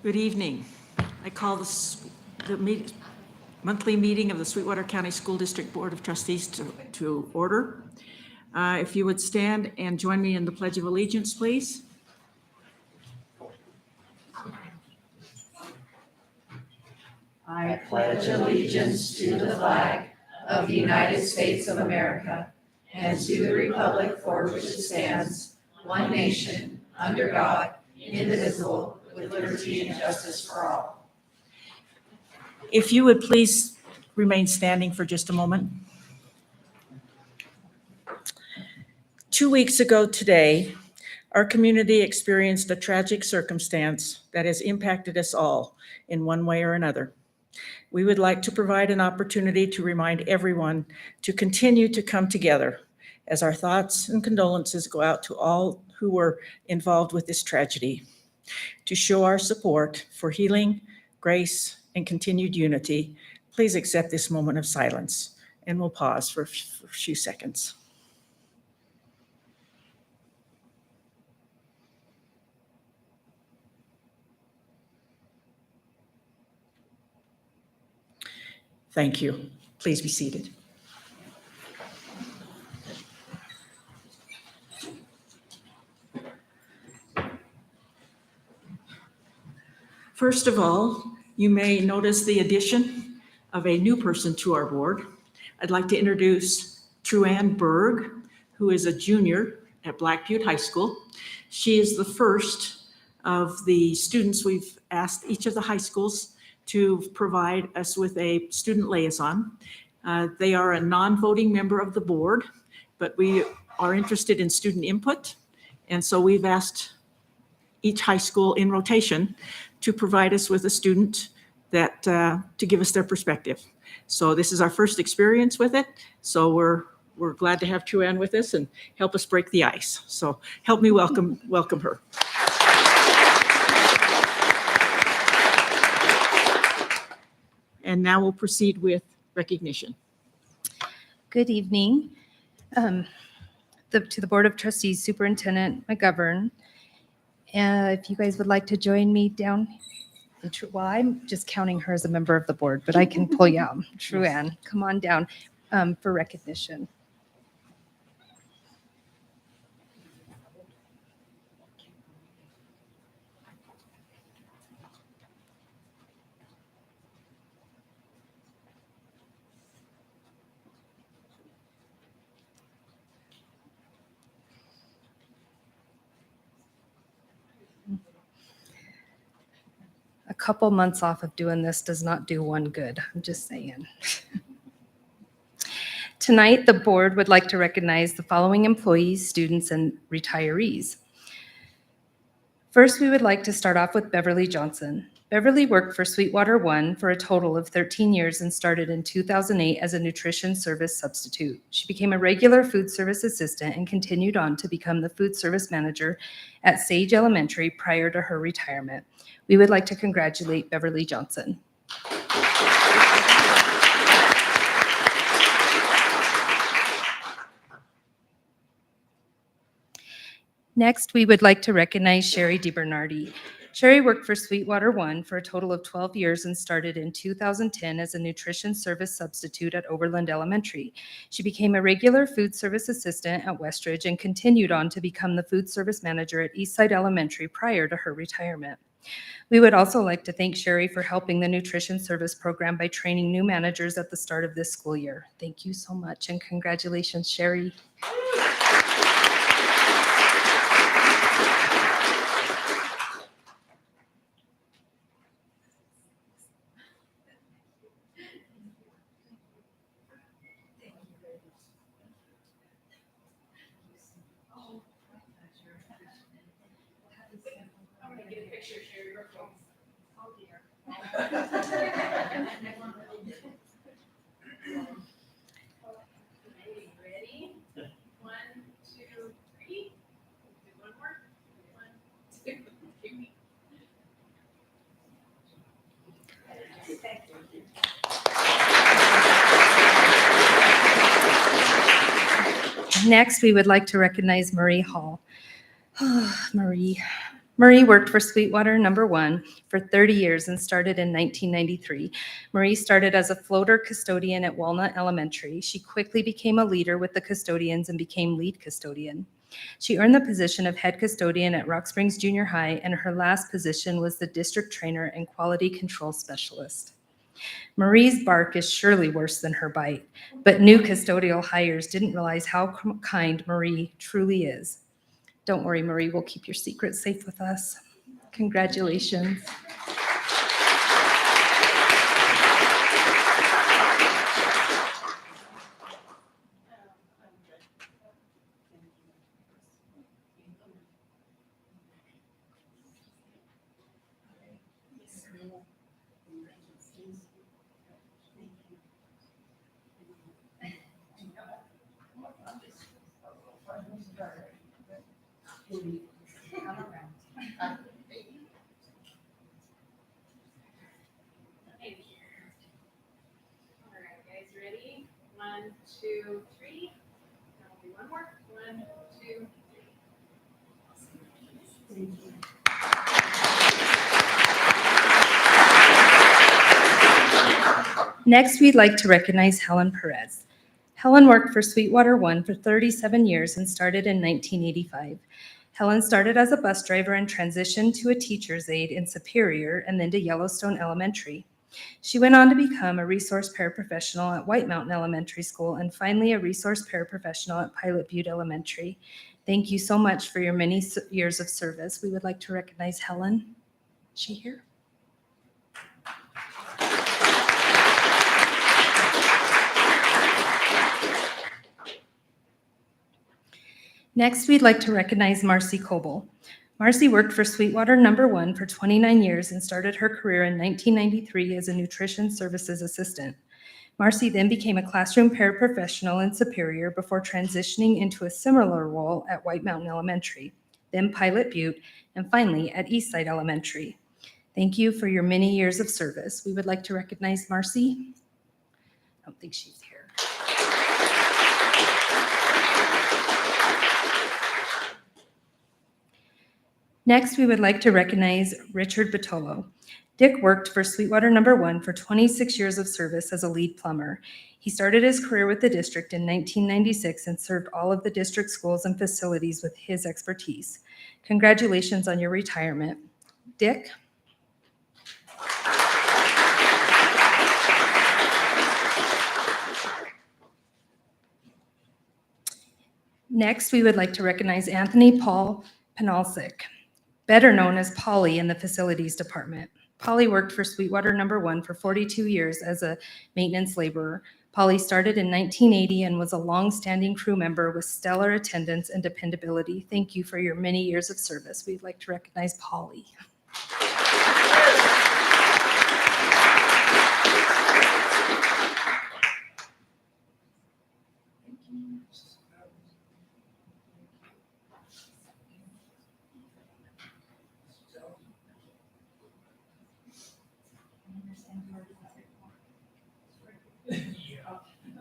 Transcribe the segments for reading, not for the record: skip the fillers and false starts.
Good evening. I call the monthly meeting of the Sweetwater County School District Board of Trustees to order. If you would stand and join me in the Pledge of Allegiance, please. I pledge allegiance to the flag of the United States of America and to the republic for which it stands, one nation, under God, indivisible, with liberty and justice for all. If you would please remain standing for just a moment. 2 weeks ago today, our community experienced a tragic circumstance that has impacted us all in one way or another. We would like to provide an opportunity to remind everyone to continue to come together as our thoughts and condolences go out to all who were involved with this tragedy, to show our support for healing, grace, and continued unity. Please accept this moment of silence, and we'll pause for a few seconds. Thank you. Please be seated. First of all, you may notice the addition of a new person to our board. I'd like to introduce Truanne Berg, who is a junior at Black Butte High School. She is the first of the students we've asked each of the high schools to provide us with a student liaison. They are a non-voting member of the board, but we are interested in student input. And so we've asked each high school in rotation to provide us with a student that to give us their perspective. So this is our first experience with it. So we're glad to have Truanne with us and help us break the ice. So help me welcome her. And now we'll proceed with recognition. Good evening. To the Board of Trustees, Superintendent McGovern. If you guys would like to join me down, well, I'm just counting her as a member of the board, but I can pull you out. Truanne, come on down for recognition. A couple months off of doing this does not do one good. I'm just saying. Tonight, the board would like to recognize the following employees, students, and retirees. First, we would like to start off with Beverly Johnson. Beverly worked for Sweetwater One for a total of 13 years and started in 2008 as a nutrition service substitute. She became a regular food service assistant and continued on to become the food service manager at Sage Elementary prior to her retirement. We would like to congratulate Beverly Johnson. Next, we would like to recognize Sherry DiBernardi. Sherry worked for Sweetwater One for a total of 12 years and started in 2010 as a nutrition service substitute at Overland Elementary. She became a regular food service assistant at Westridge and continued on to become the food service manager at Eastside Elementary prior to her retirement. We would also like to thank Sherry for helping the nutrition service program by training new managers at the start of this school year. Thank you so much and congratulations, Sherry. Ready? 1, 2, 3. Do one more. 1, 2, 3. Next, we would like to recognize Marie Hall. Marie Marie worked for Sweetwater Number 1 for 30 years and started in 1993. Marie started as a floater custodian at Walnut Elementary. She quickly became a leader with the custodians and became lead custodian. She earned the position of head custodian at Rock Springs Junior High, and her last position was the district trainer and quality control specialist. Marie's bark is surely worse than her bite, but new custodial hires didn't realize how kind Marie truly is. Don't worry, Marie, we'll keep your secret safe with us. Congratulations. All right, guys, ready? 1, 2, 3. I'll do one more. 1, 2, 3. Next, we'd like to recognize Helen Perez. Helen worked for Sweetwater 1 for 37 years and started in 1985. Helen started as a bus driver and transitioned to a teacher's aide in Superior and then to Yellowstone Elementary. She went on to become a resource paraprofessional at White Mountain Elementary School and finally a resource paraprofessional at Pilot Butte Elementary. Thank you so much for your many years of service. We would like to recognize Helen. Is she here? Next, we'd like to recognize Marcy Coble. Marcy worked for Sweetwater Number 1 for 29 years and started her career in 1993 as a nutrition services assistant. Marcy then became a classroom paraprofessional in Superior before transitioning into a similar role at White Mountain Elementary, then Pilot Butte, and finally at Eastside Elementary. Thank you for your many years of service. We would like to recognize Marcy. I don't think she's here. Next, we would like to recognize Richard Batolo. Dick worked for Sweetwater Number 1 for 26 years of service as a lead plumber. He started his career with the district in 1996 and served all of the district schools and facilities with his expertise. Congratulations on your retirement. Dick? Next, we would like to recognize Anthony Paul Penalsik, better known as Polly in the facilities department. Polly worked for Sweetwater Number 1 for 42 years as a maintenance laborer. Polly started in 1980 and was a long-standing crew member with stellar attendance and dependability. Thank you for your many years of service. We'd like to recognize Polly.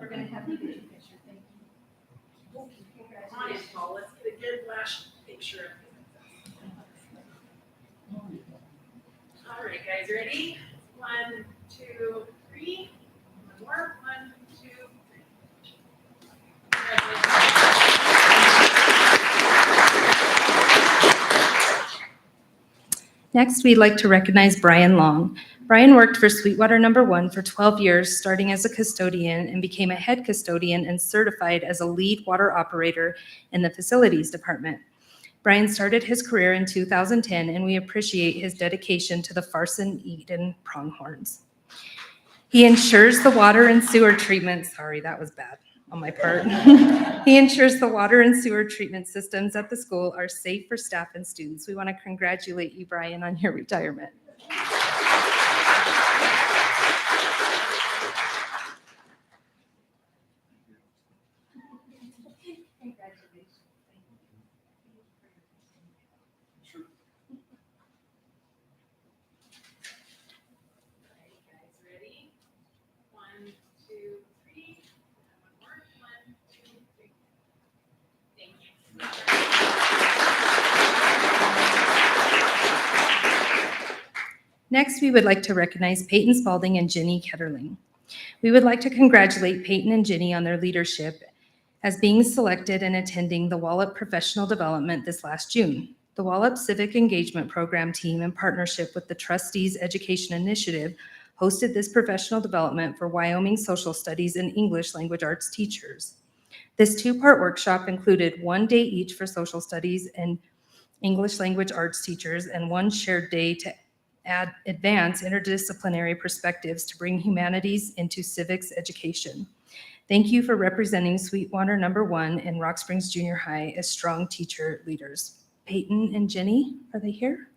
We're going to have you get your picture. Thank you. Come on in, Paul. Let's get a good flash picture. All right, guys, ready? 1, 2, 3. One more. 1, 2, 3. Next, we'd like to recognize Brian Long. Brian worked for Sweetwater Number 1 for 12 years, starting as a custodian and became a head custodian and certified as a lead water operator in the facilities department. Brian started his career in 2010, and we appreciate his dedication to the Farson Eden Pronghorns. He ensures the water and sewer treatment, sorry, that was bad on my part. He ensures the water and sewer treatment systems at the school are safe for staff and students. We want to congratulate you, Brian, on your retirement. Ready? 1, 2, 3. One more. 1, 2, 3. Thank you. Next, we would like to recognize Peyton Spalding and Ginny Ketterling. We would like to congratulate Peyton and Ginny on their leadership as being selected and attending the Wallop Professional Development this last June. The Wallop Civic Engagement Program team, in partnership with the Trustees Education Initiative, hosted this professional development for Wyoming Social Studies and English Language Arts teachers. This two-part workshop included 1 day each for social studies and English Language Arts teachers and 1 shared day to advance interdisciplinary perspectives to bring humanities into civics education. Thank you for representing Sweetwater No. 1 and Rock Springs Junior High as strong teacher leaders. Peyton and Jenny, are they here?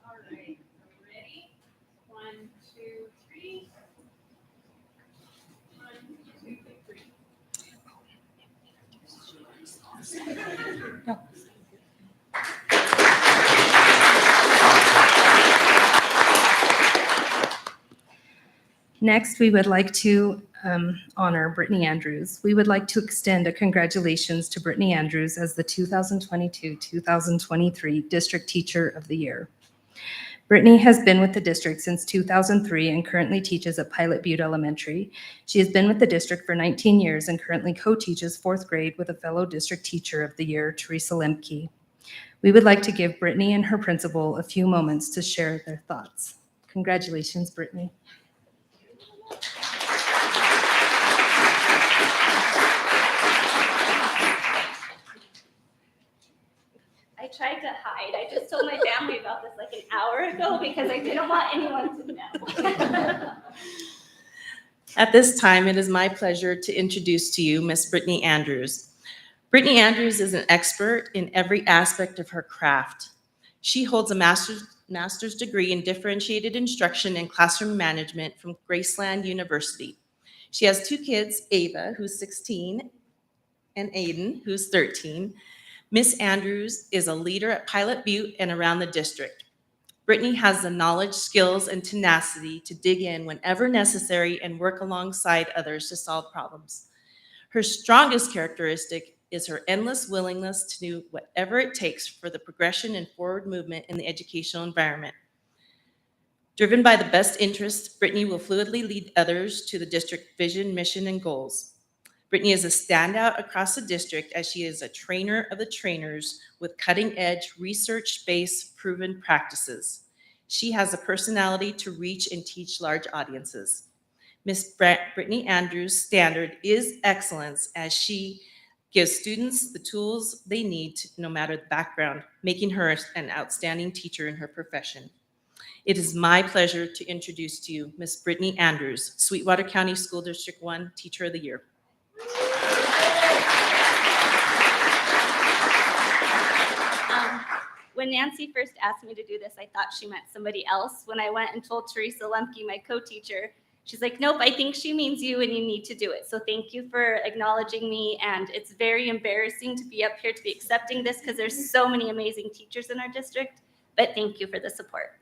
All right, are we ready? 1, 2, 3. 1, 2, 3. Next, we would like to honor Brittany Andrews. We would like to extend a congratulations to Brittany Andrews as the 2022-2023 District Teacher of the Year. Brittany has been with the district since 2003 and currently teaches at Pilot Butte Elementary. She has been with the district for 19 years and currently co-teaches 4th grade with a fellow District Teacher of the Year, Teresa Lemke. We would like to give Brittany and her principal a few moments to share their thoughts. Congratulations, Brittany. I tried to hide. I just told my family about this like an hour ago because I didn't want anyone to know. At this time, it is my pleasure to introduce to you Miss Brittany Andrews. Brittany Andrews is an expert in every aspect of her craft. She holds a master's degree in differentiated instruction and classroom management from Graceland University. She has 2 kids, Ava, who's 16, and Aiden, who's 13. Miss Andrews is a leader at Pilot Butte and around the district. Brittany has the knowledge, skills, and tenacity to dig in whenever necessary and work alongside others to solve problems. Her strongest characteristic is her endless willingness to do whatever it takes for the progression and forward movement in the educational environment. Driven by the best interest, Brittany will fluidly lead others to the district vision, mission, and goals. Brittany is a standout across the district as she is a trainer of the trainers with cutting-edge, research-based, proven practices. She has a personality to reach and teach large audiences. Miss Brittany Andrews' standard is excellence as she gives students the tools they need no matter the background, making her an outstanding teacher in her profession. It is my pleasure to introduce to you Miss Brittany Andrews, Sweetwater County School District 1 Teacher of the Year. When Nancy first asked me to do this, I thought she meant somebody else. When I went and told Teresa Lemke, my co-teacher, she's like, nope, I think she means you and you need to do it. So thank you for acknowledging me. And it's very embarrassing to be up here to be accepting this because there's so many amazing teachers in our district, but thank you for the support.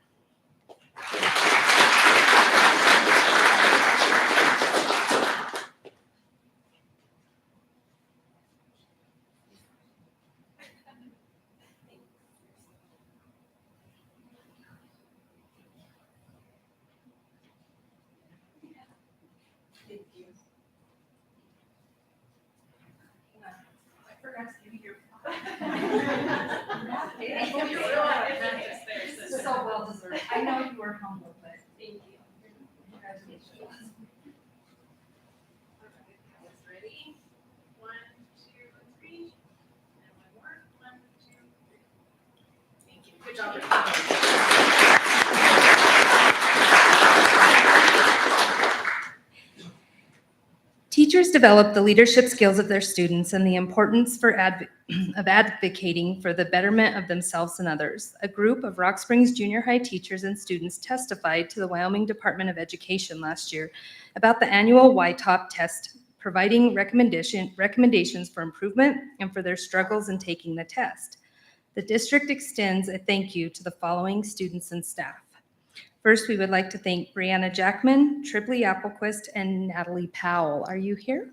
So well deserved. I know you were humble, but Thank you. congratulations. Ready? 1, 2, 3. And 1 more. 1, 2, 3. Thank you. Good job. Teachers develop the leadership skills of their students and the importance for of advocating for the betterment of themselves and others. A group of Rock Springs Junior High teachers and students testified to the Wyoming Department of Education last year about the annual YTOP test, providing recommendations for improvement and for their struggles in taking the test. The district extends a thank you to the following students and staff. First, we would like to thank Brianna Jackman, Tripley Applequist, and Natalie Powell. Are you here?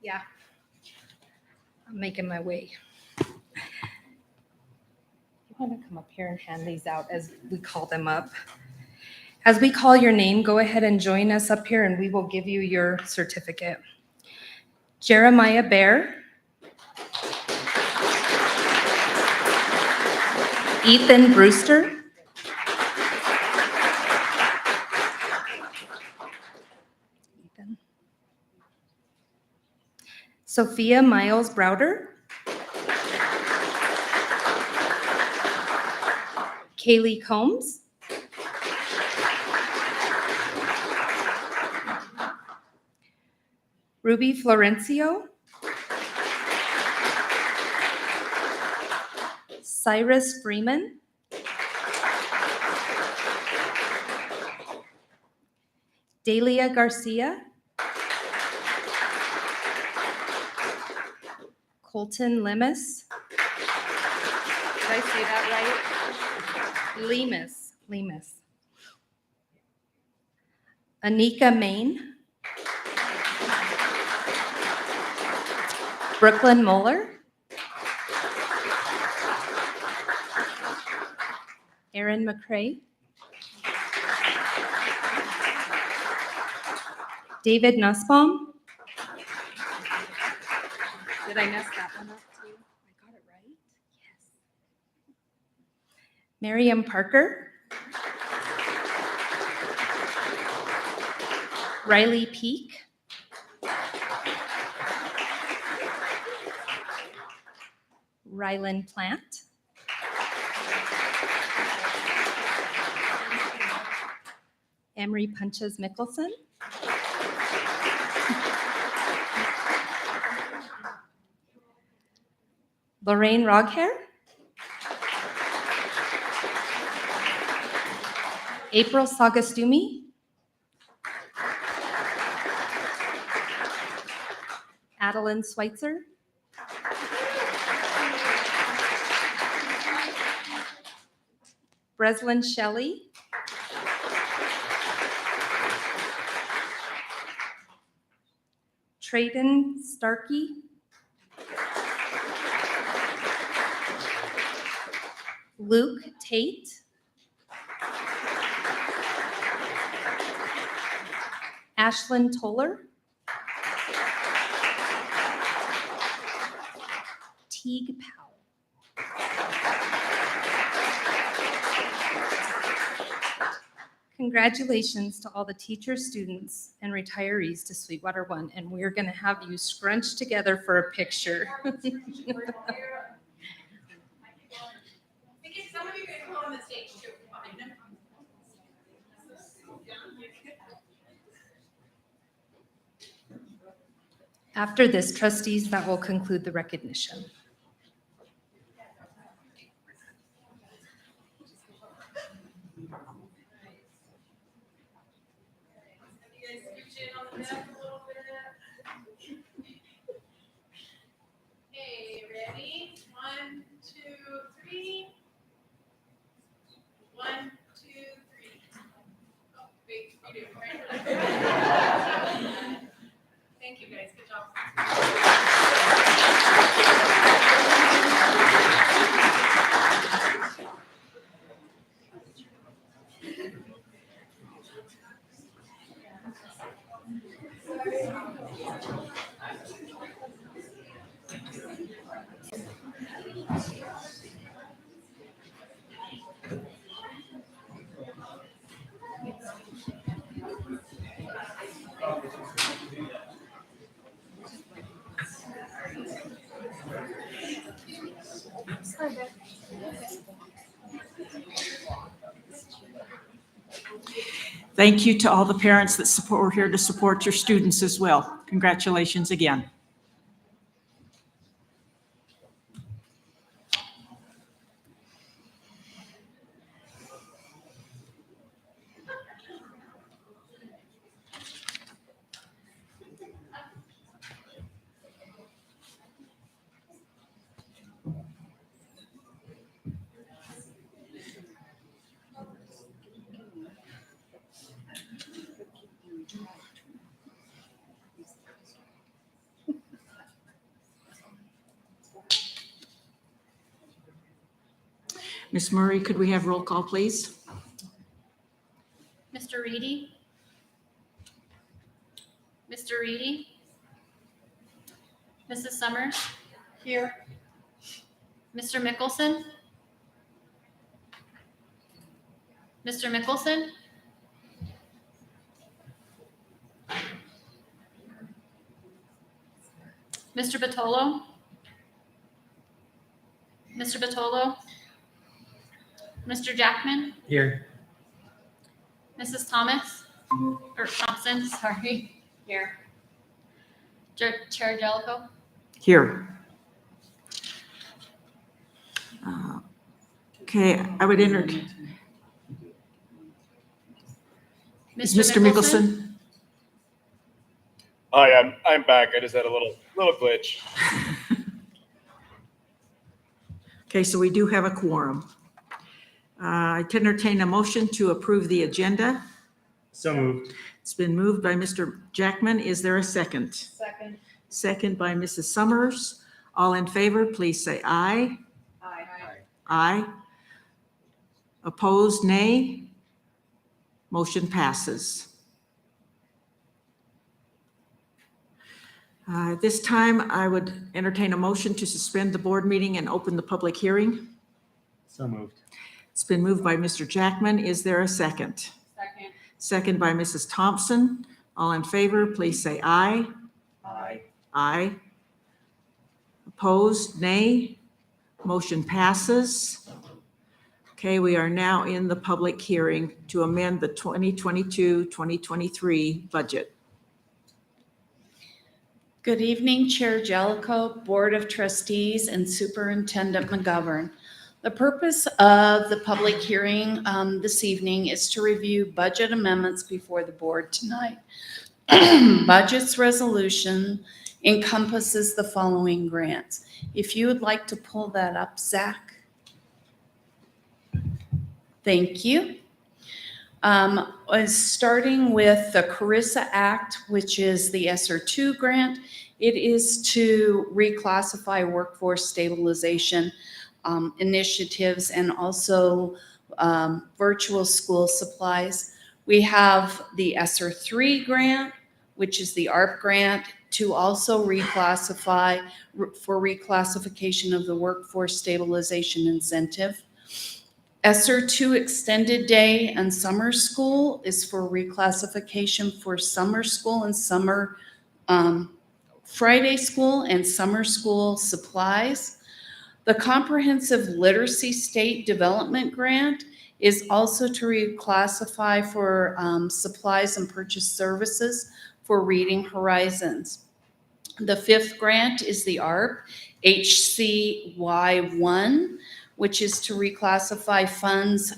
Yeah. I'm making my way. You want to come up here and hand these out as we call them up? As we call your name, go ahead and join us up here and we will give you your certificate. Jeremiah Bear. Ethan Brewster. Ethan. Sophia Miles Browder. Kaylee Combs. Ruby Florencio. Cyrus Freeman. Delia Garcia. Colton Lemus. Did I say that right? Lemus. Anika Main. Brooklyn Moeller. Aaron McCrae. David Nussbaum. Did I mess that one up too? I got it right? Yes. Miriam Parker. Riley Peak. Rylan Plant. Emery Punches Mickelson. Lorraine Roghair. April Sagastumi. Adeline Schweitzer. Breslin Shelley. Trayden Starkey. Luke Tate. Ashlyn Toller. Teague Powell. Congratulations to all the teachers, students, and retirees to Sweetwater One, and we're going to have you scrunched together for a picture. I think some of you can come on the stage too. After this, trustees, that will conclude the recognition. You guys scooch in on the back a little bit. Okay, ready? 1, 2, 3. 1, 2, 3. Oh, wait, you do, right? Thank you guys, good job. Thank you to all the parents that were here to support your students as well. Congratulations again. Ms. Murray, could we have roll call, please? Mr. Reedy? Mr. Reedy? Mrs. Summers? Here. Mr. Mickelson? Mr. Mickelson? Mr. Batolo? Mr. Batolo? Mr. Jackman? Here. Mrs. Thomas? Or Thompson, sorry. Here. Chair Jellicoe? Here. Okay, I would enter. Is Mr. Mickelson? Hi, I'm back. I just had a little glitch. Okay, so we do have a quorum. I can entertain a motion to approve the agenda. So moved. It's been moved by Mr. Jackman. Is there a second? Second. Second by Mrs. Summers. All in favor, please say aye. Aye. Aye. Opposed, nay. Motion passes. At this time, I would entertain a motion to suspend the board meeting and open the public hearing. So moved. It's been moved by Mr. Jackman. Is there a second? Second. Second by Mrs. Thompson. All in favor, please say aye. Aye. Aye. Opposed, nay. Motion passes. Okay, we are now in the public hearing to amend the 2022-2023 budget. Good evening, Chair Jellicoe, Board of Trustees, and Superintendent McGovern. The purpose of the public hearing this evening is to review budget amendments before the board tonight. Budget's resolution encompasses the following grants. If you would like to pull that up, Zach. Thank you. Starting with the Carissa Act, which is the ESSER 2 grant. It is to reclassify workforce stabilization initiatives and also virtual school supplies. We have the ESSER 3 grant, which is the ARP grant, to also reclassify for reclassification of the workforce stabilization incentive. ESSER 2 extended day and summer school is for reclassification for summer school and summer Friday school and summer school supplies. The Comprehensive Literacy State Development Grant is also to reclassify for supplies and purchase services for Reading Horizons. The fifth grant is the ARP HCY1, which is to reclassify funds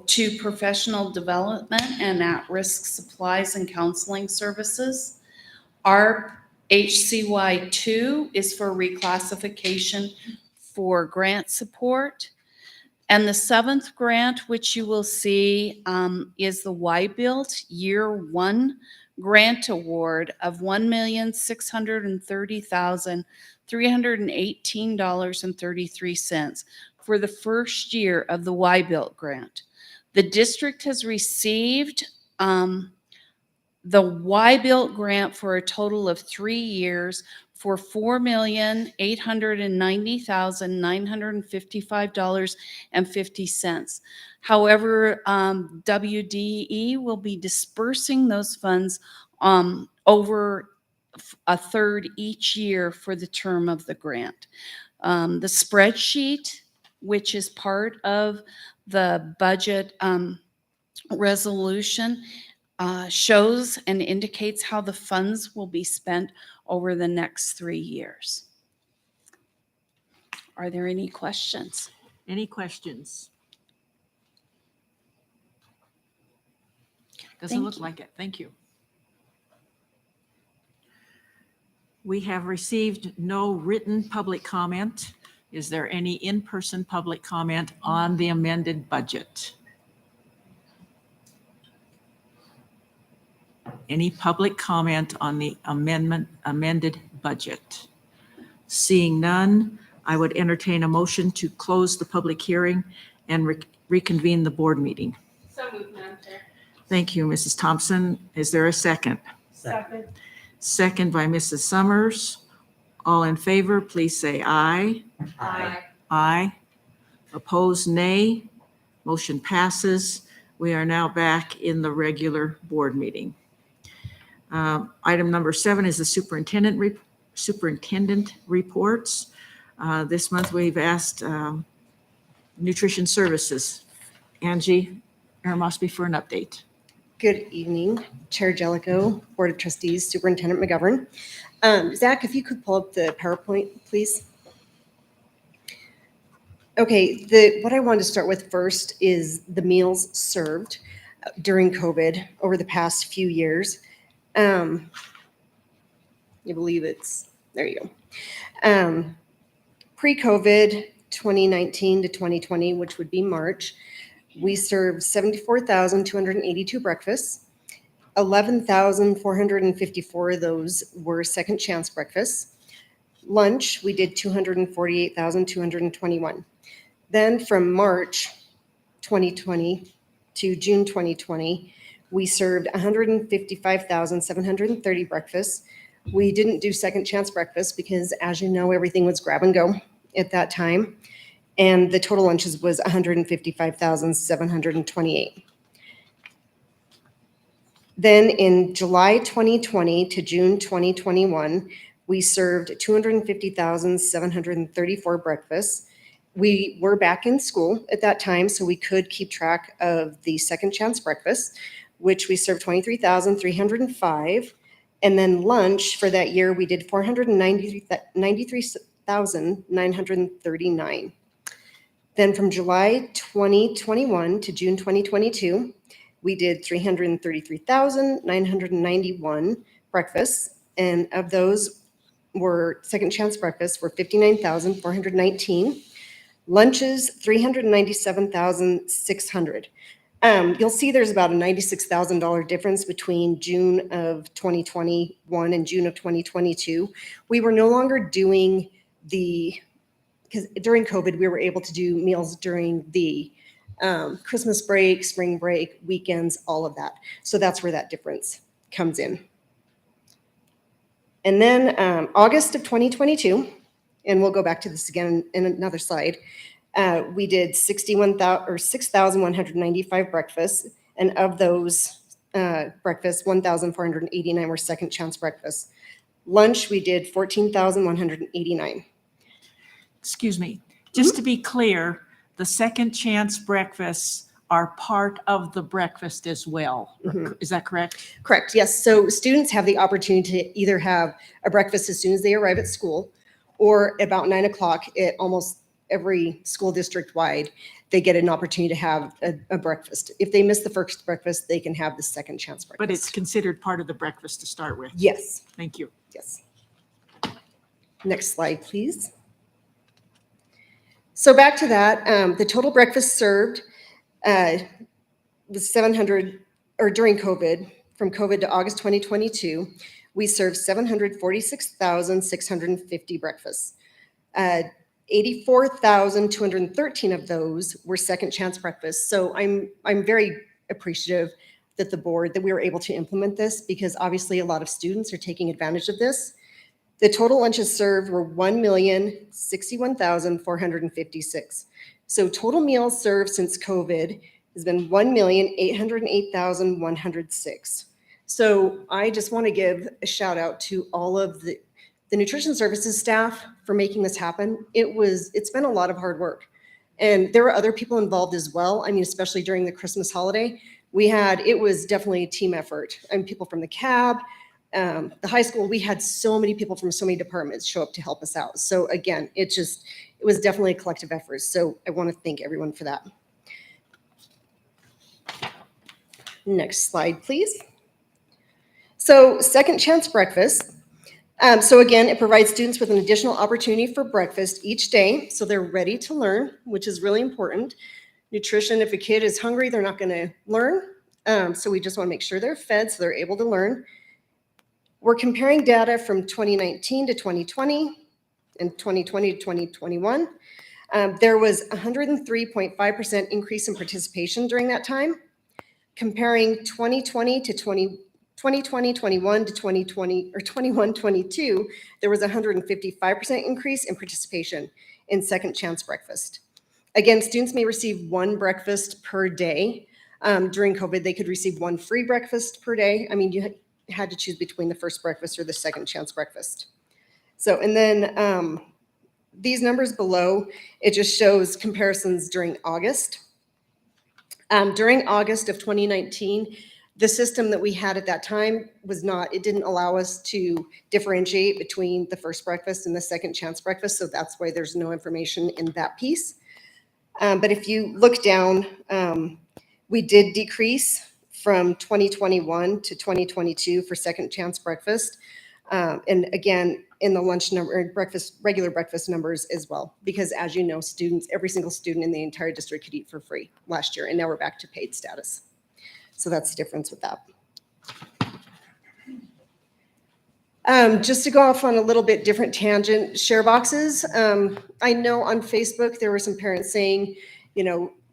to professional development and at-risk supplies and counseling services. ARP HCY2 is for reclassification for grant support. And the seventh grant, which you will see, is the YBuilt Year 1 Grant Award of $1,630,318.33 for the first year of the YBuilt grant. The district has received the YBuilt grant for a total of 3 years for $4,890,955.50. However, WDE will be dispersing those funds over a third each year for the term of the grant. The spreadsheet, which is part of the budget resolution shows and indicates how the funds will be spent over the next 3 years. Are there any questions? Any questions? Doesn't Thank look you. like it. Thank you. We have received no written public comment. Is there any in-person public comment on the amended budget? Any public comment on the amended budget? Seeing none, I would entertain a motion to close the public hearing and reconvene the board meeting. So moved, Madam Chair. Thank you, Mrs. Thompson. Is there a second? Second. Second by Mrs. Summers. All in favor, please say aye. Aye. Aye. Opposed, nay. Motion passes. We are now back in the regular board meeting. Item number 7 is the superintendent reports. This month, we've asked Nutrition Services, Angie Aramosby, for an update. Good evening, Chair Jellicoe, Board of Trustees, Superintendent McGovern. Zach, if you could pull up the PowerPoint, please. Okay, what I wanted to start with first is the meals served during COVID over the past few years. I believe there you go. Pre-COVID, 2019 to 2020, which would be March, we served 74,282 breakfasts. 11,454 of those were second chance breakfasts. Lunch, we did 248,221. Then from March 2020 to June 2020, we served 155,730 breakfasts. We didn't do second chance breakfast because, as you know, everything was grab and go at that time. And the total lunches was 155,728. Then in July 2020 to June 2021, we served 250,734 breakfasts. We were back in school at that time, so we could keep track of the second chance breakfast, which we served 23,305. And then lunch for that year, we did 493,939. Then from July 2021 to June 2022, we did 333,991 breakfasts. And of those were second chance breakfasts were 59,419. Lunches, 397,600. You'll see there's about a $96,000 difference between June of 2021 and June of 2022. We were no longer doing because during COVID, we were able to do meals during the Christmas break, spring break, weekends, all of that. So that's where that difference comes in. And then August of 2022, and we'll go back to this again in another slide, we did 6,195 breakfasts, and of those breakfasts, 1,489 were second chance breakfasts. Lunch, we did 14,189. Excuse me, just to be clear, the second chance breakfasts are part of the breakfast as well. Is that correct? Correct, yes. So students have the opportunity to either have a breakfast as soon as they arrive at school, or about 9 o'clock at almost every school district wide, they get an opportunity to have a breakfast. If they miss the first breakfast, they can have the second chance breakfast. But it's considered part of the breakfast to start with. Yes, Thank you. yes. Next slide, please. So back to that, the total breakfast served was 700, or during COVID, from COVID to August 2022, we served 746,650 breakfasts. 84,213 of those were second chance breakfasts. So I'm very appreciative that we were able to implement this, because obviously a lot of students are taking advantage of this. The total lunches served were 1,061,456. So total meals served since COVID has been 1,808,106. So I just want to give a shout out to all of the nutrition services staff for making this happen. It's been a lot of hard work. And there were other people involved as well. I mean, especially during the Christmas holiday, It was definitely a team effort. And people from the cab, the high school, we had so many people from so many departments show up to help us out. So again, it was definitely a collective effort. So I want to thank everyone for that. Next slide, please. So second chance breakfast. So again, it provides students with an additional opportunity for breakfast each day, so they're ready to learn, which is really important. Nutrition, if a kid is hungry, they're not going to learn. So we just want to make sure they're fed so they're able to learn. We're comparing data from 2019 to 2020 and 2020 to 2021. There was 103.5% increase in participation during that time. Comparing 2020 to 2020, 21 to 2020, or 21, 22, there was a 155% increase in participation in second chance breakfast. Again, students may receive one breakfast per day. During COVID, they could receive one free breakfast per day. I mean, you had to choose between the first breakfast or the second chance breakfast. So, and then these numbers below, it just shows comparisons during August. During August of 2019, the system that we had at that time it didn't allow us to differentiate between the first breakfast and the second chance breakfast. So that's why there's no information in that piece. But if you look down, we did decrease from 2021 to 2022 for second chance breakfast. And again, in the lunch number, regular breakfast numbers as well, because as you know, every single student in the entire district could eat for free last year, and now we're back to paid status. So that's the difference with that. Just to go off on a little bit different tangent, share boxes. I know on Facebook there were some parents saying,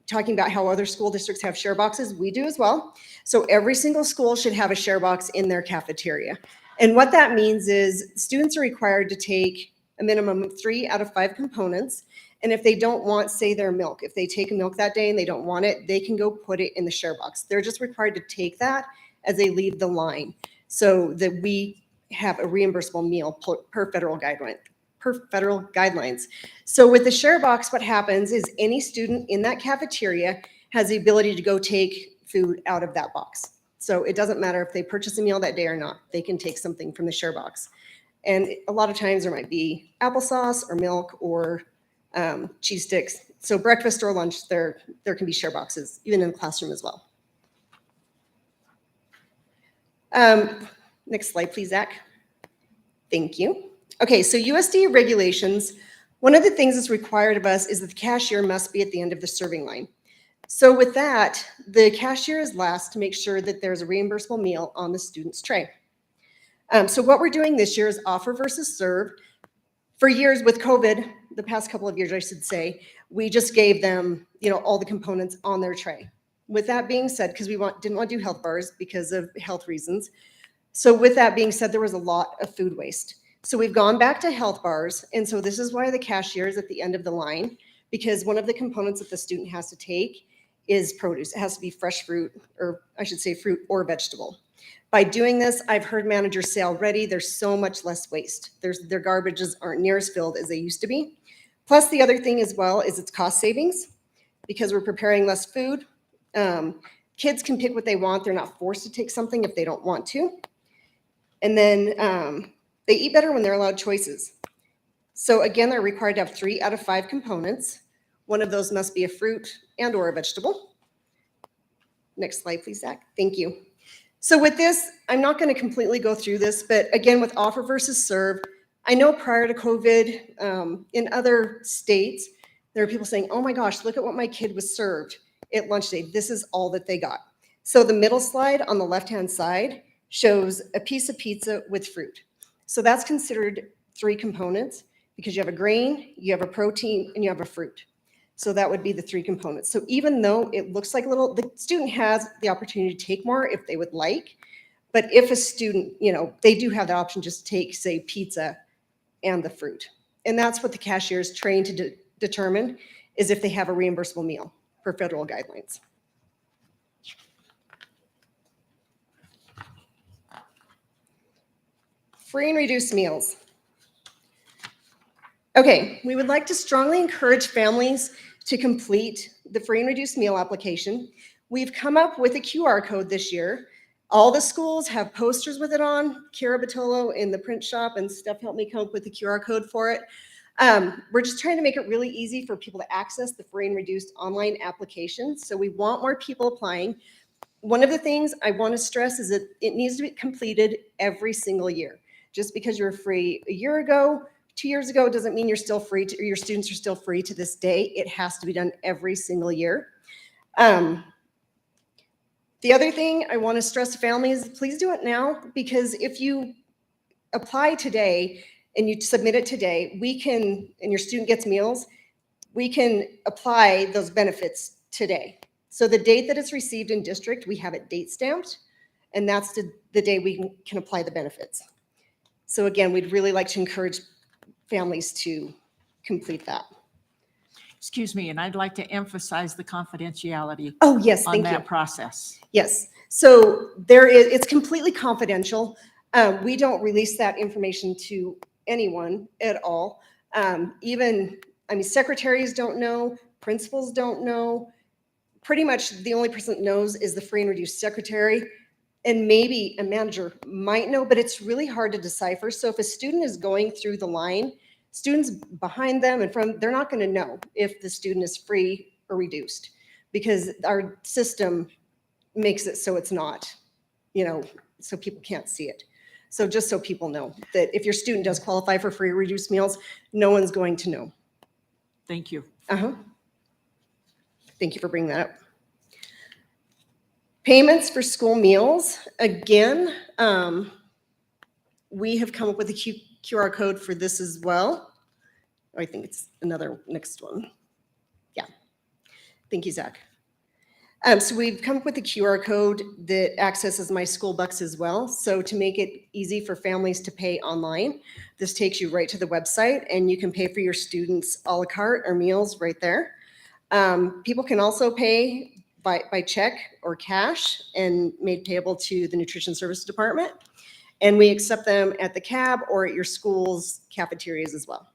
talking about how other school districts have share boxes. We do as well. So every single school should have a share box in their cafeteria. And what that means is students are required to take a minimum of 3 out of 5 components. And if they don't want, say, their milk, if they take a milk that day and they don't want it, they can go put it in the share box. They're just required to take that as they leave the line so that we have a reimbursable meal per federal guidelines. So with the share box, what happens is any student in that cafeteria has the ability to go take food out of that box. So it doesn't matter if they purchase a meal that day or not, they can take something from the share box. And a lot of times there might be applesauce or milk or cheese sticks. So breakfast or lunch, there can be share boxes, even in the classroom as well. Next slide, please, Zach. Thank you. Okay, so USDA regulations, one of the things that's required of us is that the cashier must be at the end of the serving line. So with that, the cashier is last to make sure that there's a reimbursable meal on the student's tray. So what we're doing this year is offer versus serve. For years with COVID, the past couple of years, I should say, we just gave them, all the components on their tray. With that being said, because we didn't want to do health bars because of health reasons. So with that being said, there was a lot of food waste. So we've gone back to health bars. And so this is why the cashier is at the end of the line, because one of the components that the student has to take is produce. It has to be fresh fruit, or I should say fruit or vegetable. By doing this, I've heard managers say already there's so much less waste. Their garbages aren't near as filled as they used to be. Plus the other thing as well is it's cost savings because we're preparing less food. Kids can pick what they want. They're not forced to take something if they don't want to. And then they eat better when they're allowed choices. So again, they're required to have 3 out of 5 components. One of those must be a fruit and or a vegetable. Next slide, please, Zach. Thank you. So with this, I'm not going to completely go through this, but again, with offer versus serve, I know prior to COVID, in other states, there are people saying, oh my gosh, look at what my kid was served at lunch day. This is all that they got. So the middle slide on the left-hand side shows a piece of pizza with fruit. So that's considered 3 components because you have a grain, you have a protein, and you have a fruit. So that would be the 3 components. So even though it looks like the student has the opportunity to take more if they would like, but if a student, they do have the option just to take, say, pizza and the fruit. And that's what the cashier is trained to determine is if they have a reimbursable meal per federal guidelines. Free and reduced meals. Okay, we would like to strongly encourage families to complete the free and reduced meal application. We've come up with a QR code this year. All the schools have posters with it on. Kara Batolo in the print shop and Steph helped me come up with the QR code for it. We're just trying to make it really easy for people to access the free and reduced online application. So we want more people applying. One of the things I want to stress is that it needs to be completed every single year. Just because you're free a year ago, 2 years ago, doesn't mean you're still free to, or your students are still free to this day. It has to be done every single year. The other thing I want to stress to families, please do it now, because if you apply today and you submit it today, we can, and your student gets meals, we can apply those benefits today. So the date that it's received in district, we have it date stamped, and that's the day we can apply the benefits. So again, we'd really like to encourage families to complete that. Excuse me, and I'd like to emphasize the confidentiality Oh, yes, on thank you. that process. Yes, so there is, it's completely confidential. We don't release that information to anyone at all. Secretaries don't know, principals don't know. Pretty much the only person that knows is the free and reduced secretary, and maybe a manager might know, but it's really hard to decipher. So if a student is going through the line, students behind them and from, they're not going to know if the student is free or reduced, because our system makes it so it's not, so people can't see it. So just so people know that if your student does qualify for free or reduced meals, no one's going to know. Thank you. Thank you for bringing that up. Payments for school meals. Again, we have come up with a QR code for this as well. I think it's another next one. Yeah. Thank you, Zach. So we've come up with a QR code that accesses My School Bucks as well. So to make it easy for families to pay online, this takes you right to the website and you can pay for your students' a la carte or meals right there. People can also pay by check or cash and made payable to the Nutrition Service Department. And we accept them at the cab or at your school's cafeterias as well.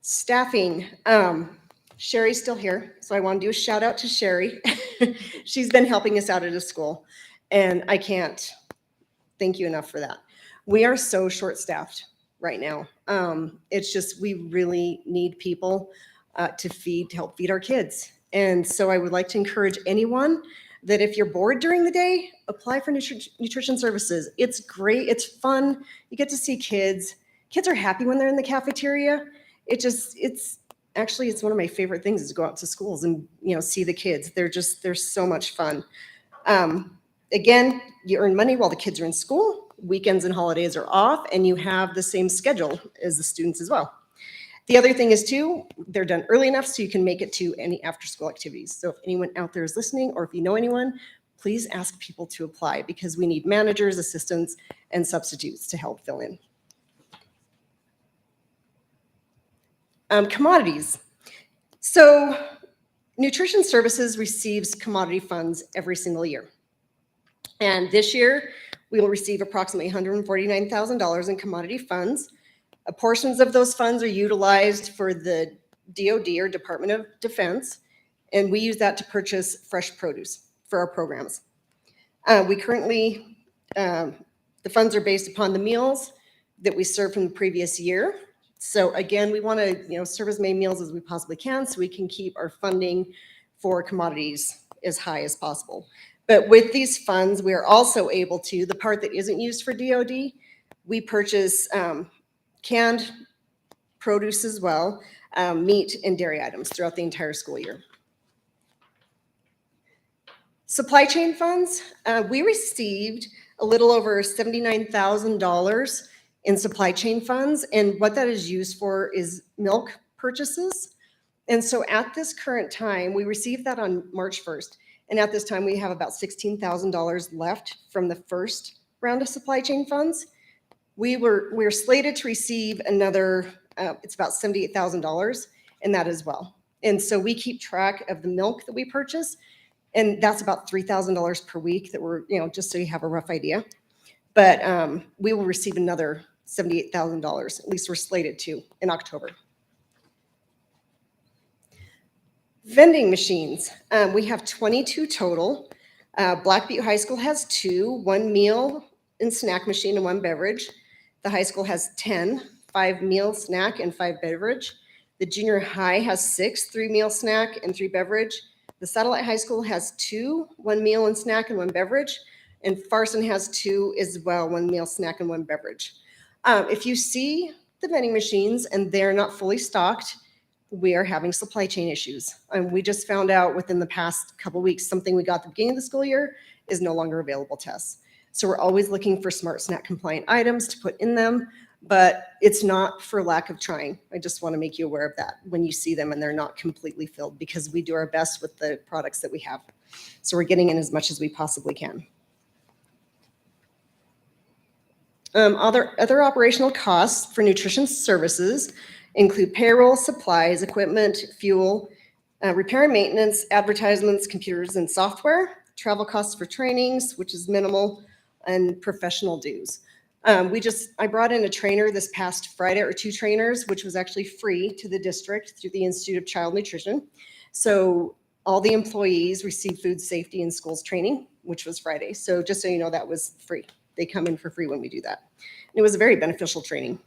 Staffing. Sherry's still here, so I want to do a shout out to Sherry. She's been helping us out at a school, and I can't thank you enough for that. We are so short-staffed right now. It's just, we really need people to help feed our kids. And so I would like to encourage anyone that if you're bored during the day, apply for nutrition services. It's great, it's fun, you get to see kids. Kids are happy when they're in the cafeteria. It's one of my favorite things is to go out to schools and see the kids. They're so much fun. Again, you earn money while the kids are in school. Weekends and holidays are off, and you have the same schedule as the students as well. The other thing is too, they're done early enough so you can make it to any after-school activities. So if anyone out there is listening, or if you know anyone, please ask people to apply, because we need managers, assistants, and substitutes to help fill in. Commodities. So Nutrition Services receives commodity funds every single year. And this year, we will receive approximately $149,000 in commodity funds. Portions of those funds are utilized for the DoD, or Department of Defense, and we use that to purchase fresh produce for our programs. The funds are based upon the meals that we served from the previous year. So again, we want to serve as many meals as we possibly can so we can keep our funding for commodities as high as possible. But with these funds, we are also able to, the part that isn't used for DoD, we purchase canned produce as well, meat and dairy items throughout the entire school year. Supply chain funds, we received a little over $79,000 in supply chain funds, and what that is used for is milk purchases. And so at this current time, we received that on March 1st, and at this time we have about $16,000 left from the first round of supply chain funds. We're slated to receive another, it's about $78,000 in that as well. And so we keep track of the milk that we purchase, and that's about $3,000 per week that we're, just so you have a rough idea. But we will receive another $78,000, at least we're slated to, in October. Vending machines, we have 22 total. Black Butte High School has 2, 1 meal and snack machine and 1 beverage. The high school has 10, 5 meal snack and 5 beverage. The junior high has 6, 3 meal snack and 3 beverage. The satellite high school has 2, 1 meal and snack and 1 beverage. And Farson has 2 as well, 1 meal snack and 1 beverage. If you see the vending machines and they're not fully stocked, we are having supply chain issues. And we just found out within the past couple weeks, something we got at the beginning of the school year is no longer available to us. So we're always looking for smart snack compliant items to put in them, but it's not for lack of trying. I just want to make you aware of that when you see them and they're not completely filled, because we do our best with the products that we have. So we're getting in as much as we possibly can. Other operational costs for nutrition services include payroll, supplies, equipment, fuel, repair and maintenance, advertisements, computers and software, travel costs for trainings, which is minimal, and professional dues. I brought in a trainer this past Friday, or 2 trainers, which was actually free to the district through the Institute of Child Nutrition. So all the employees received food safety in schools training, which was Friday. So just so you know, that was free. They come in for free when we do that. And it was a very beneficial training.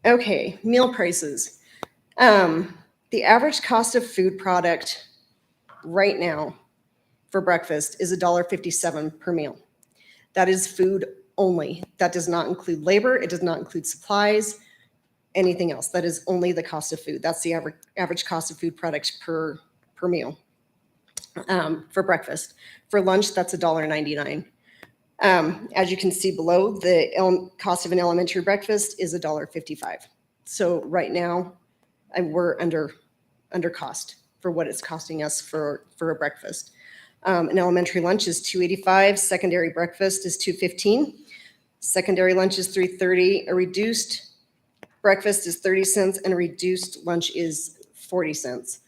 Okay, meal prices. The average cost of food product right now for breakfast is $1.57 per meal. That is food only. That does not include labor. It does not include supplies, anything else. That is only the cost of food. That's the average cost of food products per meal for breakfast. For lunch, that's $1.99. As you can see below, the cost of an elementary breakfast is $1.55. So right now, we're under cost for what it's costing us for a breakfast. An elementary lunch is $2.85. Secondary breakfast is $2.15. Secondary lunch is $3.30. A reduced breakfast is 30 cents, and a reduced lunch is 40 cents.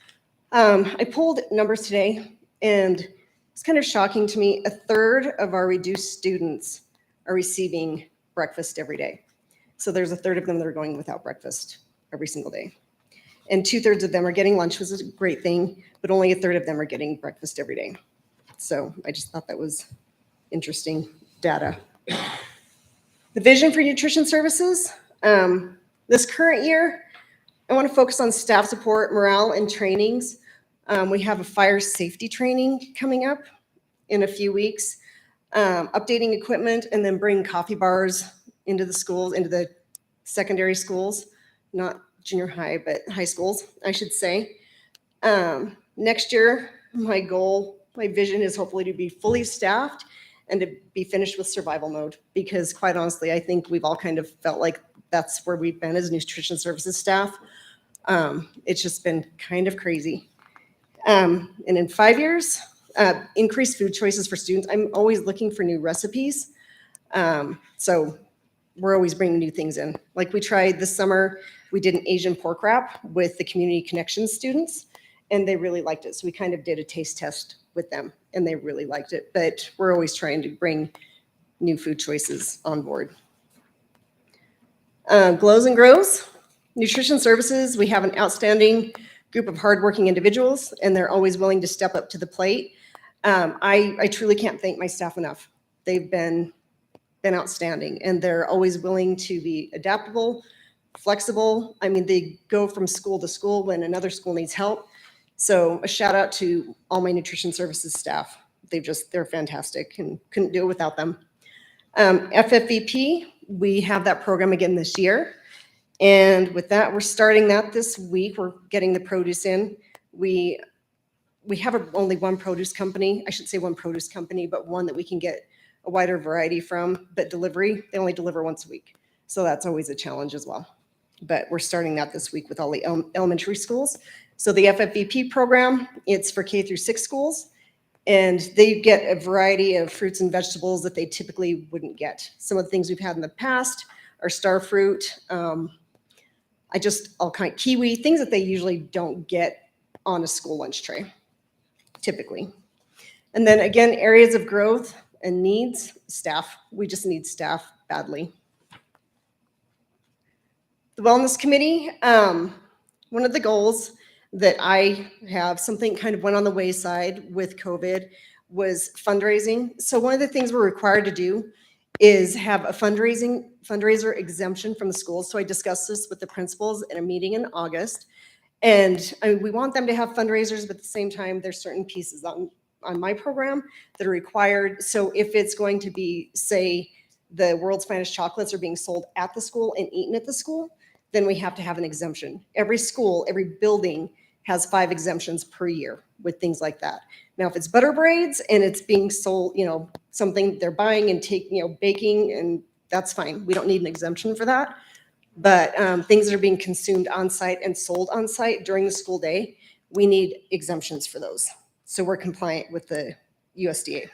I pulled numbers today, and it's kind of shocking to me. 1/3 of our reduced students are receiving breakfast every day. So there's 1/3 of them that are going without breakfast every single day. And 2/3 of them are getting lunch, which is a great thing, but only 1/3 of them are getting breakfast every day. So I just thought that was interesting data. The vision for nutrition services. This current year, I want to focus on staff support, morale, and trainings. We have a fire safety training coming up in a few weeks, updating equipment, and then bring coffee bars into the schools, into the secondary schools, not junior high, but high schools, I should say. Next year, my vision is hopefully to be fully staffed and to be finished with survival mode, because quite honestly, I think we've all kind of felt like that's where we've been as nutrition services staff. It's just been kind of crazy. And in 5 years, increased food choices for students. I'm always looking for new recipes. So we're always bringing new things in. Like we tried this summer, we did an Asian pork wrap with the community connections students, and they really liked it. So we kind of did a taste test with them, and they really liked it. But we're always trying to bring new food choices on board. Glows and Grows. Nutrition services, we have an outstanding group of hardworking individuals, and they're always willing to step up to the plate. I truly can't thank my staff enough. They've been outstanding, and they're always willing to be adaptable, flexible. I mean, they go from school to school when another school needs help. So a shout out to all my nutrition services staff. They're fantastic, and couldn't do it without them. FFVP, we have that program again this year. And with that, we're starting that this week. We're getting the produce in. We have only one produce company. I should say one produce company, but one that we can get a wider variety from. But delivery, they only deliver once a week. So that's always a challenge as well. But we're starting that this week with all the elementary schools. So the FFVP program, it's for K through 6 schools. And they get a variety of fruits and vegetables that they typically wouldn't get. Some of the things we've had in the past are star fruit, all kind of kiwi, things that they usually don't get on a school lunch tray, typically. And then again, areas of growth and needs, staff. We just need staff badly. The Wellness Committee, one of the goals that I have, something kind of went on the wayside with COVID, was fundraising. So one of the things we're required to do is have a fundraiser exemption from the schools. So I discussed this with the principals in a meeting in August. And I mean, we want them to have fundraisers, but at the same time, there's certain pieces on my program that are required. So if it's going to be, say, the world's finest chocolates are being sold at the school and eaten at the school, then we have to have an exemption. Every school, every building has 5 exemptions per year with things like that. Now, if it's butter braids and it's being sold, something they're buying and baking, and that's fine. We don't need an exemption for that. But things that are being consumed on site and sold on site during the school day, we need exemptions for those. So we're compliant with the USDA.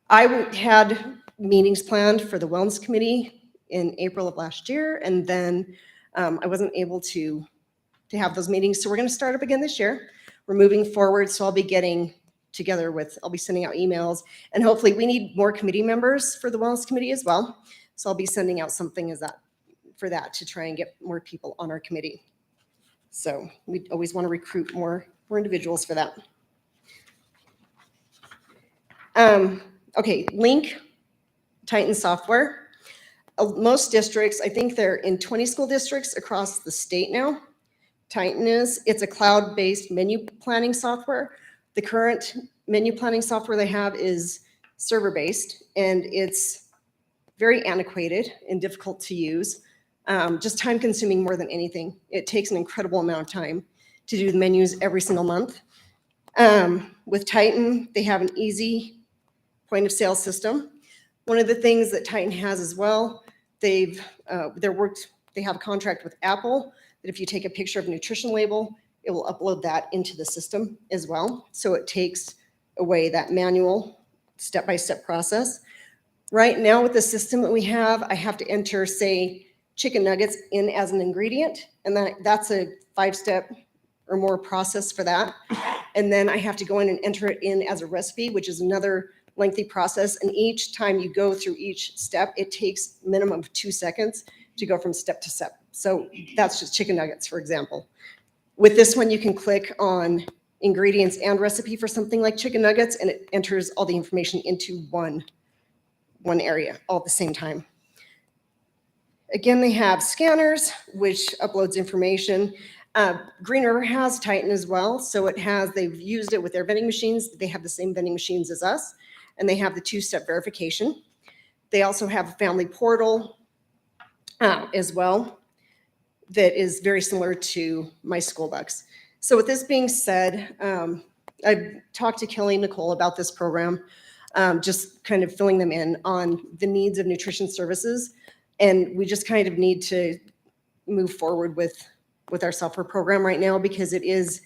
I had meetings planned for the Wellness Committee in April of last year, and then I wasn't able to have those meetings. So we're going to start up again this year. We're moving forward, so I'll be getting together I'll be sending out emails, and hopefully we need more committee members for the Wellness Committee as well. So I'll be sending out something for that to try and get more people on our committee. So we always want to recruit more individuals for that. Okay, Link, Titan software. Most districts, I think they're in 20 school districts across the state now. Titan it's a cloud-based menu planning software. The current menu planning software they have is server-based, and it's very antiquated and difficult to use. Just time-consuming more than anything. It takes an incredible amount of time to do the menus every single month. With Titan, they have an easy point-of-sale system. One of the things that Titan has as well, they have a contract with Apple that if you take a picture of a nutrition label, it will upload that into the system as well. So it takes away that manual step-by-step process. Right now with the system that we have, I have to enter, say, chicken nuggets in as an ingredient, and that's a 5-step or more process for that. And then I have to go in and enter it in as a recipe, which is another lengthy process. And each time you go through each step, it takes minimum of 2 seconds to go from step to step. So that's just chicken nuggets, for example. With this one, you can click on ingredients and recipe for something like chicken nuggets, and it enters all the information into one area all at the same time. Again, they have scanners, which uploads information. Green River has Titan as well. So they've used it with their vending machines. They have the same vending machines as us, and they have the 2-step verification. They also have a family portal as well that is very similar to My School Bucks. So with this being said, I've talked to Kelly and Nicole about this program, just kind of filling them in on the needs of nutrition services. And we just kind of need to move forward with our software program right now, because the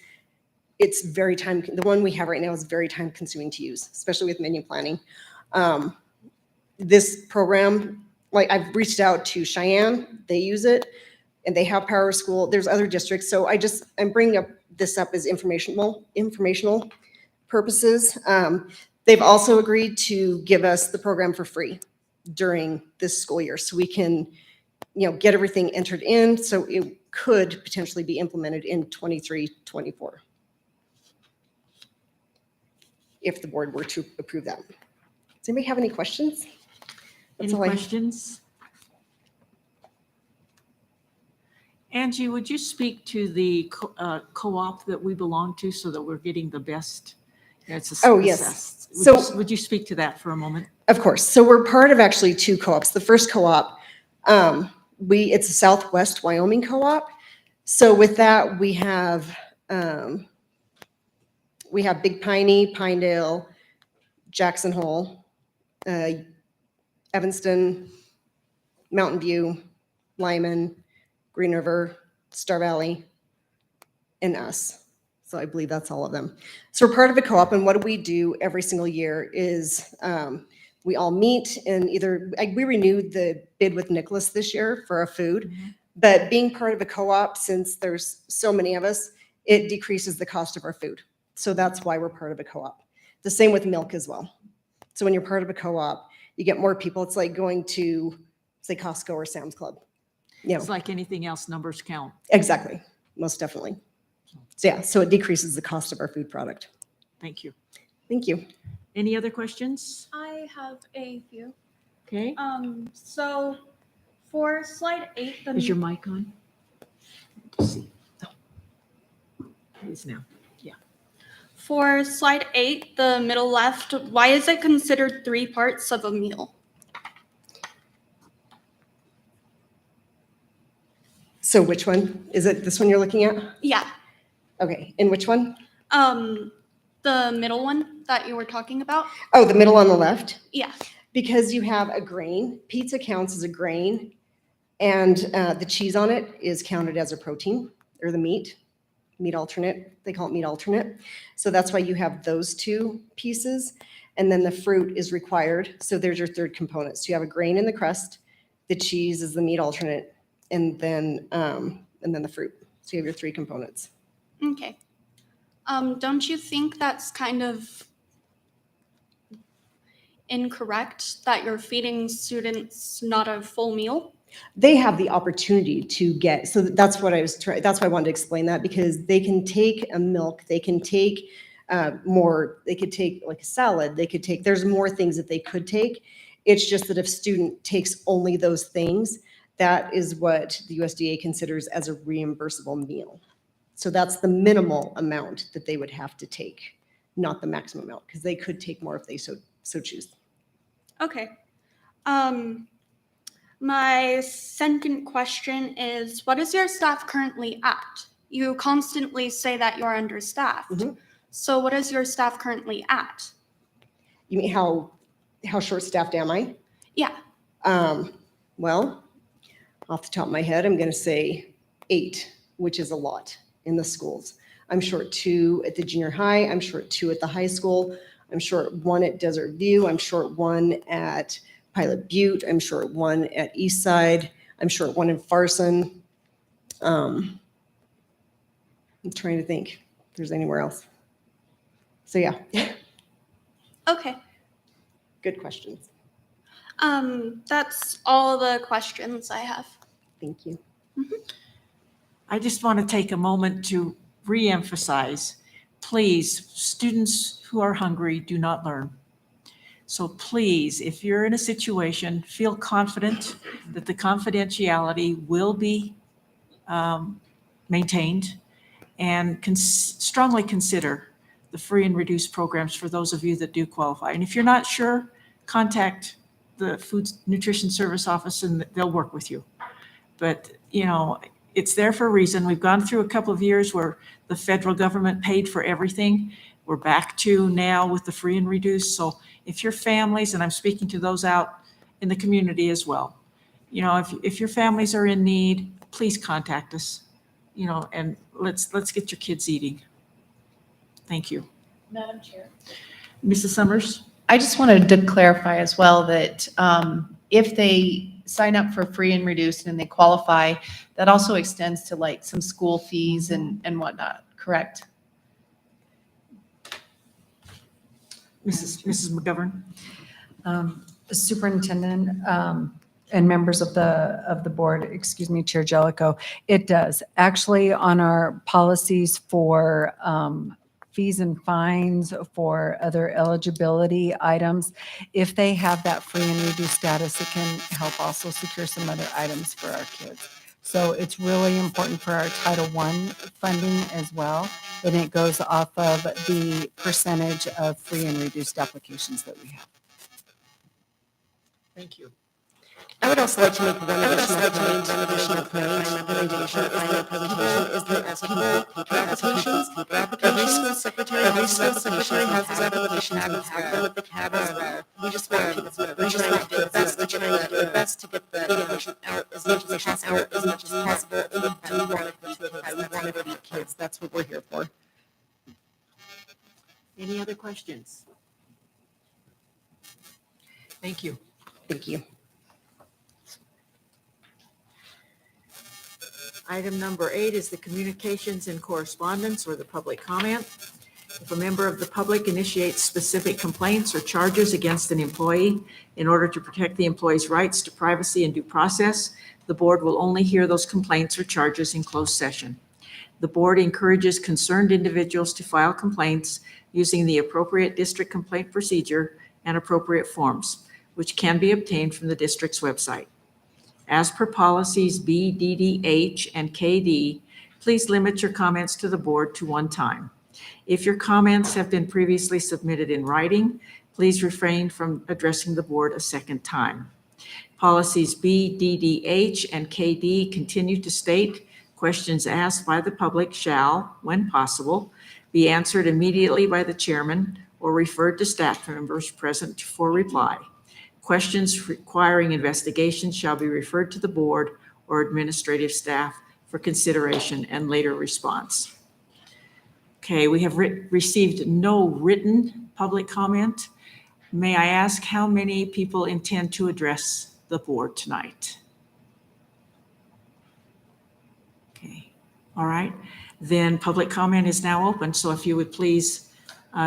one we have right now is very time consuming to use, especially with menu planning. This program, like I've reached out to Cheyenne, they use it, and they have Power School. There's other districts. So I'm bringing this up as informational purposes. They've also agreed to give us the program for free during this school year, so we can, get everything entered in. So it could potentially be implemented in 23-24 if the board were to approve that. Does anybody have any questions? Any questions? Angie, would you speak to the co-op that we belong to so that we're getting the best? Oh, yes. Would you speak to that for a moment? Of course. So we're part of actually 2 co-ops. The first co-op, it's a Southwest Wyoming co-op. So with that, we have Big Piney, Pinedale, Jackson Hole, Evanston, Mountain View, Lyman, Green River, Star Valley, and us. So I believe that's all of them. So we're part of a co-op, and what do we do every single year is we all meet, and we renewed the bid with Nicholas this year for our food. Mm-hmm. But being part of a co-op, since there's so many of us, it decreases the cost of our food. So that's why we're part of a co-op. The same with milk as well. So when you're part of a co-op, you get more people. It's like going to, say, Costco or Sam's Club. Yeah, It's like anything else, numbers count. exactly. Most definitely. So yeah, so it decreases the cost of our food product. Thank you. Thank you. Any other questions? I have a few. Okay, So for slide 8, is your mic on? Let's see. It is now. for slide 8, the middle left, why is it considered 3 parts of a meal? So which one? Is it this one you're looking at? Yeah. Okay, and which one? The middle one that you were talking about? Oh, the middle on the left? Yeah. Because you have a grain. Pizza counts as a grain, and the cheese on it is counted as a protein, or the meat alternate. They call it meat alternate. So that's why you have those two pieces. And then the fruit is required. So there's your third component. So you have a grain in the crust, the cheese is the meat alternate, and then the fruit. So you have your 3 components. Okay. Don't you think that's kind of incorrect that you're feeding students not a full meal? They have the opportunity to get, so that's what that's why I wanted to explain that, because they can take a milk, they can take more, they could take like a salad, there's more things that they could take. It's just that if student takes only those things, that is what the USDA considers as a reimbursable meal. So that's the minimal amount that they would have to take, not the maximum amount, because they could take more if they so choose. Okay. My second question is, what is your staff currently at? You constantly say that you're understaffed. Mhm. So what is your staff currently at? You mean how short-staffed am I? Yeah. Well, off the top of my head, I'm going to say 8, which is a lot in the schools. I'm short 2 at the junior high. I'm short 2 at the high school. I'm short 1 at Desert View. I'm short 1 at Pilot Butte. I'm short 1 at Eastside. I'm short 1 in Farson. I'm trying to think if there's anywhere else. So yeah, Okay. good questions. That's all the questions I have. Thank you. I just want to take a moment to reemphasize, please, students who are hungry do not learn. So please, if you're in a situation, feel confident that the confidentiality will be maintained, and strongly consider the free and reduced programs for those of you that do qualify. And if you're not sure, contact the Food Nutrition Service Office and they'll work with you. But, it's there for a reason. We've gone through a couple of years where the federal government paid for everything. We're back to now with the free and reduced. So if your families, and I'm speaking to those out in the community as well, if your families are in need, please contact us, and let's get your kids eating. Thank you. Madam Chair. Mrs. Summers? I just wanted to clarify as well that if they sign up for free and reduced and they qualify, that also extends to like some school fees and whatnot, correct? Mrs. McGovern? Superintendent and members of the board, excuse me, Chair Jellicoe, it does. Actually, on our policies for fees and fines for other eligibility items, if they have that free and reduced status, it can help also secure some other items for our kids. So it's really important for our Title I funding as well, and it goes off of the percentage of free and reduced applications that we have. Thank you. I would also like to make one additional point. My recommendation is that applications. Every school secretary has his application with the caveat. We just want to do the best. We're trying to do the best to get the information out as much as possible. And we do want to feed kids. We want to feed kids. That's what we're here for. Any other questions? Thank you. Thank you. Item number 8 is the communications and correspondence or the public comment. If a member of the public initiates specific complaints or charges against an employee in order to protect the employee's rights to privacy and due process, The board will only hear those complaints or charges in closed session. The board encourages concerned individuals to file complaints using the appropriate district complaint procedure and appropriate forms, which can be obtained from the district's website. As per policies B, DDH, and KD, please limit your comments to the board to one time. If your comments have been previously submitted in writing, please refrain from addressing the board a second time. Policies B, DDH, and KD continue to state questions asked by the public shall, when possible, be answered immediately by the chairman or referred to staff members present for reply. Questions requiring investigation shall be referred to the board or administrative staff for consideration and later response. Okay, we have received no written public comment. May I ask how many people intend to address the board tonight? Okay, all right. Then public comment is now open. So if you would please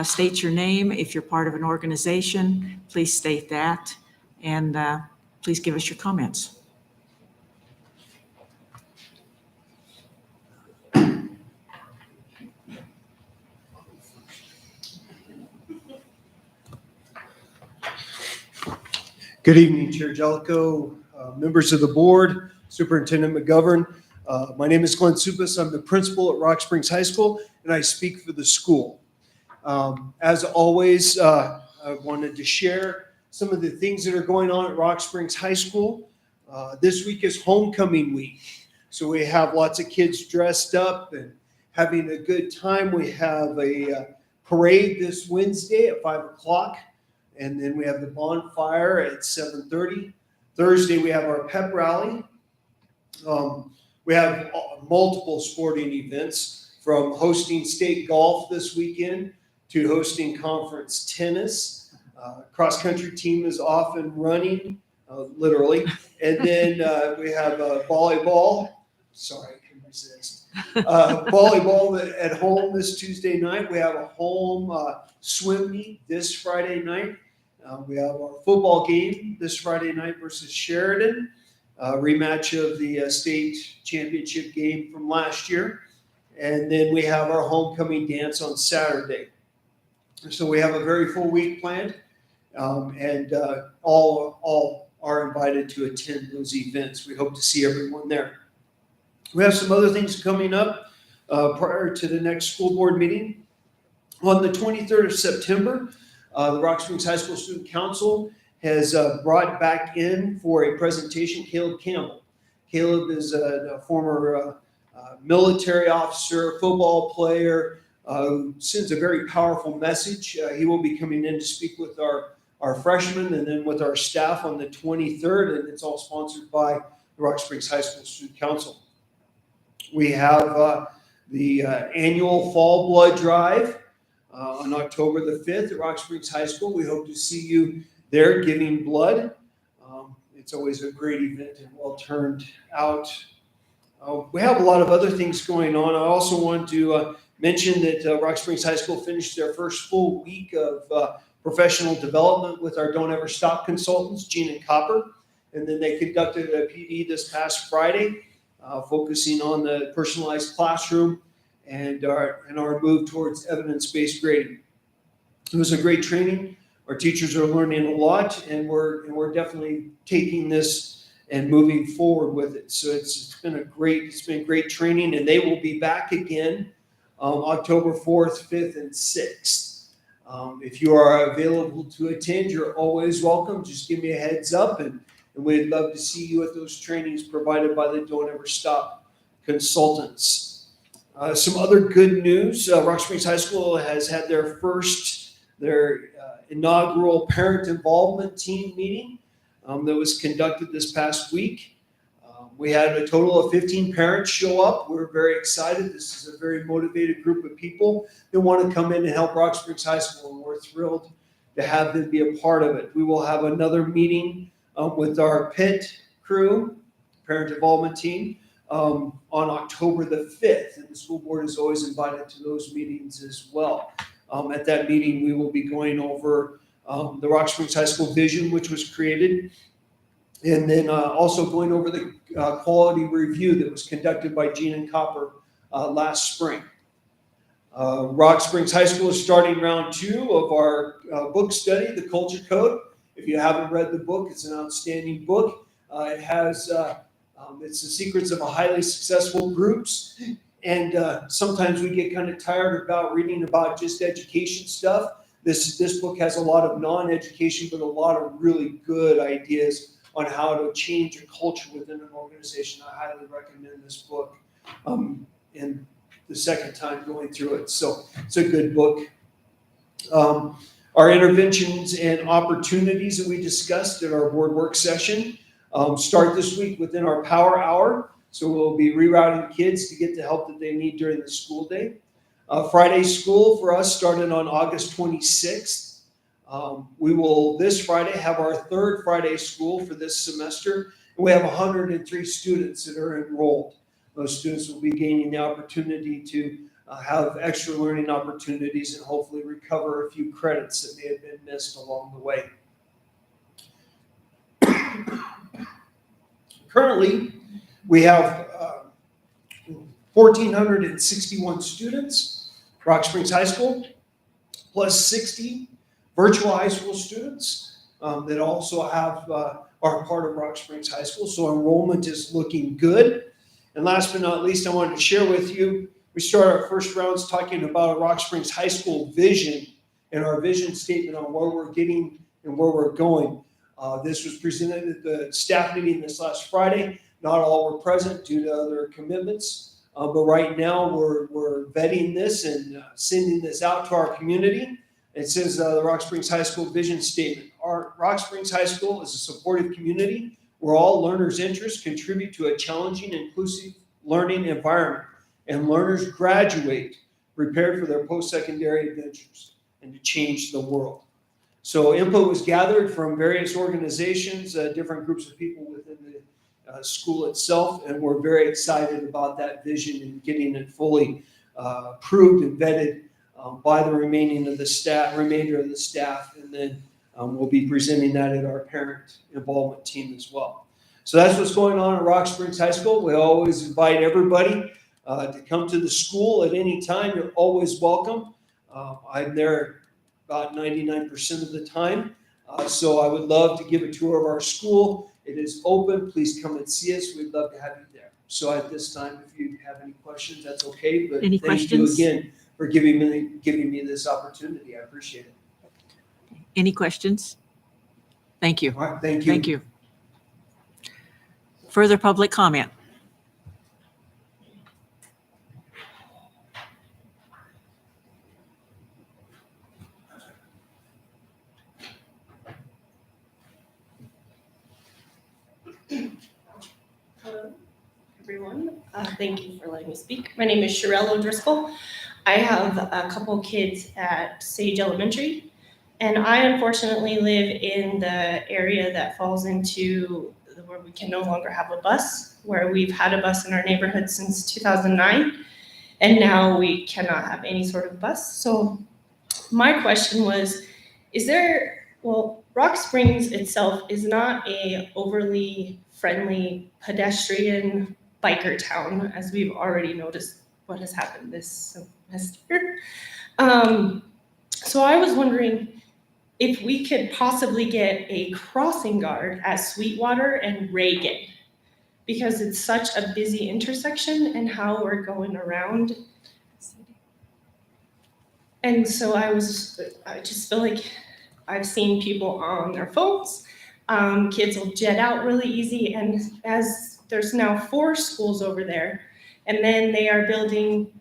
state your name. If you're part of an organization, please state that. And please give us your comments. Good evening, Chair Jellicoe, members of the board, Superintendent McGovern. My name is Glenn Supas. I'm the principal at Rock Springs High School, and I speak for the school. As always, I wanted to share some of the things that are going on at Rock Springs High School. This week is homecoming week, so we have lots of kids dressed up and having a good time. We have a parade this Wednesday at 5 o'clock. And then we have the bonfire at 7:30. Thursday, we have our pep rally. We have multiple sporting events, from hosting state golf this weekend to hosting conference tennis. Cross-country team is off and running, literally. And then we have volleyball. Sorry, I couldn't resist. Volleyball at home this Tuesday night. We have a home swim meet this Friday night. We have our football game this Friday night versus Sheridan, rematch of the state championship game from last year. And then we have our homecoming dance on Saturday. So we have a very full week planned, and all are invited to attend those events. We hope to see everyone there. We have some other things coming up prior to the next school board meeting. On the 23rd of September, the Rock Springs High School Student Council has brought back in for a presentation Caleb Campbell. Caleb is a former military officer, football player, sends a very powerful message. He will be coming in to speak with our freshmen and then with our staff on the 23rd, and it's all sponsored by the Rock Springs High School Student Council. We have the annual Fall Blood Drive on October the 5th at Rock Springs High School. We hope to see you there giving blood. It's always a great event and well turned out. We have a lot of other things going on. I also want to mention that Rock Springs High School finished their first full week of professional development with our Don't Ever Stop consultants, Gene and Copper. And then they conducted a PD this past Friday, focusing on the personalized classroom and our move towards evidence-based grading. It was a great training. Our teachers are learning a lot, and we're definitely taking this and moving forward with it. So it's been great training, and they will be back again October 4th, 5th, and 6th. If you are available to attend, you're always welcome. Just give me a heads up, and we'd love to see you at those trainings provided by the Don't Ever Stop consultants. Some other good news. Rock Springs High School has had their inaugural parent involvement team meeting that was conducted this past week. We had a total of 15 parents show up. We're very excited. This is a very motivated group of people that want to come in and help Rock Springs High School, and we're thrilled to have them be a part of it. We will have another meeting with our PIT crew, parent involvement team, on October the 5th. And the school board is always invited to those meetings as well. At that meeting, we will be going over the Rock Springs High School vision, which was created And then also going over the quality review that was conducted by Gene and Copper last spring. Rock Springs High School is starting round 2 of our book study, The Culture Code. If you haven't read the book, it's an outstanding book. It has, it's the secrets of a highly successful groups. And sometimes we get kind of tired about reading about just education stuff. This book has a lot of non-education, but a lot of really good ideas on how to change a culture within an organization. I highly recommend this book. And the second time going through it. So it's a good book. Our interventions and opportunities that we discussed at our board work session start this week within our power hour. So we'll be rerouting kids to get the help that they need during the school day. Friday school for us started on August 26th. We will this Friday have our 3rd Friday school for this semester. And we have 103 students that are enrolled. Those students will be gaining the opportunity to have extra learning opportunities and hopefully recover a few credits that may have been missed along the way. Currently, we have 1,461 students, Rock Springs High School, plus 60 virtual high school students that also are part of Rock Springs High School. So enrollment is looking good. And last but not least, I wanted to share with you, we started our first rounds talking about Rock Springs High School vision and our vision statement on where we're getting and where we're going. This was presented at the staff meeting this last Friday. Not all were present due to other commitments, but right now we're vetting this and sending this out to our community. It says the Rock Springs High School vision statement. Our Rock Springs High School is a supportive community where all learners' interests contribute to a challenging, inclusive learning environment, and learners graduate prepared for their post-secondary adventures and to change the world. So input was gathered from various organizations, different groups of people within the school itself, and we're very excited about that vision and getting it fully approved and vetted by the remainder of the staff, and then we'll be presenting that at our parent involvement team as well. So that's what's going on at Rock Springs High School. We always invite everybody to come to the school at any time. You're always welcome. I'm there about 99% of the time. So I would love to give a tour of our school. It is open. Please come and see us. We'd love to have you there. So at this time, if you have any questions, that's okay. But Any thank questions? you again for giving me this opportunity. I appreciate it. Any questions? Thank you. All right, thank you. Thank you. Further public comment? Hello, everyone. Thank you for letting me speak. My name is Sherelle O'Driscoll. I have a couple kids at Sage Elementary, and I unfortunately live in the area that falls into where we can no longer have a bus, where we've had a bus in our neighborhood since 2009, and now we cannot have any sort of bus. So my question was, Rock Springs itself is not a overly friendly pedestrian biker town, as we've already noticed what has happened this semester. So I was wondering if we could possibly get a crossing guard at Sweetwater and Reagan, because it's such a busy intersection and how we're going around. And so I just feel like I've seen people on their phones. Kids will jet out really easy, and as there's now 4 schools over there, and then they are building,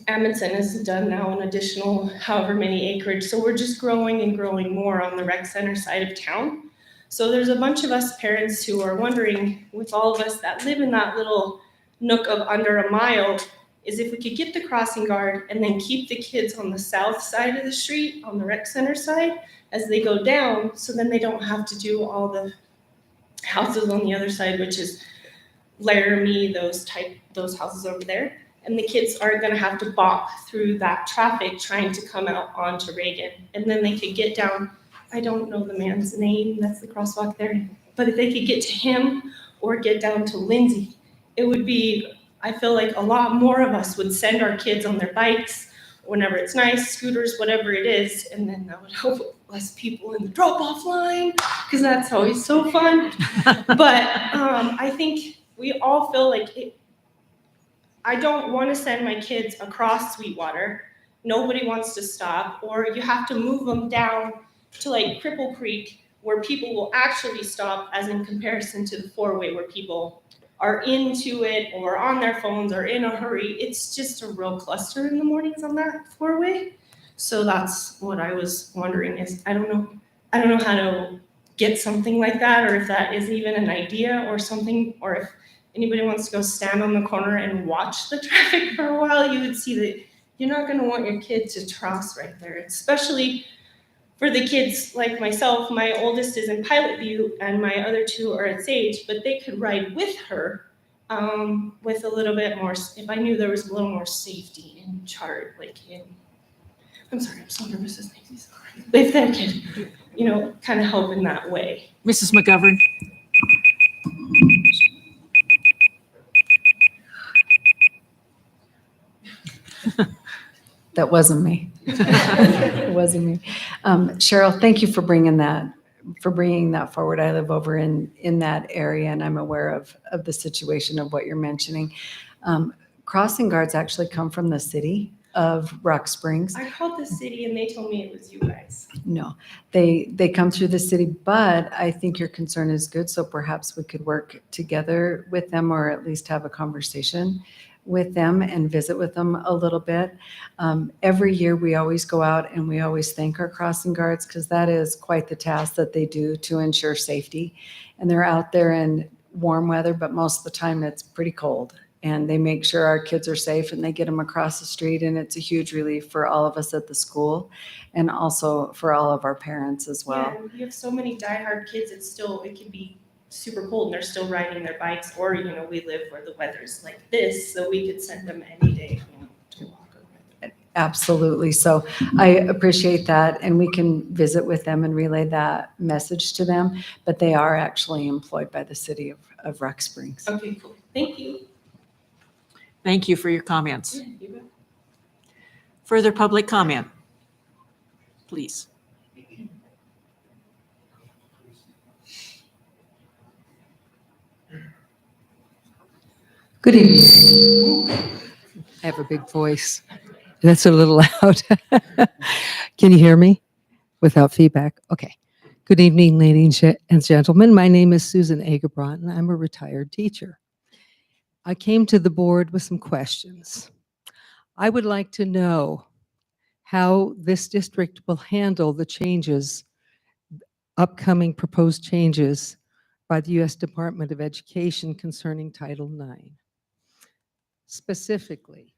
Amundsen has done now an additional however many acreage, so we're just growing and growing more on the rec center side of town. So there's a bunch of us parents who are wondering, with all of us that live in that little nook of under a mile, is if we could get the crossing guard and then keep the kids on the south side of the street, on the rec center side, as they go down, so then they don't have to do all the houses on the other side, which is Laramie, those houses over there. And the kids aren't gonna have to balk through that traffic trying to come out onto Reagan. And then they could get down, I don't know the man's name, that's the crosswalk there. but if they could get to him or get down to Lindsay, it would be, I feel like a lot more of us would send our kids on their bikes whenever it's nice, scooters, whatever it is, and then that would help with less people in the drop-off line, because that's always so fun. But I think we all feel like I don't want to send my kids across Sweetwater. Nobody wants to stop, or you have to move them down to like Cripple Creek, where people will actually stop, as in comparison to the four-way where people are into it or on their phones or in a hurry. It's just a real cluster in the mornings on that four-way. So that's what I was wondering is, I don't know how to get something like that, or if that is even an idea or something, or if anybody wants to go stand on the corner and watch the traffic for a while, you would see that you're not gonna want your kid to cross right there, especially for the kids like myself. My oldest is in Pilot View and my other two are at Sage, but they could ride with her with a little bit more, if I knew there was a little more safety in chart, like in, I'm sorry, I'm so nervous as Nancy's sorry. But if they could, kind of help in that way. Mrs. McGovern? That wasn't me. It wasn't me. Cheryl, thank you for bringing that forward. I live over in that area, and I'm aware of the situation of what you're mentioning. Crossing guards actually come from the city of Rock Springs. I called the city and they told me it was you guys. No, they come through the city, but I think your concern is good, so perhaps we could work together with them, or at least have a conversation with them and visit with them a little bit. Every year we always go out and we always thank our crossing guards, because that is quite the task that they do to ensure safety. And they're out there in warm weather, but most of the time it's pretty cold. And they make sure our kids are safe and they get them across the street. And it's a huge relief for all of us at the school, and also for all of our parents as well. Yeah, and you have so many diehard kids, it can be super cold and they're still riding their bikes, or we live where the weather's like this, so we could send them any day to walk around. Absolutely. So I appreciate that, and we can visit with them and relay that message to them, but they are actually employed by the city of Rock Springs. Okay, cool. Thank you. Thank you for your comments. Yeah, you bet. Further public comment, please. Good evening. I have a big voice. That's a little loud. Can you hear me without feedback? Okay. Good evening, ladies and gentlemen. My name is Susan Agerbrandt, and I'm a retired teacher. I came to the board with some questions. I would like to know how this district will handle the changes, upcoming proposed changes by the U.S. Department of Education concerning Title IX. Specifically,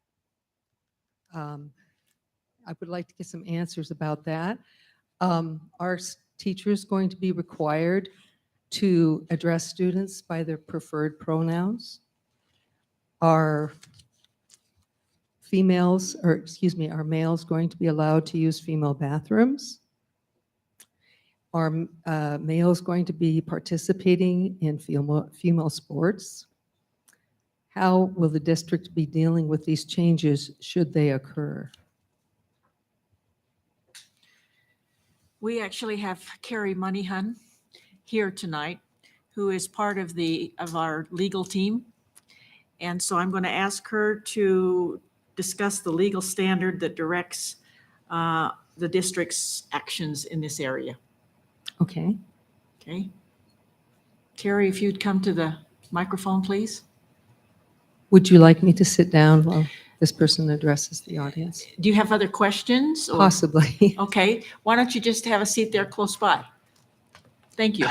I would like to get some answers about that. Are teachers going to be required to address students by their preferred pronouns? Are males going to be allowed to use female bathrooms? Are males going to be participating in female sports? How will the district be dealing with these changes should they occur? We actually have Carrie Moneyhun here tonight, who is part of our legal team. And so I'm going to ask her to discuss the legal standard that directs the district's actions in this area. Okay. Okay. Carrie, if you'd come to the microphone, please. Would you like me to sit down while this person addresses the audience? Do you have other questions? Or- Possibly. Okay. Why don't you just have a seat there close by? Thank you.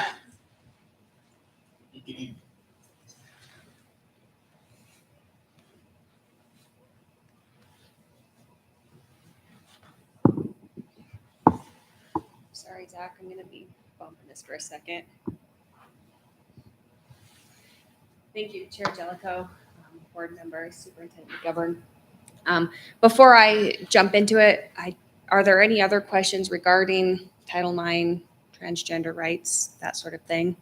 Sorry, Zach, I'm going to be bumping this for a second. Thank you, Chair Jellicoe, board member, Superintendent McGovern. Before I jump into it, are there any other questions regarding Title IX, transgender rights, that sort of thing?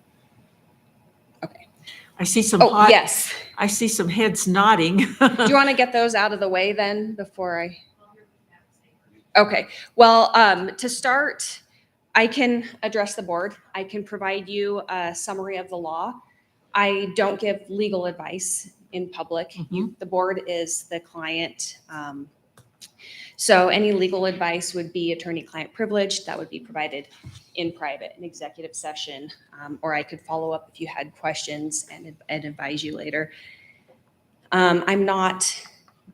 I see some Oh, hot, yes. I see some heads nodding. Do you want to get those out of the way then before I? Okay, well, to start, I can address the board. I can provide you a summary of the law. I don't give legal advice in public. The board is the client. So any legal advice would be attorney-client privilege. That would be provided in private, in executive session, or I could follow up if you had questions and advise you later. I'm not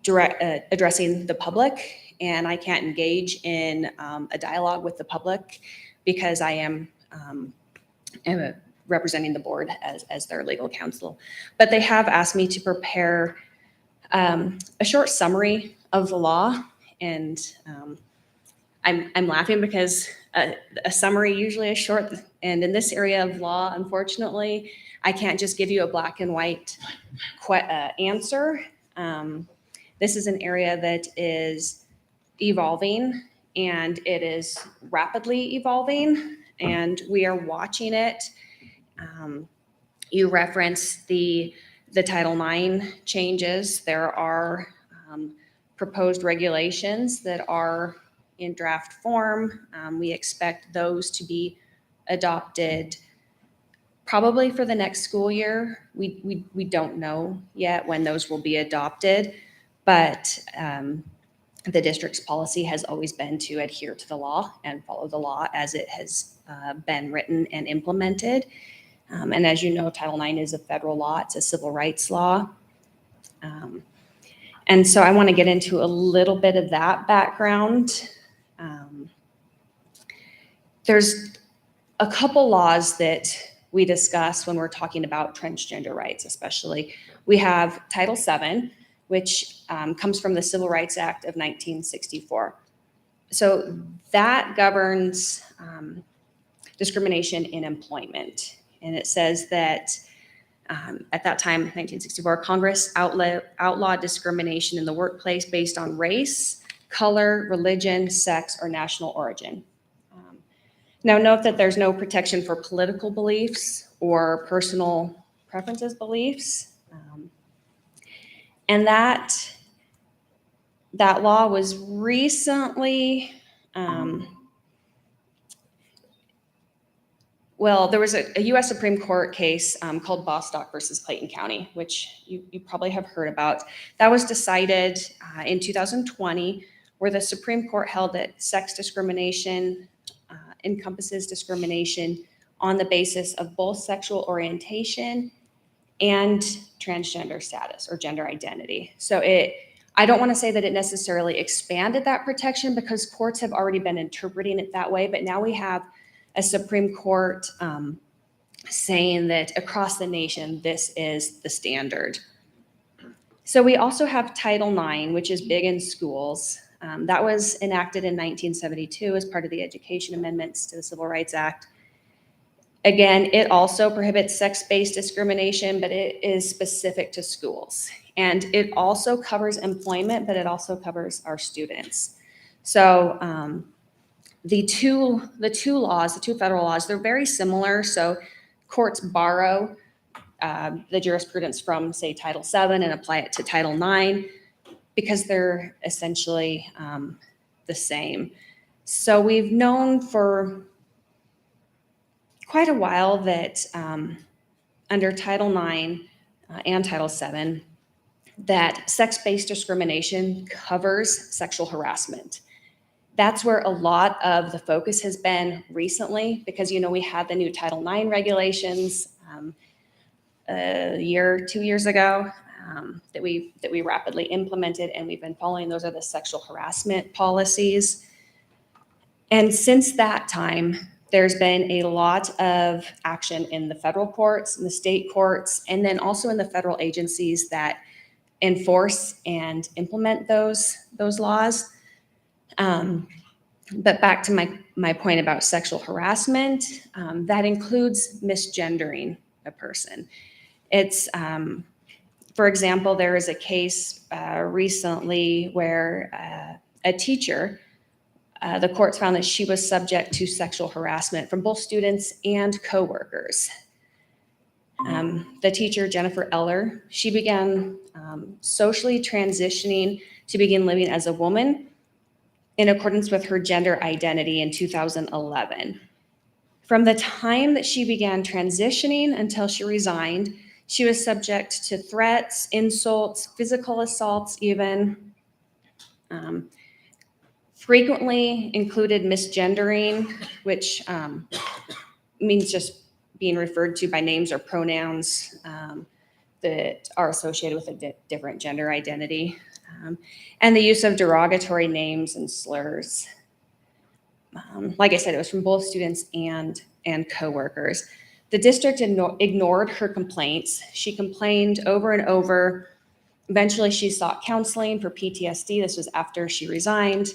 addressing the public, and I can't engage in a dialogue with the public because I am representing the board as their legal counsel. But they have asked me to prepare a short summary of the law, and I'm laughing because a summary usually is short, and in this area of law, unfortunately, I can't just give you a black and white answer. This is an area that is evolving, and it is rapidly evolving, and we are watching it. You referenced the Title IX changes. There are proposed regulations that are in draft form. We expect those to be adopted probably for the next school year. We don't know yet when those will be adopted, but the district's policy has always been to adhere to the law and follow the law as it has been written and implemented. And as you know, Title IX is a federal law. It's a civil rights law. And so I want to get into a little bit of that background. There's a couple laws that we discuss when we're talking about transgender rights, especially. We have Title VII, which comes from the Civil Rights Act of 1964. So that governs discrimination in employment. And it says that at that time, 1964, Congress outlawed discrimination in the workplace based on race, color, religion, sex, or national origin. Now note that there's no protection for political beliefs or personal preferences beliefs. And that law was recently, well, there was a U.S. Supreme Court case called Bostock versus Clayton County, which you probably have heard about. That was decided in 2020, where the Supreme Court held that sex discrimination encompasses discrimination on the basis of both sexual orientation and transgender status or gender identity. So I don't want to say that it necessarily expanded that protection because courts have already been interpreting it that way, but now we have a Supreme Court saying that across the nation, this is the standard. So we also have Title IX, which is big in schools. That was enacted in 1972 as part of the Education Amendments to the Civil Rights Act. Again, it also prohibits sex-based discrimination, but it is specific to schools. And it also covers employment, but it also covers our students. So the two laws, the two federal laws, they're very similar. So courts borrow the jurisprudence from, say, Title VII and apply it to Title IX because they're essentially the same. So we've known for quite a while that under Title IX and Title VII, that sex-based discrimination covers sexual harassment. That's where a lot of the focus has been recently because, we had the new Title IX regulations a year, 2 years ago that we rapidly implemented, and we've been following. Those are the sexual harassment policies. And since that time, there's been a lot of action in the federal courts, in the state courts, and then also in the federal agencies that enforce and implement those laws. But back to my point about sexual harassment, that includes misgendering a person. It's, for example, there is a case recently where a teacher, the courts found that she was subject to sexual harassment from both students and coworkers. The teacher, Jennifer Eller, she began socially transitioning to begin living as a woman in accordance with her gender identity in 2011. From the time that she began transitioning until she resigned, she was subject to threats, insults, physical assaults even. Frequently included misgendering, which means just being referred to by names or pronouns that are associated with a different gender identity, and the use of derogatory names and slurs. Like I said, it was from both students and coworkers. The district ignored her complaints. She complained over and over. Eventually, she sought counseling for PTSD. This was after she resigned.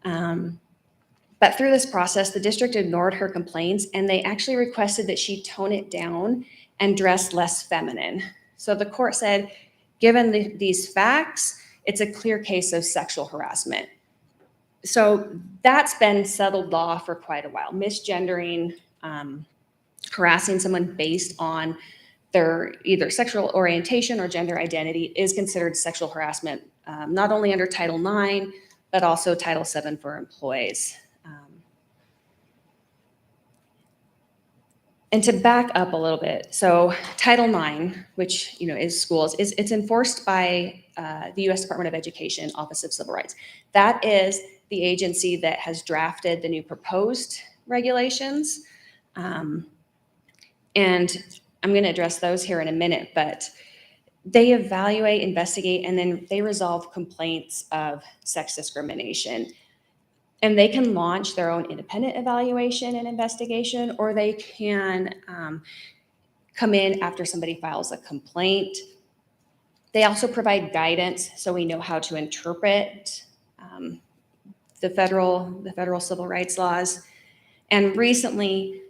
But through this process, the district ignored her complaints, and they actually requested that she tone it down and dress less feminine. So the court said, given these facts, it's a clear case of sexual harassment. So that's been settled law for quite a while. Misgendering, harassing someone based on their either sexual orientation or gender identity is considered sexual harassment, not only under Title IX, but also Title VII for employees. And to back up a little bit, so Title IX, which is schools, it's enforced by the U.S. Department of Education, Office of Civil Rights. That is the agency that has drafted the new proposed regulations. And I'm going to address those here in a minute, but they evaluate, investigate, and then they resolve complaints of sex discrimination. And they can launch their own independent evaluation and investigation, or they can come in after somebody files a complaint. They also provide guidance so we know how to interpret the federal civil rights laws. And recently,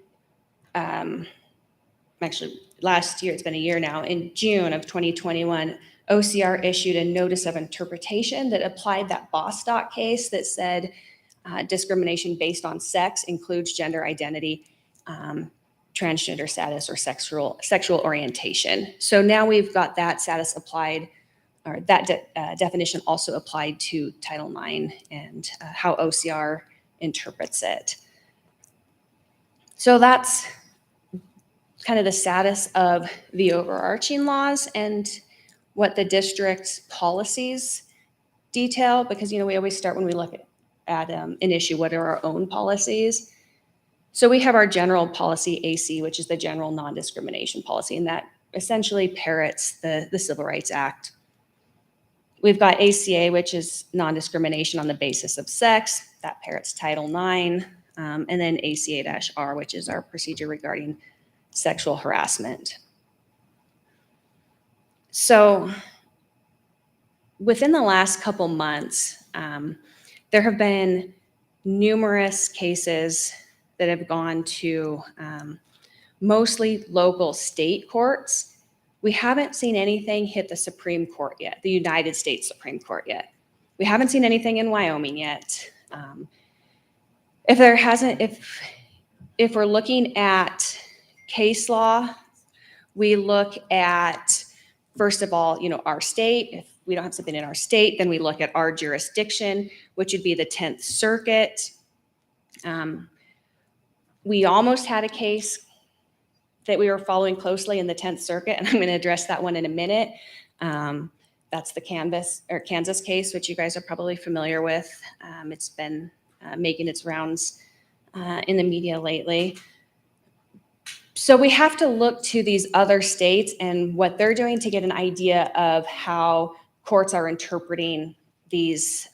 actually last year, it's been a year now, in June of 2021, OCR issued a notice of interpretation that applied that Bostock case that said discrimination based on sex includes gender identity, transgender status, or sexual orientation. So now we've got that status applied, or that definition also applied to Title IX and how OCR interprets it. So that's kind of the status of the overarching laws and what the district's policies detail, because we always start when we look at an issue, what are our own policies? So we have our general policy AC, which is the general non-discrimination policy, and that essentially parrots the Civil Rights Act. We've got ACA, which is non-discrimination on the basis of sex, that parrots Title IX, and then ACA-R, which is our procedure regarding sexual harassment. So within the last couple months, there have been numerous cases that have gone to mostly local state courts. We haven't seen anything hit the Supreme Court yet, the United States Supreme Court yet. We haven't seen anything in Wyoming yet. If we're looking at case law, we look at, first of all, our state. If we don't have something in our state, then we look at our jurisdiction, which would be the 10th Circuit. We almost had a case that we were following closely in the 10th Circuit, and I'm going to address that one in a minute. That's the Kansas case, which you guys are probably familiar with. It's been making its rounds in the media lately. So we have to look to these other states and what they're doing to get an idea of how courts are interpreting these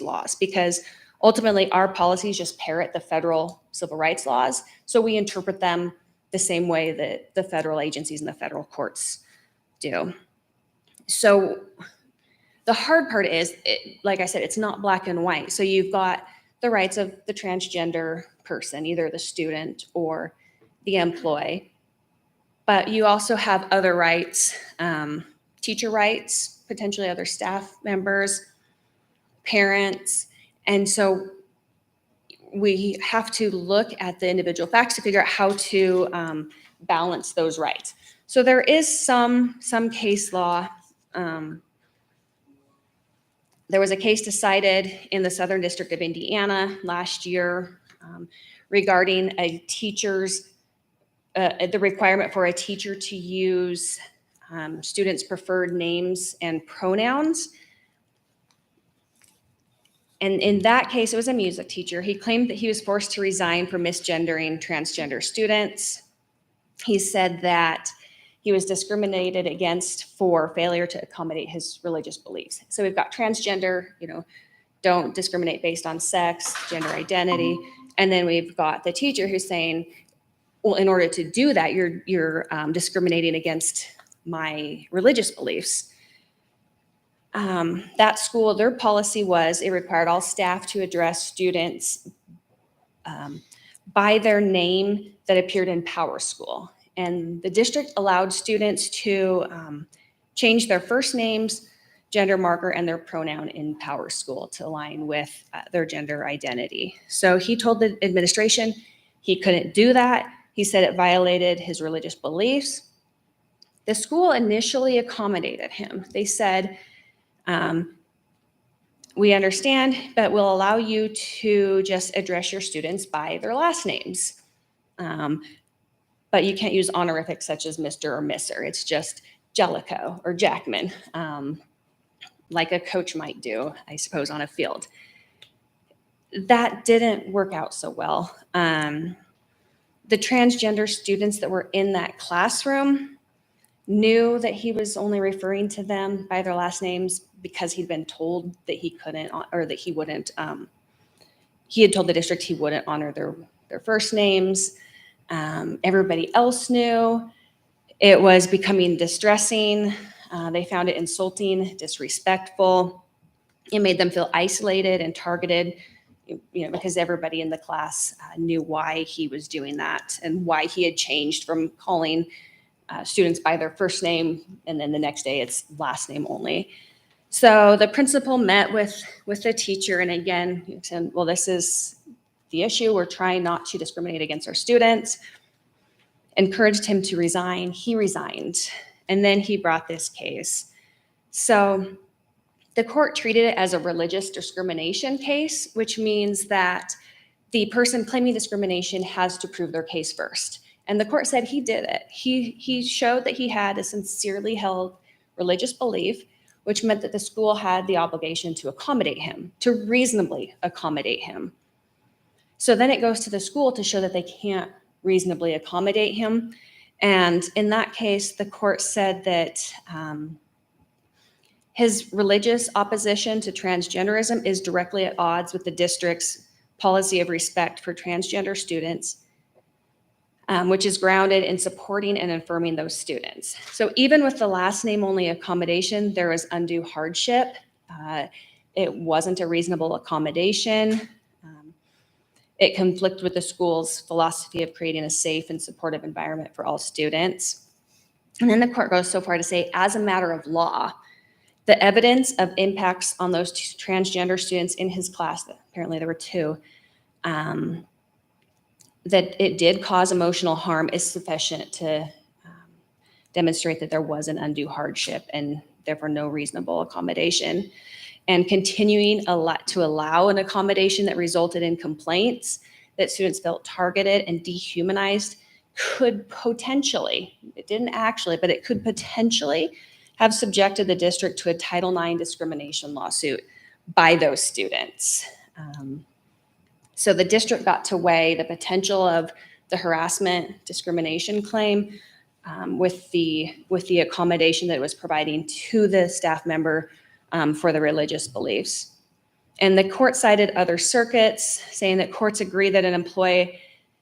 laws, because ultimately our policies just parrot the federal civil rights laws. So we interpret them the same way that the federal agencies and the federal courts do. So the hard part is, like I said, it's not black and white. So you've got the rights of the transgender person, either the student or the employee, but you also have other rights, teacher rights, potentially other staff members, parents. And so we have to look at the individual facts to figure out how to balance those rights. So there is some case law. There was a case decided in the Southern District of Indiana last year regarding a teacher's, the requirement for a teacher to use students' preferred names and pronouns. And in that case, it was a music teacher. He claimed that he was forced to resign for misgendering transgender students. He said that he was discriminated against for failure to accommodate his religious beliefs. So we've got transgender, don't discriminate based on sex, gender identity. And then we've got the teacher who's saying, well, in order to do that, you're discriminating against my religious beliefs. That school, their policy was it required all staff to address students by their name that appeared in Power School. And the district allowed students to change their first names, gender marker, and their pronoun in Power School to align with their gender identity. So he told the administration he couldn't do that. He said it violated his religious beliefs. The school initially accommodated him. They said, we understand, but we'll allow you to just address your students by their last names. But you can't use honorifics such as Mr. or Misser. It's just Jellicoe or Jackman, like a coach might do, I suppose, on a field. That didn't work out so well. The transgender students that were in that classroom knew that he was only referring to them by their last names because he'd been told that he couldn't, or that he wouldn't, he had told the district he wouldn't honor their first names. Everybody else knew. It was becoming distressing. They found it insulting, disrespectful. It made them feel isolated and targeted, because everybody in the class knew why he was doing that and why he had changed from calling students by their first name, and then the next day it's last name only. So the principal met with the teacher, and again, he said, well, this is the issue. We're trying not to discriminate against our students. Encouraged him to resign. He resigned, and then he brought this case. So the court treated it as a religious discrimination case, which means that the person claiming discrimination has to prove their case first. And the court said he did it. He showed that he had a sincerely held religious belief, which meant that the school had the obligation to accommodate him, to reasonably accommodate him. So then it goes to the school to show that they can't reasonably accommodate him. And in that case, the court said that his religious opposition to transgenderism is directly at odds with the district's policy of respect for transgender students, which is grounded in supporting and affirming those students. So even with the last name only accommodation, there was undue hardship. It wasn't a reasonable accommodation. It conflicted with the school's philosophy of creating a safe and supportive environment for all students. And then the court goes so far to say, as a matter of law, the evidence of impacts on those transgender students in his class, apparently there were two, that it did cause emotional harm is sufficient to demonstrate that there was an undue hardship and therefore no reasonable accommodation. And continuing to allow an accommodation that resulted in complaints that students felt targeted and dehumanized could potentially, it didn't actually, but it could potentially have subjected the district to a Title IX discrimination lawsuit by those students. So the district got to weigh the potential of the harassment discrimination claim with the accommodation that it was providing to the staff member for the religious beliefs. And the court cited other circuits, saying that courts agree that an employee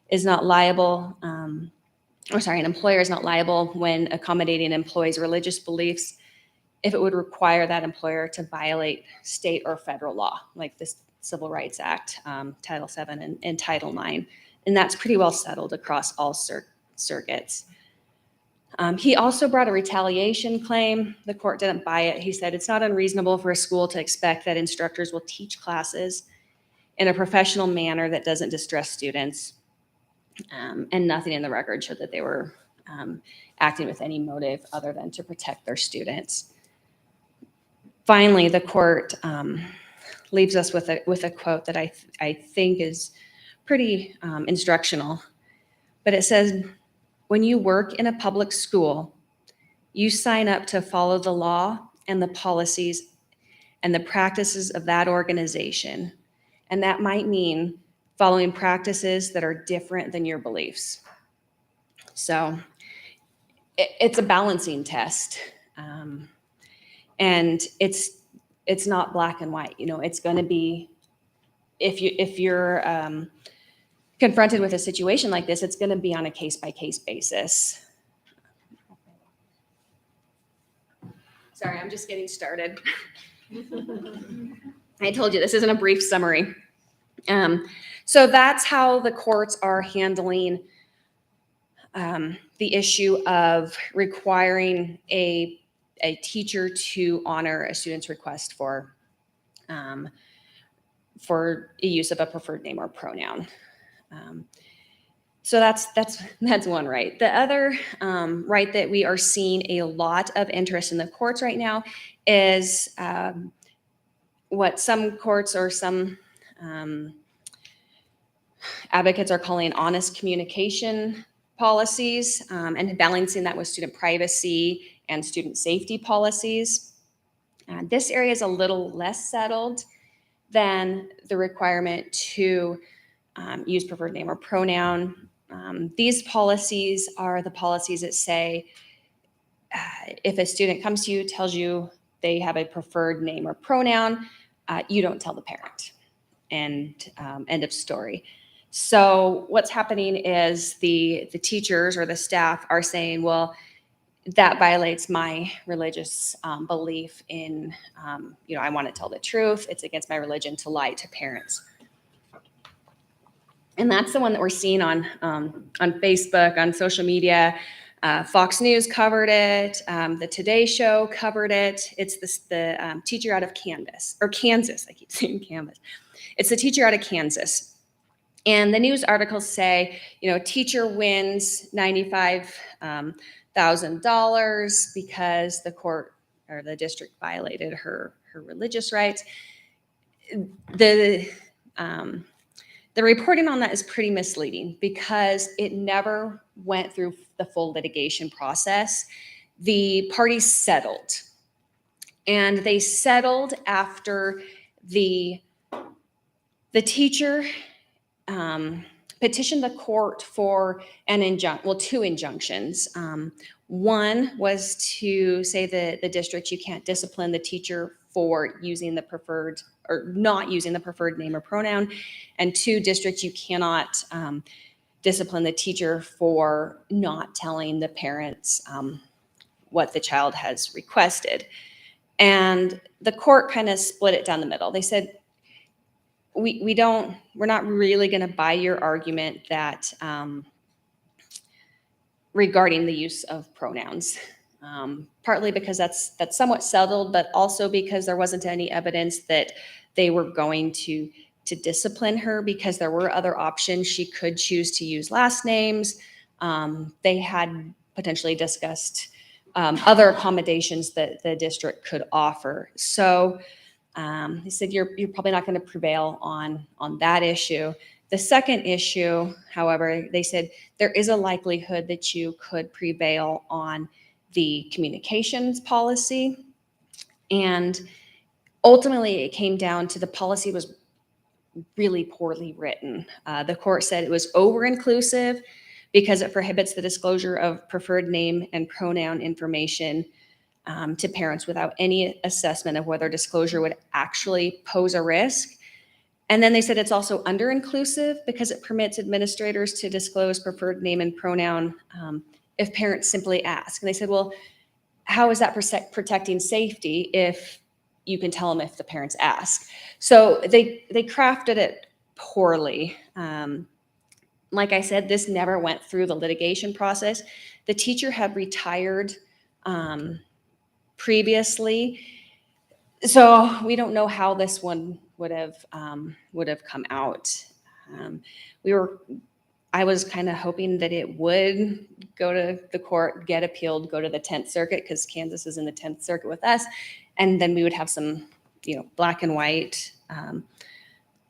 is not liable, an employer is not liable when accommodating an employee's religious beliefs if it would require that employer to violate state or federal law, like the Civil Rights Act, Title VII and Title IX. And that's pretty well settled across all circuits. He also brought a retaliation claim. The court didn't buy it. He said it's not unreasonable for a school to expect that instructors will teach classes in a professional manner that doesn't distress students. And nothing in the record showed that they were acting with any motive other than to protect their students. Finally, the court leaves us with a quote that I think is pretty instructional, but it says, "When you work in a public school, you sign up to follow the law and the policies and the practices of that organization. And that might mean following practices that are different than your beliefs." So it's a balancing test. And it's not black and white. You know, it's going to be, if you're confronted with a situation like this, it's going to be on a case-by-case basis. Sorry, I'm just getting started. I told you this isn't a brief summary. So that's how the courts are handling the issue of requiring a teacher to honor a student's request for a use of a preferred name or pronoun. So that's one right. The other right that we are seeing a lot of interest in the courts right now is what some courts or some advocates are calling honest communication policies, and balancing that with student privacy and student safety policies. This area is a little less settled than the requirement to use preferred name or pronoun. These policies are the policies that say if a student comes to you, tells you they have a preferred name or pronoun, you don't tell the parent. And end of story. So what's happening is the teachers or the staff are saying, well, that violates my religious belief in, I want to tell the truth. It's against my religion to lie to parents. And that's the one that we're seeing on Facebook, on social media. Fox News covered it. The Today Show covered it. It's the teacher out of Kansas. I keep saying Kansas. It's the teacher out of Kansas. And the news articles say, teacher wins $95,000 because the court or the district violated her religious rights. The reporting on that is pretty misleading because it never went through the full litigation process. The parties settled, and they settled after the teacher petitioned the court for two injunctions. One was to say that the district, you can't discipline the teacher for using the preferred or not using the preferred name or pronoun. And two, districts, you cannot discipline the teacher for not telling the parents what the child has requested. And the court kind of split it down the middle. They said, we're not really going to buy your argument that regarding the use of pronouns, partly because that's somewhat settled, but also because there wasn't any evidence that they were going to discipline her because there were other options. She could choose to use last names. They had potentially discussed other accommodations that the district could offer. So he said, you're probably not going to prevail on that issue. The second issue, however, they said there is a likelihood that you could prevail on the communications policy. And ultimately, it came down to the policy was really poorly written. The court said it was over-inclusive because it prohibits the disclosure of preferred name and pronoun information to parents without any assessment of whether disclosure would actually pose a risk. And then they said it's also under-inclusive because it permits administrators to disclose preferred name and pronoun if parents simply ask. And they said, well, how is that protecting safety if you can tell them if the parents ask? So they crafted it poorly. Like I said, this never went through the litigation process. The teacher had retired previously, so we don't know how this one would have come out. I was kind of hoping that it would go to the court, get appealed, go to the 10th Circuit, because Kansas is in the 10th Circuit with us, and then we would have some, black and white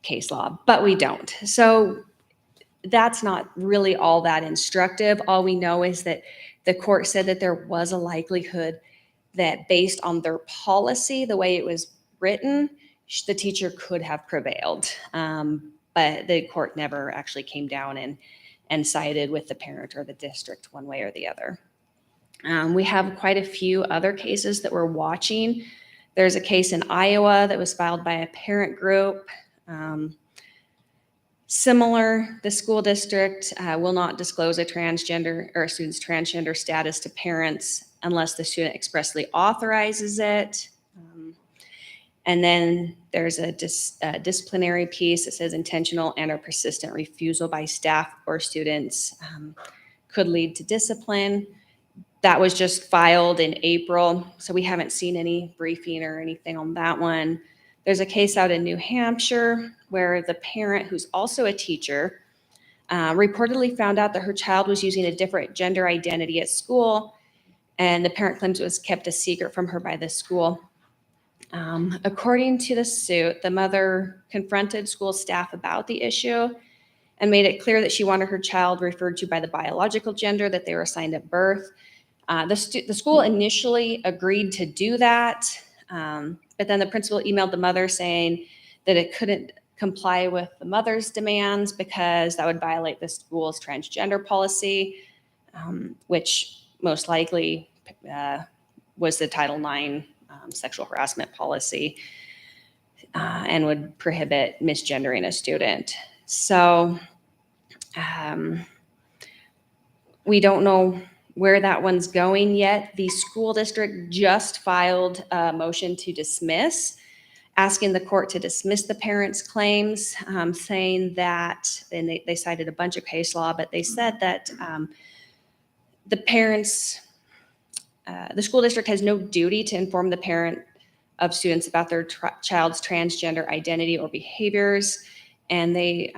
case law, but we don't. So that's not really all that instructive. All we know is that the court said that there was a likelihood that based on their policy, the way it was written, the teacher could have prevailed. But the court never actually came down and sided with the parent or the district one way or the other. We have quite a few other cases that we're watching. There's a case in Iowa that was filed by a parent group. Similar, the school district will not disclose a transgender or a student's transgender status to parents unless the student expressly authorizes it. And then there's a disciplinary piece that says intentional and or persistent refusal by staff or students could lead to discipline. That was just filed in April, so we haven't seen any briefing or anything on that one. There's a case out in New Hampshire where the parent, who's also a teacher, reportedly found out that her child was using a different gender identity at school, and the parent claims it was kept a secret from her by the school. According to the suit, the mother confronted school staff about the issue and made it clear that she wanted her child referred to by the biological gender that they were assigned at birth. The school initially agreed to do that, but then the principal emailed the mother saying that it couldn't comply with the mother's demands because that would violate the school's transgender policy, which most likely was the Title IX sexual harassment policy, and would prohibit misgendering a student. So we don't know where that one's going yet. The school district just filed a motion to dismiss, asking the court to dismiss the parents' claims, saying that, and they cited a bunch of case law, but they said that the parents, the school district has no duty to inform the parent of students about their child's transgender identity or behaviors, and the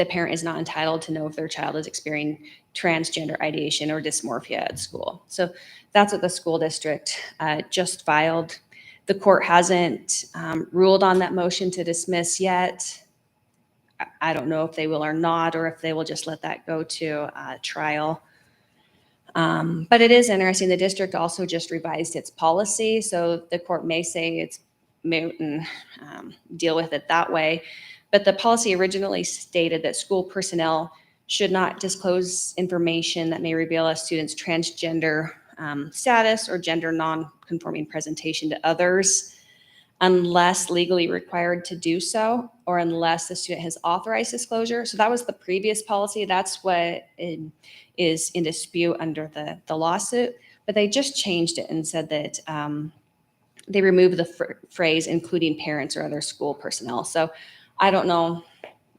parent is not entitled to know if their child is experiencing transgender ideation or dysmorphia at school. So that's what the school district just filed. The court hasn't ruled on that motion to dismiss yet. I don't know if they will or not, or if they will just let that go to trial. But it is interesting. The district also just revised its policy, so the court may say it's moot and deal with it that way. But the policy originally stated that school personnel should not disclose information that may reveal a student's transgender status or gender non-conforming presentation to others unless legally required to do so, or unless the student has authorized disclosure. So that was the previous policy. That's what is in dispute under the lawsuit. But they just changed it and said that they removed the phrase including parents or other school personnel. So I don't know,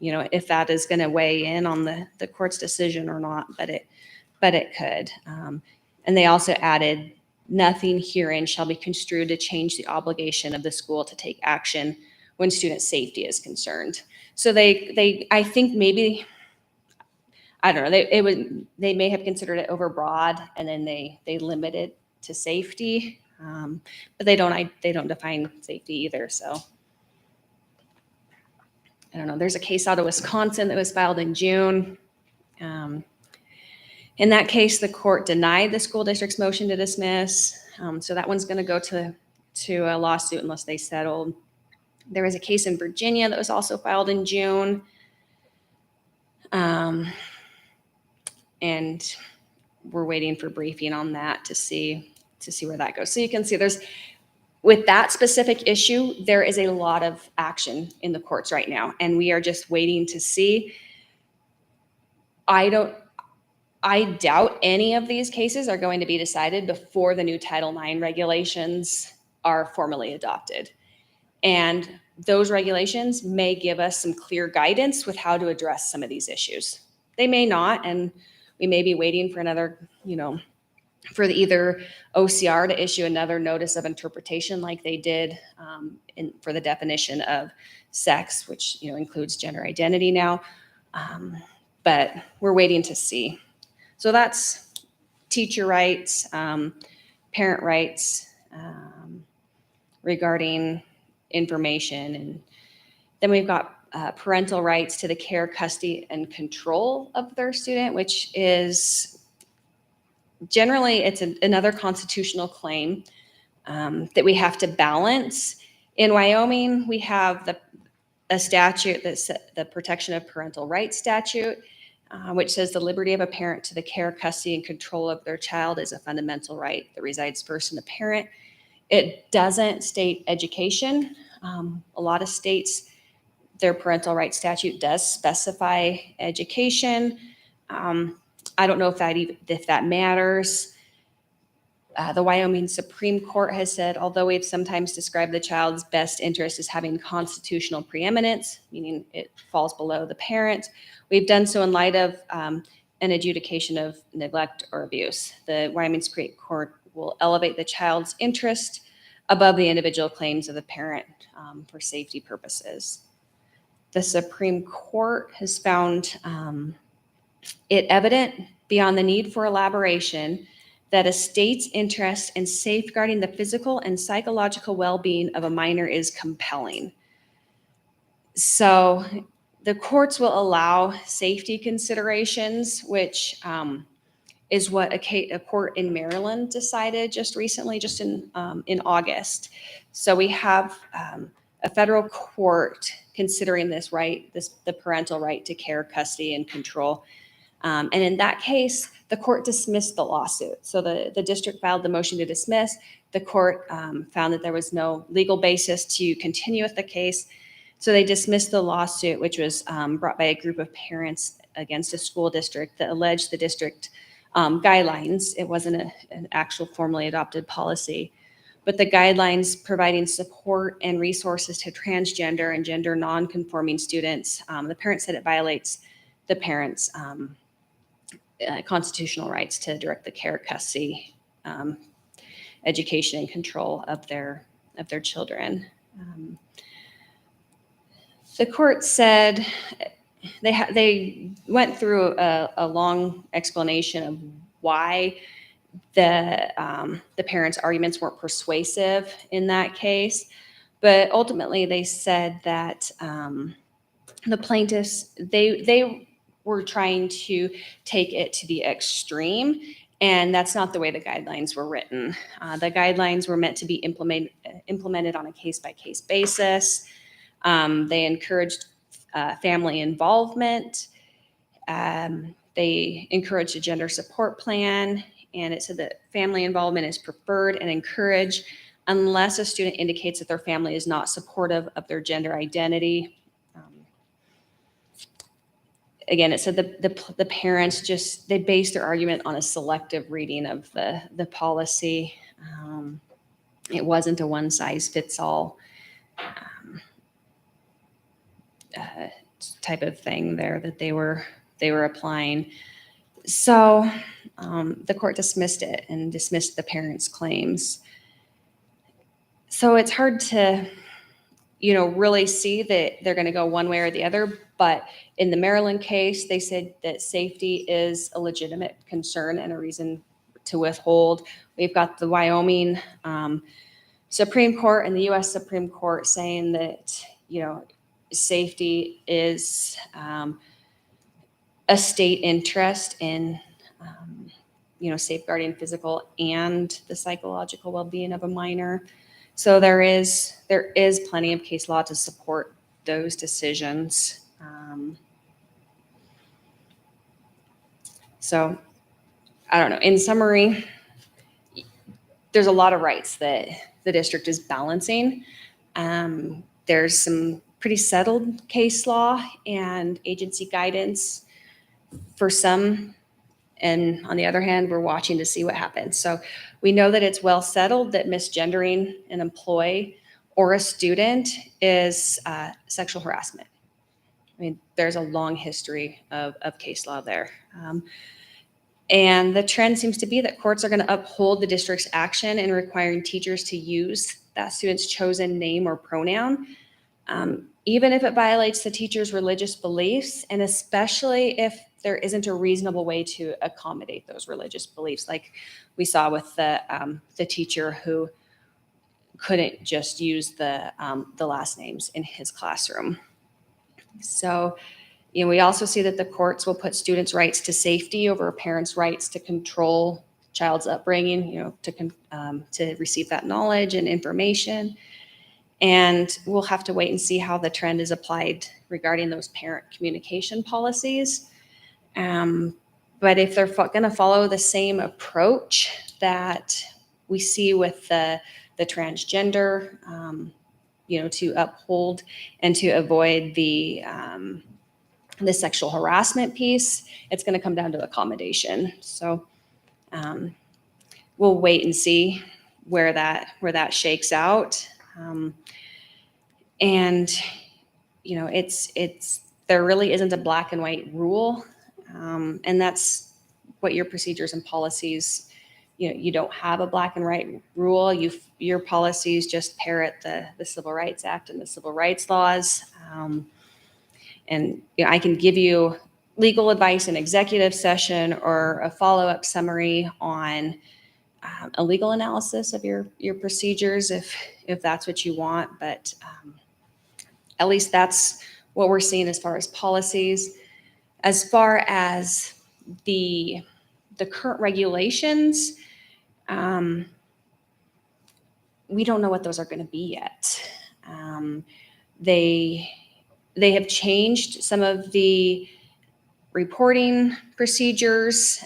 if that is going to weigh in on the court's decision or not, but it could. And they also added, nothing herein shall be construed to change the obligation of the school to take action when student safety is concerned. So they I think maybe, I don't know, they may have considered it overbroad, and then they limit it to safety, but they don't define safety either. So I don't know. There's a case out of Wisconsin that was filed in June. In that case, the court denied the school district's motion to dismiss. So that one's going to go to a lawsuit unless they settled. There was a case in Virginia that was also filed in June. And we're waiting for briefing on that to see where that goes. So you can see with that specific issue, there is a lot of action in the courts right now, and we are just waiting to see. I doubt any of these cases are going to be decided before the new Title IX regulations are formally adopted. And those regulations may give us some clear guidance with how to address some of these issues. They may not, and we may be waiting for another, for either OCR to issue another notice of interpretation like they did for the definition of sex, which includes gender identity now, But we're waiting to see. So that's teacher rights, parent rights regarding information. And then we've got parental rights to the care, custody, and control of their student, which is generally, it's another constitutional claim that we have to balance. In Wyoming, we have a statute that's the Protection of Parental Rights statute, which says the liberty of a parent to the care, custody, and control of their child is a fundamental right that resides first in the parent. It doesn't state education. A lot of states, their parental rights statute does specify education. I don't know if that matters. The Wyoming Supreme Court has said, although we've sometimes described the child's best interest as having constitutional preeminence, meaning it falls below the parent, we've done so in light of an adjudication of neglect or abuse. The Wyoming Supreme Court will elevate the child's interest above the individual claims of the parent for safety purposes. The Supreme Court has found it evident beyond the need for elaboration that a state's interest in safeguarding the physical and psychological well-being of a minor is compelling. So the courts will allow safety considerations, which is what a court in Maryland decided just recently, just in August. So we have a federal court considering this right, the parental right to care, custody, and control. And in that case, the court dismissed the lawsuit. So the district filed the motion to dismiss. The court found that there was no legal basis to continue with the case. So they dismissed the lawsuit, which was brought by a group of parents against a school district that alleged the district guidelines. It wasn't an actual formally adopted policy, but the guidelines providing support and resources to transgender and gender non-conforming students. The parent said it violates the parents' constitutional rights to direct the care, custody, education, and control of their children. The court said they went through a long explanation of why the parents' arguments weren't persuasive in that case, but ultimately they said that the plaintiffs they were trying to take it to the extreme, and that's not the way the guidelines were written. The guidelines were meant to be implemented on a case-by-case basis. They encouraged family involvement. They encouraged a gender support plan, and it said that family involvement is preferred and encouraged unless a student indicates that their family is not supportive of their gender identity. Again, it said the parents they based their argument on a selective reading of the policy. It wasn't a one-size-fits-all type of thing there that they were applying. So the court dismissed it and dismissed the parents' claims. So it's hard to, really see that they're going to go one way or the other. But in the Maryland case, they said that safety is a legitimate concern and a reason to withhold. We've got the Wyoming Supreme Court and the U.S. Supreme Court saying that, safety is a state interest in, safeguarding physical and the psychological well-being of a minor. So there is plenty of case law to support those decisions. So I don't know. In summary, there's a lot of rights that the district is balancing. There's some pretty settled case law and agency guidance for some. And on the other hand, we're watching to see what happens. So we know that it's well settled that misgendering an employee or a student is sexual harassment. I mean, there's a long history of case law there. And the trend seems to be that courts are going to uphold the district's action in requiring teachers to use that student's chosen name or pronoun. even if it violates the teacher's religious beliefs, and especially if there isn't a reasonable way to accommodate those religious beliefs, like we saw with the teacher who couldn't just use the last names in his classroom. So, we also see that the courts will put students' rights to safety over parents' rights to control child's upbringing, to receive that knowledge and information. And we'll have to wait and see how the trend is applied regarding those parent communication policies. But if they're going to follow the same approach that we see with the transgender, to uphold and to avoid the sexual harassment piece, it's going to come down to accommodation. So we'll wait and see where that shakes out. And there really isn't a black and white rule, and that's what your procedures and policies. You don't have a black and white rule. Your policies just parrot the Civil Rights Act and the civil rights laws. And I can give you legal advice in executive session or a follow-up summary on a legal analysis of your procedures if that's what you want. But at least that's what we're seeing as far as policies. As far as the current regulations, we don't know what those are going to be yet. They have changed some of the reporting procedures,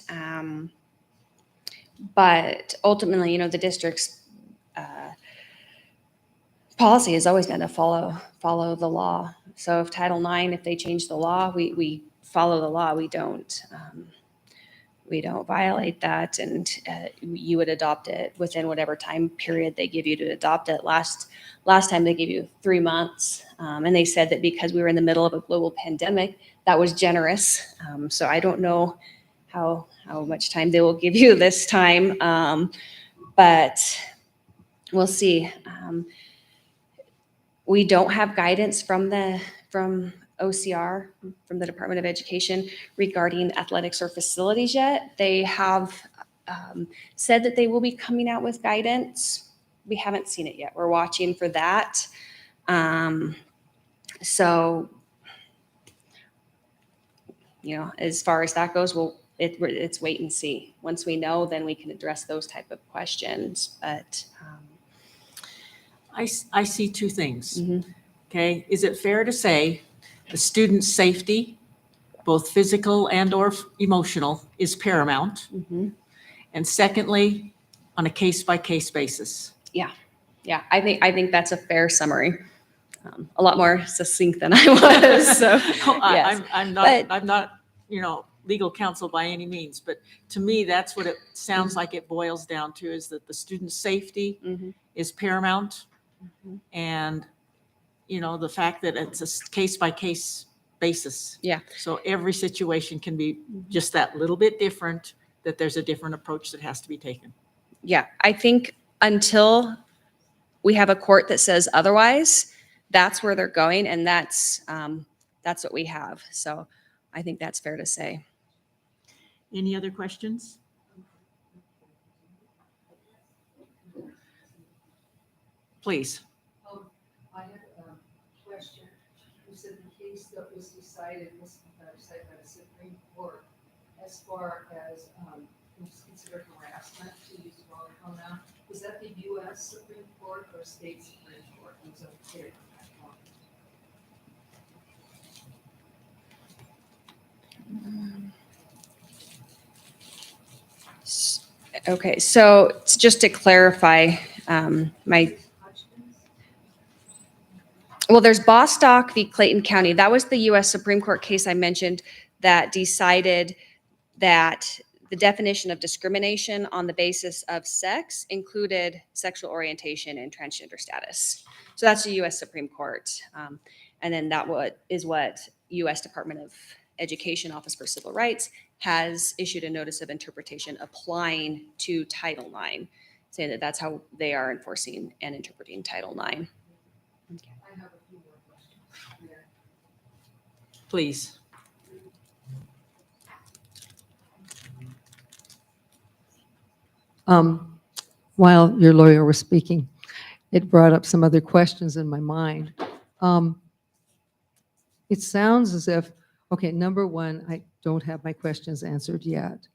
but ultimately, the district's policy has always been to follow the law. So if Title IX, if they change the law, we follow the law. We don't violate that, and you would adopt it within whatever time period they give you to adopt it. Last time they gave you 3 months, and they said that because we were in the middle of a global pandemic, that was generous. So I don't know how much time they will give you this time, but we'll see. We don't have guidance from OCR, from the Department of Education, regarding athletics or facilities yet. They have said that they will be coming out with guidance. We haven't seen it yet. We're watching for that. So, as far as that goes, it's wait and see. Once we know, then we can address those type of questions. But I see two things. Okay, is it fair to say the student's safety, both physical and or emotional, is paramount? And secondly, on a case-by-case basis? Yeah, I think that's a fair summary. A lot more succinct than I was. So, yes. I'm not, legal counsel by any means, but to me, that's what it sounds like it boils down to, is that the student's safety is paramount. And, the fact that it's a case-by-case basis. Yeah. So every situation can be just that little bit different, that there's a different approach that has to be taken. Yeah, I think until we have a court that says otherwise, that's where they're going, and that's what we have. So I think that's fair to say. Any other questions? Please. I have a question. You said the case that was decided by the Supreme Court, as far as it's considered harassment, to use the wrong pronoun, was that the U.S. Supreme Court or state Supreme Court? It was unclear on that one. Okay, so just to clarify, there's Bostock v. Clayton County. That was the U.S. Supreme Court case I mentioned that decided that the definition of discrimination on the basis of sex included sexual orientation and transgender status. So that's the U.S. Supreme Court. And then that is what U.S. Department of Education Office for Civil Rights has issued a notice of interpretation applying to Title IX, saying that that's how they are enforcing and interpreting Title IX. I have a few more questions. Please. While your lawyer was speaking, it brought up some other questions in my mind. It sounds as if, okay, number one, I don't have my questions answered yet.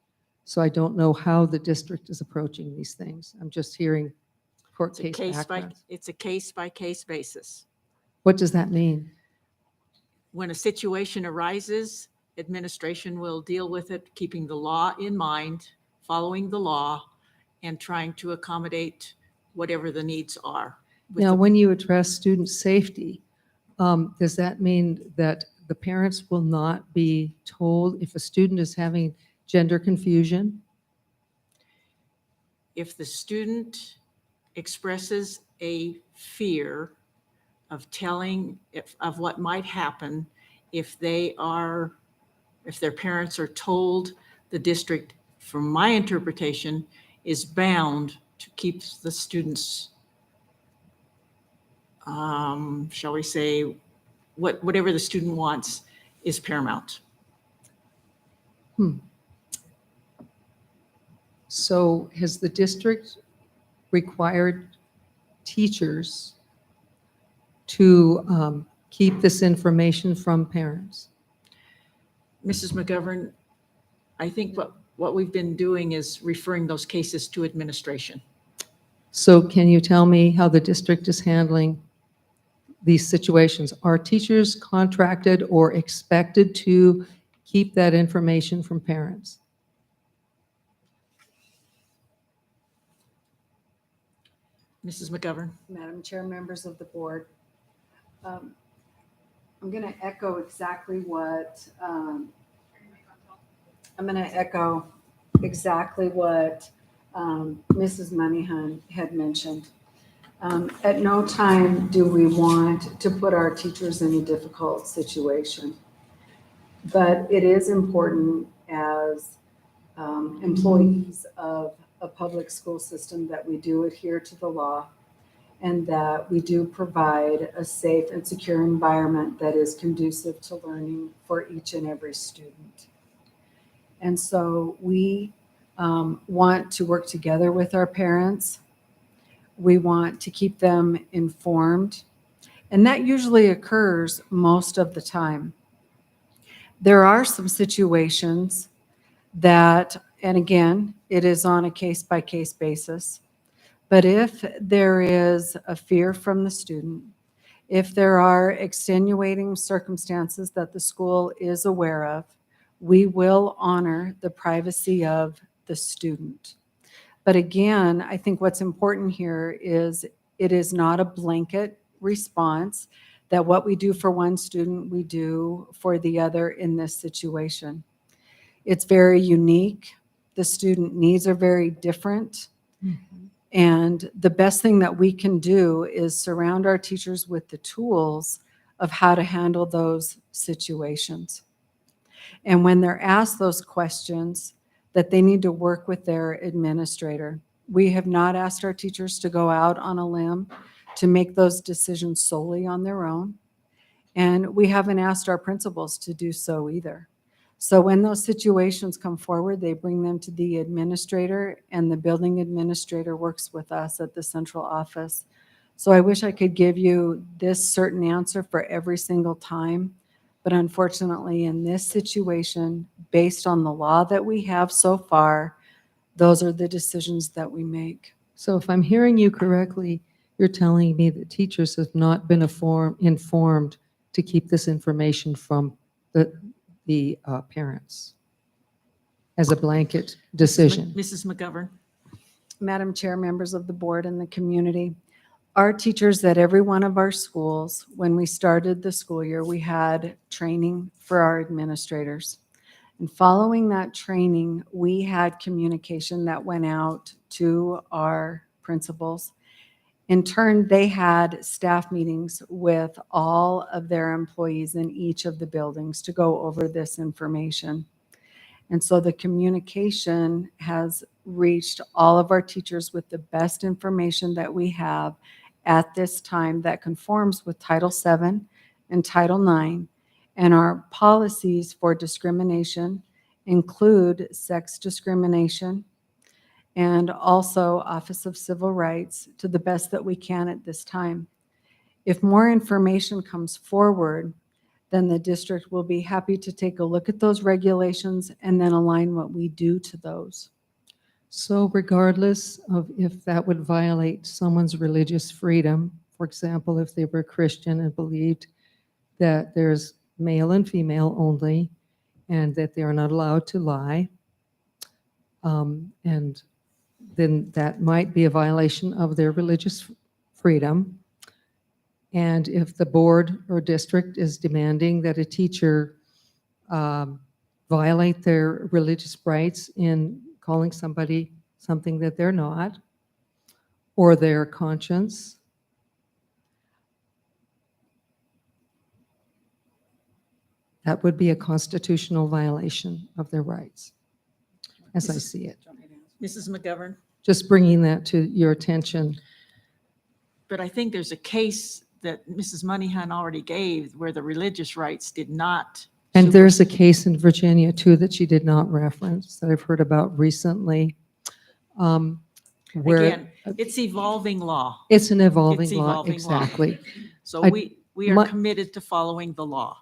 So I don't know how the district is approaching these things. I'm just hearing court case backgrounds. It's a case-by-case basis. What does that mean? When a situation arises, administration will deal with it, keeping the law in mind, following the law, and trying to accommodate whatever the needs are. Now, when you address student safety, does that mean that the parents will not be told if a student is having gender confusion? If the student expresses a fear of telling of what might happen if their parents are told, the district, from my interpretation, is bound to keep the students, shall we say, whatever the student wants is paramount. So has the district required teachers to keep this information from parents? Mrs. McGovern, I think what we've been doing is referring those cases to administration. So can you tell me how the district is handling these situations? Are teachers contracted or expected to keep that information from parents? Mrs. McGovern. Madam Chair, members of the board, I'm going to echo exactly what Mrs. Moneyhan had mentioned. At no time do we want to put our teachers in a difficult situation, but it is important as employees of a public school system that we do adhere to the law and that we do provide a safe and secure environment that is conducive to learning for each and every student. And so we want to work together with our parents. We want to keep them informed, and that usually occurs most of the time. There are some situations that, and again, it is on a case-by-case basis, but if there is a fear from the student, if there are extenuating circumstances that the school is aware of, we will honor the privacy of the student. But again, I think what's important here is it is not a blanket response that what we do for one student, we do for the other in this situation. It's very unique. The student needs are very different. And the best thing that we can do is surround our teachers with the tools of how to handle those situations. And when they're asked those questions, that they need to work with their administrator. We have not asked our teachers to go out on a limb to make those decisions solely on their own. And we haven't asked our principals to do so either. So when those situations come forward, they bring them to the administrator, and the building administrator works with us at the central office. So I wish I could give you this certain answer for every single time. But unfortunately, in this situation, based on the law that we have so far, those are the decisions that we make. So if I'm hearing you correctly, you're telling me that teachers have not been informed to keep this information from the parents as a blanket decision. Mrs. McGovern. Madam Chair, members of the board and the community, our teachers at every one of our schools, when we started the school year, we had training for our administrators. And following that training, we had communication that went out to our principals. In turn, they had staff meetings with all of their employees in each of the buildings to go over this information. And so the communication has reached all of our teachers with the best information that we have at this time that conforms with Title VII and Title IX. And our policies for discrimination include sex discrimination and also Office of Civil Rights to the best that we can at this time. If more information comes forward, then the district will be happy to take a look at those regulations and then align what we do to those. So regardless of if that would violate someone's religious freedom, for example, if they were Christian and believed that there's male and female only and that they are not allowed to lie, and then that might be a violation of their religious freedom. And if the board or district is demanding that a teacher violate their religious rights in calling somebody something that they're not, or their conscience, that would be a constitutional violation of their rights, as I see it. Mrs. McGovern, Just bringing that to your attention. but I think there's a case that Mrs. Moneyhan already gave where the religious rights did not. And there's a case in Virginia too that she did not reference that I've heard about recently. Where Again, it's evolving law. it's an evolving It's law, evolving law. exactly. So I- we are my- committed to following the law.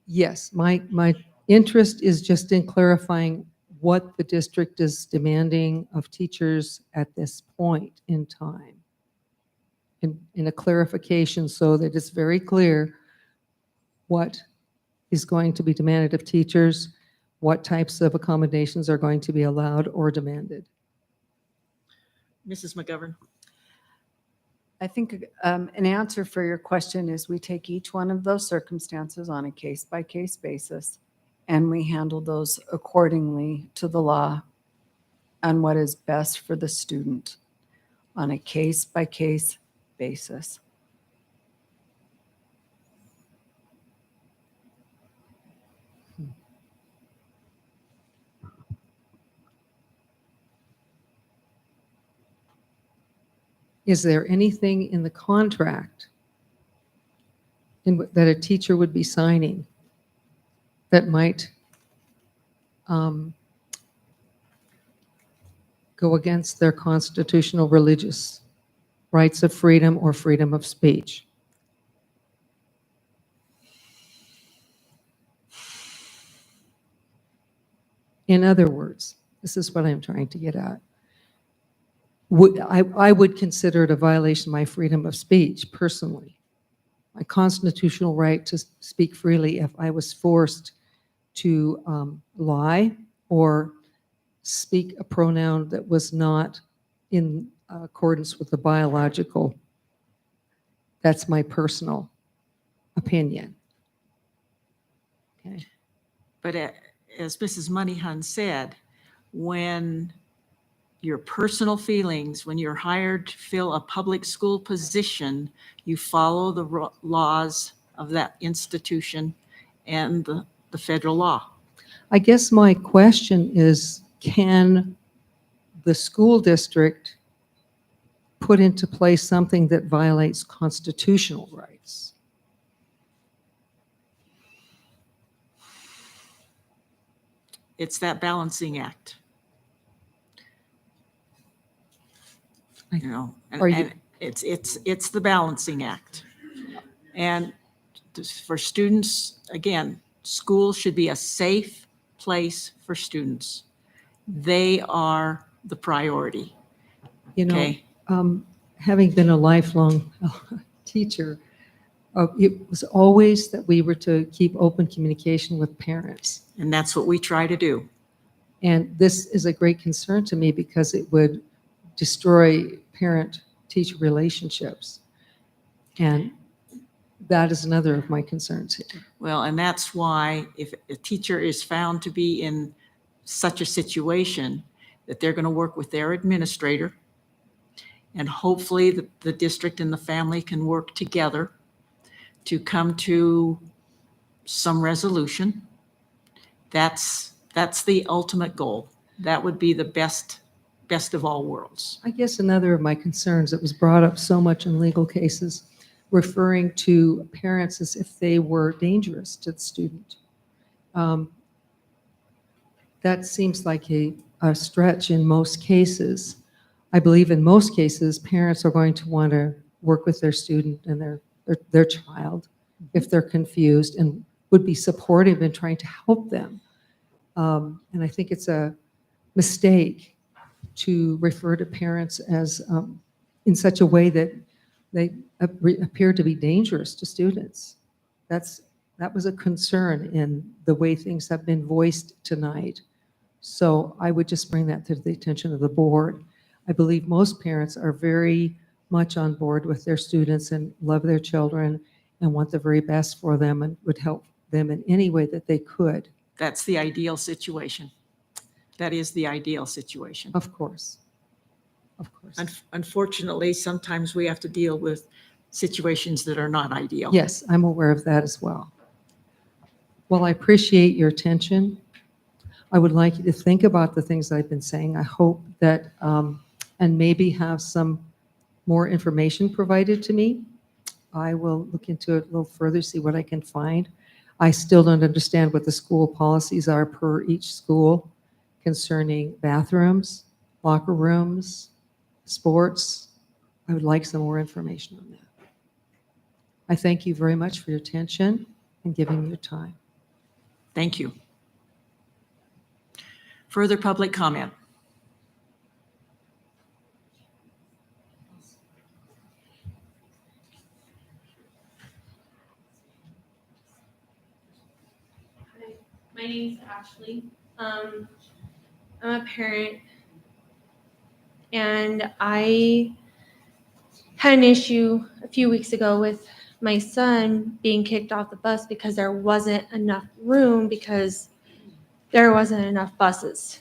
Yes, my interest is just in clarifying what the district is demanding of teachers at this point in time. In a clarification so that it's very clear what is going to be demanded of teachers, what types of accommodations are going to be allowed or demanded. Mrs. McGovern. I think an answer for your question is we take each one of those circumstances on a case-by-case basis, and we handle those accordingly to the law on what is best for the student on a case-by-case basis. Is there anything in the contract that a teacher would be signing that might go against their constitutional religious rights of freedom or freedom of speech? In other words, this is what I'm trying to get at. I would consider it a violation of my freedom of speech personally. My constitutional right to speak freely if I was forced to lie or speak a pronoun that was not in accordance with the biological. That's my personal opinion. Okay. But as Mrs. Moneyhan said, when your personal feelings, when you're hired to fill a public school position, you follow the laws of that institution and the federal law. I guess my question is, can the school district put into place something that violates constitutional rights? It's that balancing act. You know, and it's the balancing act. And for students, again, school should be a safe place for students. They are the priority. You know, Okay. Having been a lifelong teacher, it was always that we were to keep open communication with parents. And that's what we try to do. And this is a great concern to me because it would destroy parent-teacher relationships. And that is another of my concerns here. Well, and that's why if a teacher is found to be in such a situation, that they're going to work with their administrator, and hopefully the district and the family can work together to come to some resolution. That's the ultimate goal. That would be the best of all worlds. I guess another of my concerns that was brought up so much in legal cases referring to parents as if they were dangerous to the student. That seems like a stretch in most cases. I believe in most cases, parents are going to want to work with their student and their child if they're confused and would be supportive in trying to help them. And I think it's a mistake to refer to parents as in such a way that they appear to be dangerous to students. That was a concern in the way things have been voiced tonight. So I would just bring that to the attention of the board. I believe most parents are very much on board with their students and love their children and want the very best for them and would help them in any way that they could. That's the ideal situation. That is the ideal situation. Of course. Of course. Unfortunately, sometimes we have to deal with situations that are not ideal. Yes, I'm aware of that as well. Well, I appreciate your attention. I would like you to think about the things I've been saying. I hope that, and maybe have some more information provided to me. I will look into it a little further, see what I can find. I still don't understand what the school policies are per each school concerning bathrooms, locker rooms, sports. I would like some more information on that. I thank you very much for your attention and giving me your time. Thank you. Further public comment? My name's Ashley. I'm a parent, and I had an issue a few weeks ago with my son being kicked off the bus because there wasn't enough room, because there wasn't enough buses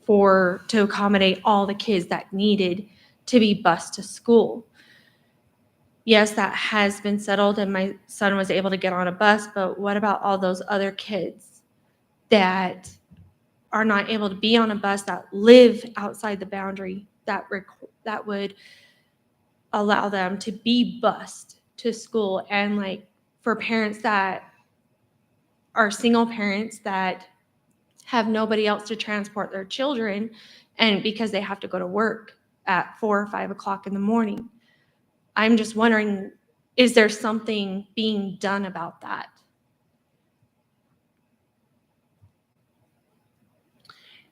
to accommodate all the kids that needed to be bused to school. Yes, that has been settled and my son was able to get on a bus, but what about all those other kids that are not able to be on a bus, that live outside the boundary that would allow them to be bused to school? And like for parents that are single parents that have nobody else to transport their children, and because they have to go to work at 4 or 5 o'clock in the morning, I'm just wondering, is there something being done about that?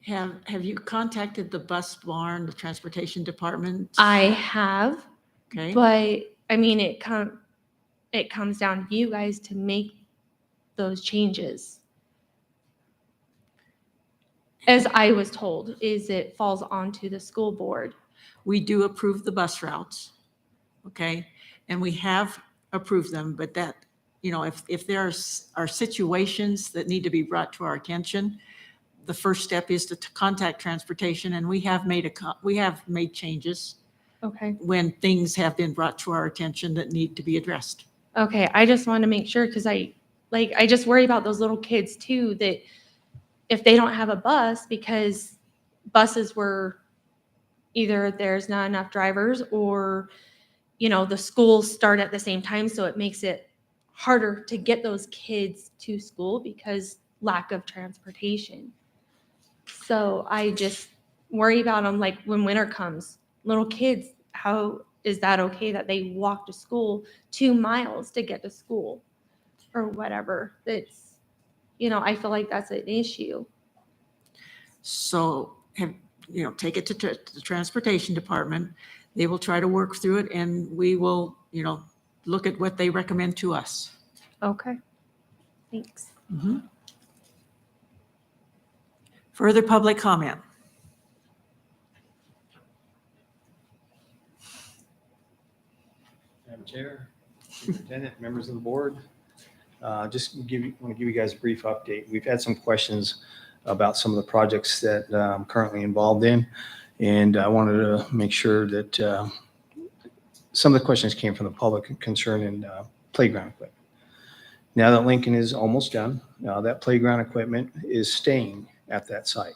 Have you contacted the bus barn, the transportation department? I have, Okay. but I mean, it comes down to you guys to make those changes. As I was told, it falls onto the school board. We do approve the bus routes, okay? And we have approved them, but that, if there are situations that need to be brought to our attention, the first step is to contact transportation, and we have made changes Okay. when things have been brought to our attention that need to be addressed. Okay, I just want to make sure, because I just worry about those little kids too, that if they don't have a bus, because buses were either there's not enough drivers, or the schools start at the same time, so it makes it harder to get those kids to school because lack of transportation. So I just worry about them, like when winter comes, little kids, how is that okay that they walk to school 2 miles to get to school or whatever? That's, I feel like that's an issue. So take it to the transportation department. They will try to work through it, and we will, look at what they recommend to us. Okay, thanks. Mm-hmm. Further public comment? Madam Chair, Superintendent, members of the board, just want to give you guys a brief update. We've had some questions about some of the projects that I'm currently involved in, and I wanted to make sure that some of the questions came from the public concerning playground equipment. Now that Lincoln is almost done, that playground equipment is staying at that site.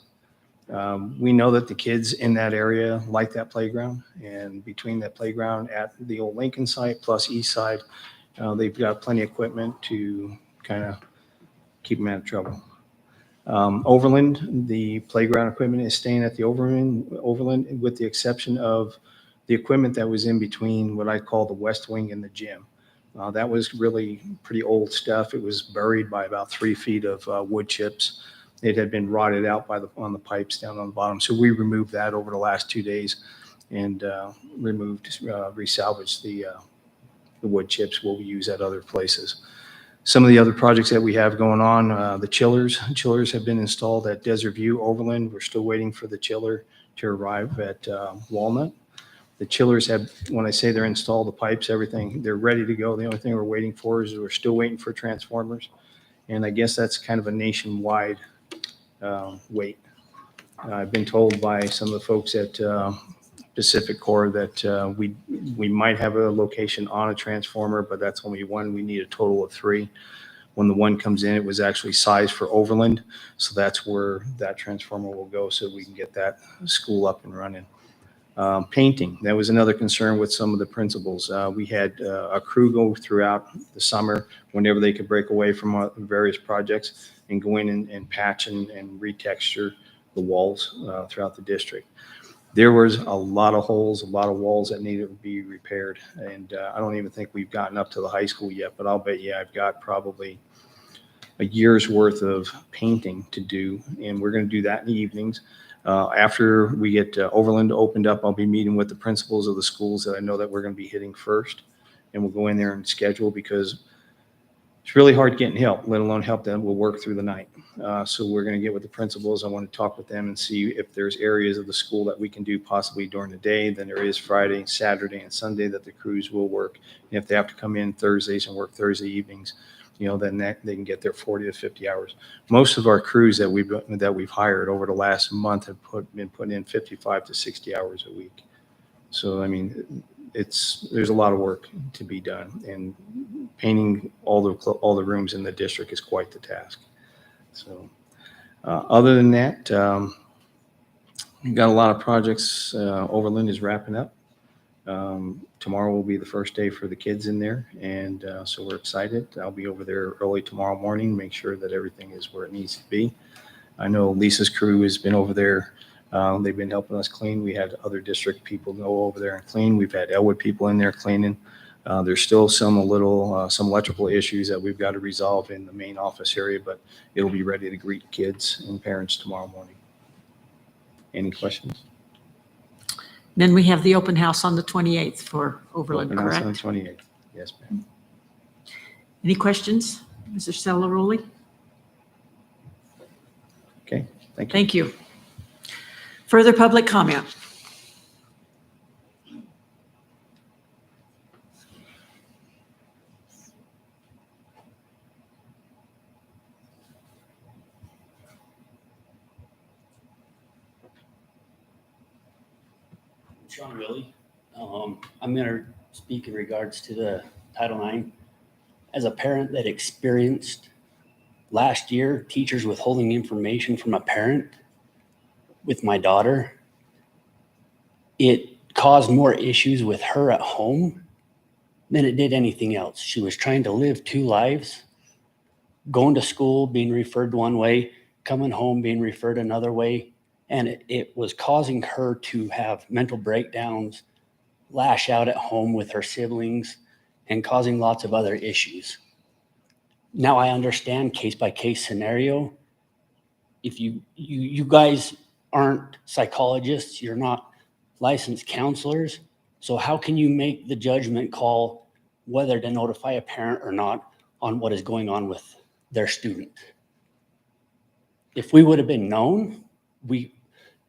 We know that the kids in that area like that playground, and between that playground at the old Lincoln site plus East Side, they've got plenty of equipment to kind of keep them out of trouble. Overland, the playground equipment is staying at the Overland with the exception of the equipment that was in between what I call the west wing and the gym. That was really pretty old stuff. It was buried by about 3 feet of wood chips. It had been rotted out on the pipes down on the bottom. So we removed that over the last 2 days and resalvaged the wood chips we'll use at other places. Some of the other projects that we have going on, the chillers have been installed at Desert View Overland. We're still waiting for the chiller to arrive at Walnut. The chillers have, when I say they're installed, the pipes, everything, they're ready to go. The only thing we're waiting for is we're still waiting for transformers. And I guess that's kind of a nationwide wait. I've been told by some of the folks at Pacific Core that we might have a location on a transformer, but that's only one. We need a total of 3. When the one comes in, it was actually sized for Overland. So that's where that transformer will go so we can get that school up and running. Painting, that was another concern with some of the principals. We had a crew go throughout the summer whenever they could break away from various projects and go in and patch and retexture the walls throughout the district. There was a lot of holes, a lot of walls that needed to be repaired. And I don't even think we've gotten up to the high school yet, but I'll bet you I've got probably a year's worth of painting to do. And we're going to do that in the evenings. After we get Overland opened up, I'll be meeting with the principals of the schools that I know that we're going to be hitting first. And we'll go in there and schedule because it's really hard getting help, let alone help that will work through the night. So we're going to get with the principals. I want to talk with them and see if there's areas of the school that we can do possibly during the day. Then there is Friday, Saturday, and Sunday that the crews will work. And if they have to come in Thursdays and work Thursday evenings, then they can get their 40 to 50 hours. Most of our crews that we've hired over the last month have been putting in 55 to 60 hours a week. So, I mean, there's a lot of work to be done, and painting all the rooms in the district is quite the task. So, other than that, we've got a lot of projects. Overland is wrapping up. Tomorrow will be the first day for the kids in there, and so we're excited. I'll be over there early tomorrow morning, make sure that everything is where it needs to be. I know Lisa's crew has been over there. They've been helping us clean. We had other district people go over there and clean. We've had Elwood people in there cleaning. There's still some electrical issues that we've got to resolve in the main office area, but it'll be ready to greet kids and parents tomorrow morning. Any questions? Then we have the open house on the 28th for Overland, Open house correct? on the 28th. Yes, ma'am. Any questions, Mr. Celaroli? Okay, thank you. Thank you. Further public comment? Sean Willie. I'm going to speak in regards to the Title IX. As a parent that experienced last year teachers withholding information from a parent with my daughter, it caused more issues with her at home than it did anything else. She was trying to live 2 lives, going to school, being referred one way, coming home, being referred another way. And it was causing her to have mental breakdowns, lash out at home with her siblings, and causing lots of other issues. Now I understand case-by-case scenario. If you guys aren't psychologists, you're not licensed counselors, so how can you make the judgment call whether to notify a parent or not on what is going on with their student? If we would have been known,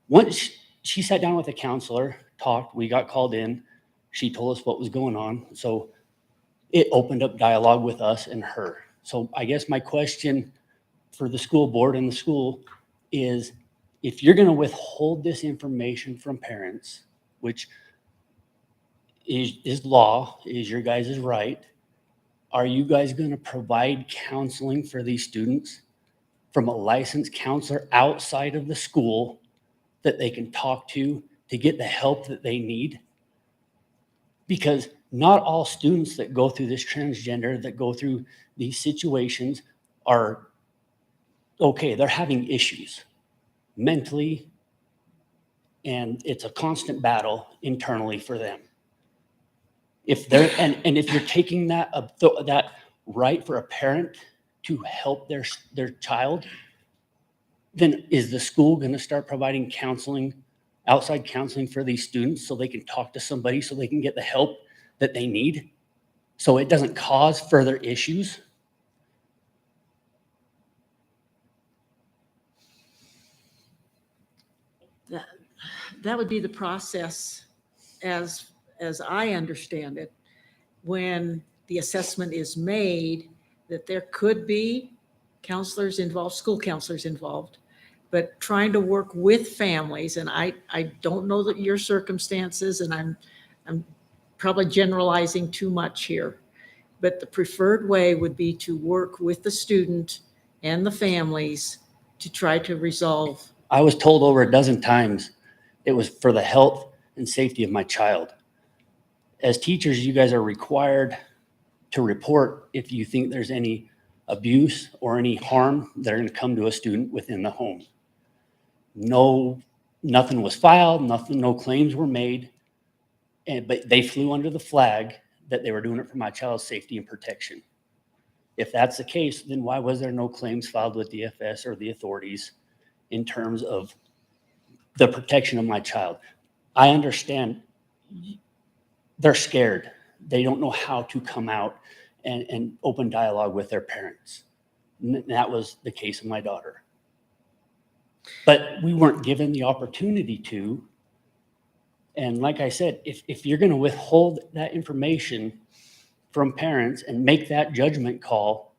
once she sat down with a counselor, talked, we got called in, she told us what was going on. So it opened up dialogue with us and her. So I guess my question for the school board and the school is, if you're going to withhold this information from parents, which is law, is your guys' right, are you guys going to provide counseling for these students from a licensed counselor outside of the school that they can talk to get the help that they need. Because not all students that go through this transgender, that go through these situations are okay. They're having issues mentally, and it's a constant battle internally for them. If they're, and if you're taking that, that right for a parent to help their child, then is the school going to start providing counseling, outside counseling for these students so they can talk to somebody, so they can get the help that they need, so it doesn't cause further issues? That would be the process as I understand it, when the assessment is made, that there could be counselors involved, school counselors involved, but trying to work with families. And I don't know that your circumstances, and I'm probably generalizing too much here, but the preferred way would be to work with the student and the families to try to resolve. I was told over a dozen times it was for the health and safety of my child. As teachers, you guys are required to report if you think there's any abuse or any harm that are going to come to a student within the home. No, nothing was filed, no claims were made, but they flew under the flag that they were doing it for my child's safety and protection. If that's the case, then why was there no claims filed with DFS or the authorities in terms of the protection of my child? I understand they're scared. They don't know how to come out and open dialogue with their parents. And that was the case of my daughter. But we weren't given the opportunity to. And like I said, if you're going to withhold that information from parents and make that judgment call,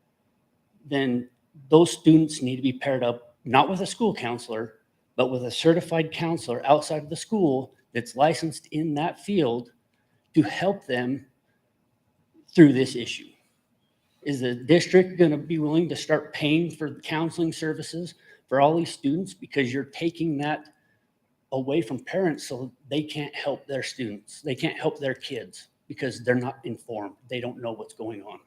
then those students need to be paired up, not with a school counselor, but with a certified counselor outside of the school that's licensed in that field to help them through this issue. Is the district going to be willing to start paying for counseling services for all these students because you're taking that away from parents so they can't help their students? They can't help their kids because they're not informed. They don't know what's going on.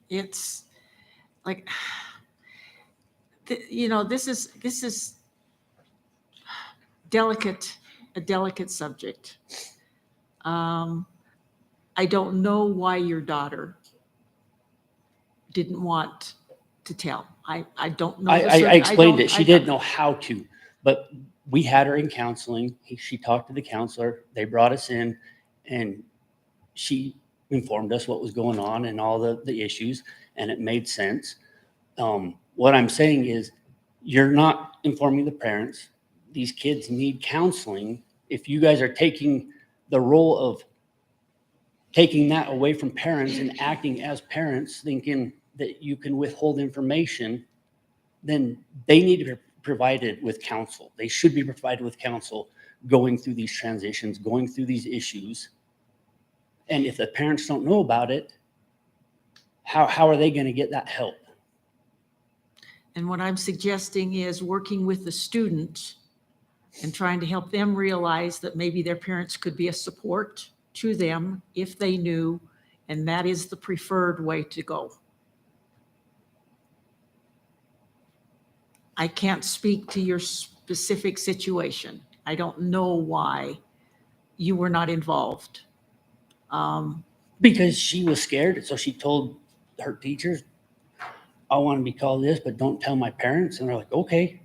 It's like, this is a delicate subject. I don't know why your daughter didn't want to tell. I don't know. I explained it. She didn't know how to, but we had her in counseling. She talked to the counselor. They brought us in, and she informed us what was going on and all the issues, and it made sense. What I'm saying is, you're not informing the parents. These kids need counseling. If you guys are taking the role of taking that away from parents and acting as parents, thinking that you can withhold information, then they need to be provided with counsel. They should be provided with counsel going through these transitions, going through these issues. And if the parents don't know about it, how are they going to get that help? And what I'm suggesting is working with the student and trying to help them realize that maybe their parents could be a support to them if they knew, and that is the preferred way to go. I can't speak to your specific situation. I don't know why you were not involved. Because she was scared, so she told her teachers, I want to be called this, but don't tell my parents. And they're like, okay.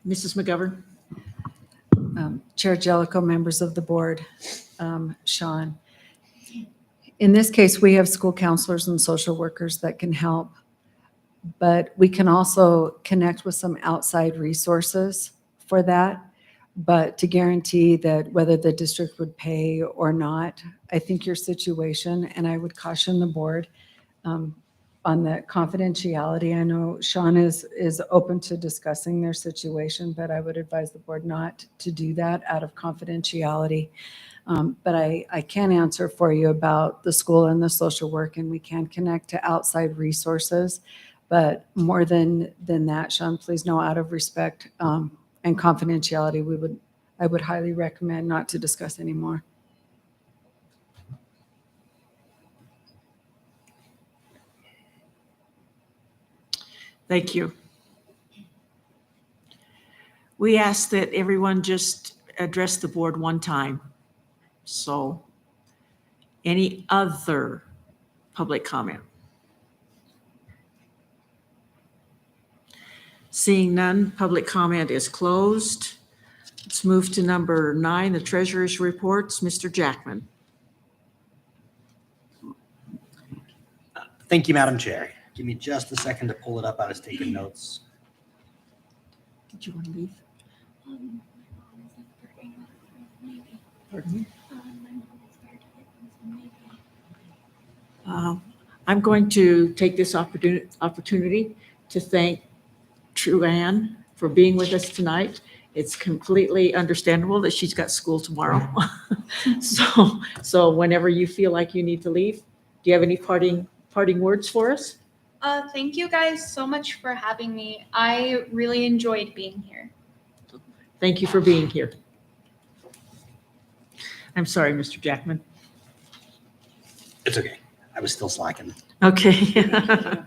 Mrs. McGovern? Chair Jellicoe, members of the board, Sean. In this case, we have school counselors and social workers that can help, but we can also connect with some outside resources for that. But to guarantee that whether the district would pay or not, I think your situation, and I would caution the board, on the confidentiality, I know Sean is open to discussing their situation, but I would advise the board not to do that out of confidentiality. But I can answer for you about the school and the social work, and we can connect to outside resources. But more than that, Sean, please know, out of respect and confidentiality, I would highly recommend not to discuss anymore. Thank you. We ask that everyone just address the board one time. So any other public comment? Seeing none, public comment is closed. Let's move to number 9, the treasurer's reports. Mr. Jackman. Thank you, Madam Chair. Give me just a second to pull it up. I was taking notes. Did you want to leave? Pardon me? I'm going to take this opportunity to thank True Ann for being with us tonight. It's completely understandable that she's got school tomorrow. So whenever you feel like you need to leave, do you have any parting words for us? Thank you guys so much for having me. I really enjoyed being here. Thank you for being here. I'm sorry, Mr. Jackman. It's okay. I was still slacking. Okay.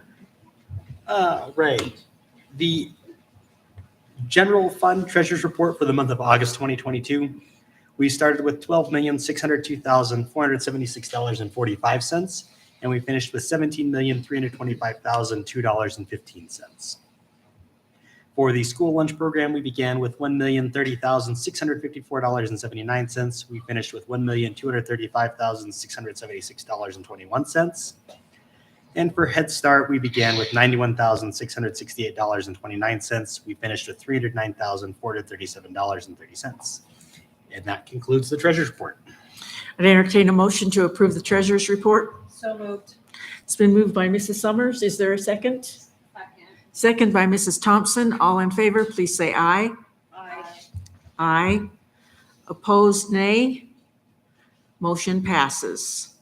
Right. The general fund treasurer's report for the month of August 2022. We started with $12,602,476.45, and we finished with $17,325,002.15. For the school lunch program, we began with $1,030,654.79. We finished with $1,235,676.21. And for Head Start, we began with $91,668.29. We finished with $309,437.30. And that concludes the treasurer's report. I'd entertain a motion to approve the treasurer's report. So moved. It's been moved by Mrs. Summers. Is there a second? Second. Second by Mrs. Thompson. All in favor, please say aye. Aye. Aye. Opposed, nay. Motion passes.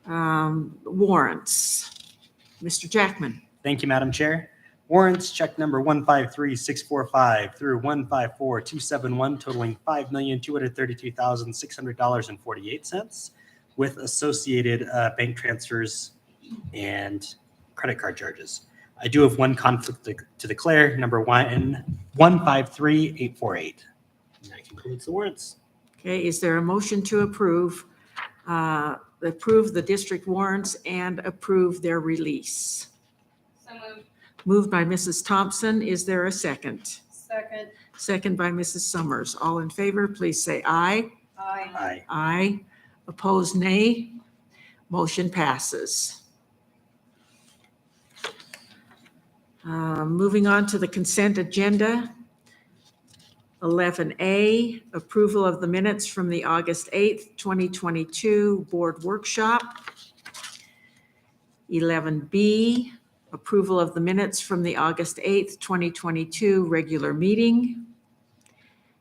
Warrants. Mr. Jackman. Thank you, Madam Chair. Warrants, check number 153645 through 154271, totaling $5,232,600.48, with associated bank transfers and credit card charges. I do have one conflict to declare, number 153848. And that concludes the warrants. Okay, is there a motion to approve the district warrants and approve their release? So moved. Moved by Mrs. Thompson. Is there a second? Second. Second by Mrs. Summers. All in favor, please say aye. Aye. Aye. Aye. Opposed, nay. Motion passes. Moving on to the consent agenda. 11A, approval of the minutes from the August 8th, 2022 board workshop. 11B, approval of the minutes from the August 8th, 2022 regular meeting.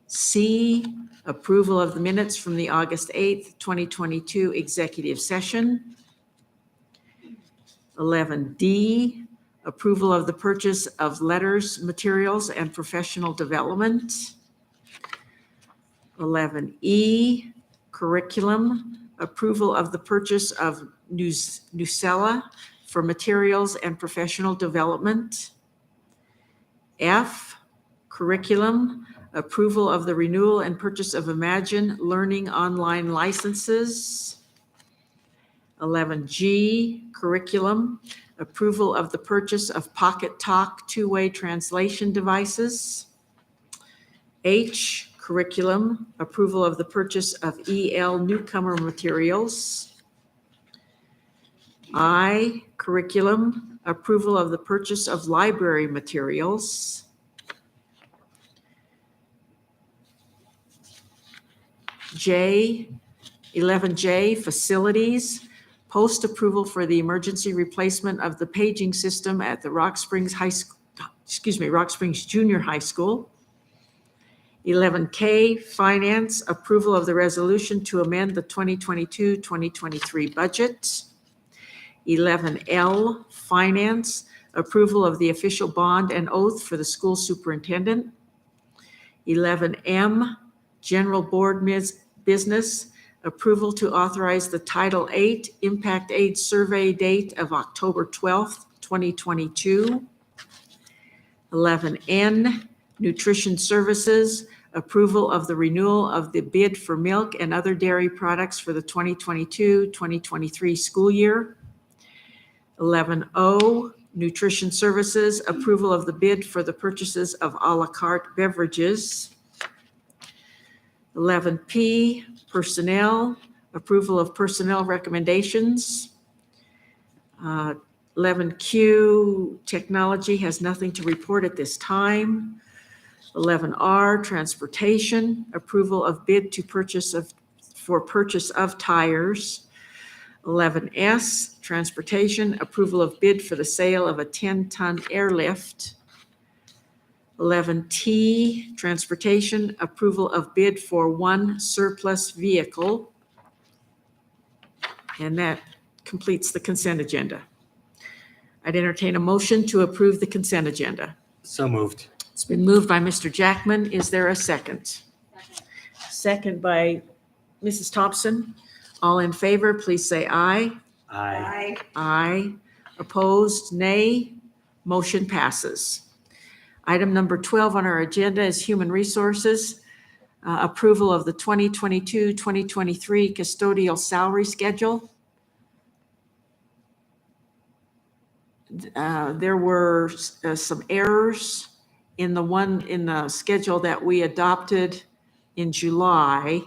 C, approval of the minutes from the August 8th, 2022 executive session. 11D, approval of the purchase of letters, materials, and professional development. 11E, curriculum, approval of the purchase of Nucella for materials and professional development. F, curriculum, approval of the renewal and purchase of Imagine Learning online licenses. 11G, curriculum, approval of the purchase of Pocket Talk two-way translation devices. H, curriculum, approval of the purchase of EL newcomer materials. I, curriculum, approval of the purchase of library materials. J, 11J, facilities, Post approval for the emergency replacement of the paging system at the Rock Springs Junior High School. 11K, finance, approval of the resolution to amend the 2022-2023 budget. 11L, finance, approval of the official bond and oath for the school superintendent. 11M, general board business, approval to authorize the Title VIII Impact Aid Survey date of October 12th, 2022. 11N, nutrition services, approval of the renewal of the bid for milk and other dairy products for the 2022-2023 school year. 11O, nutrition services, approval of the bid for the purchases of a la carte beverages. 11P, personnel, approval of personnel recommendations. 11Q, technology, has nothing to report at this time. 11R, transportation, approval of bid for purchase of tires. 11S, transportation, approval of bid for the sale of a 10-ton airlift. 11T, transportation, approval of bid for one surplus vehicle. And that completes the consent agenda. I'd entertain a motion to approve the consent agenda. So moved. It's been moved by Mr. Jackman. Is there a second? Second by Mrs. Thompson. All in favor, please say aye. Aye. Aye. Opposed, nay. Motion passes. Item number 12 on our agenda is human resources. Approval of the 2022-2023 custodial salary schedule. There were some errors in the schedule that we adopted in July.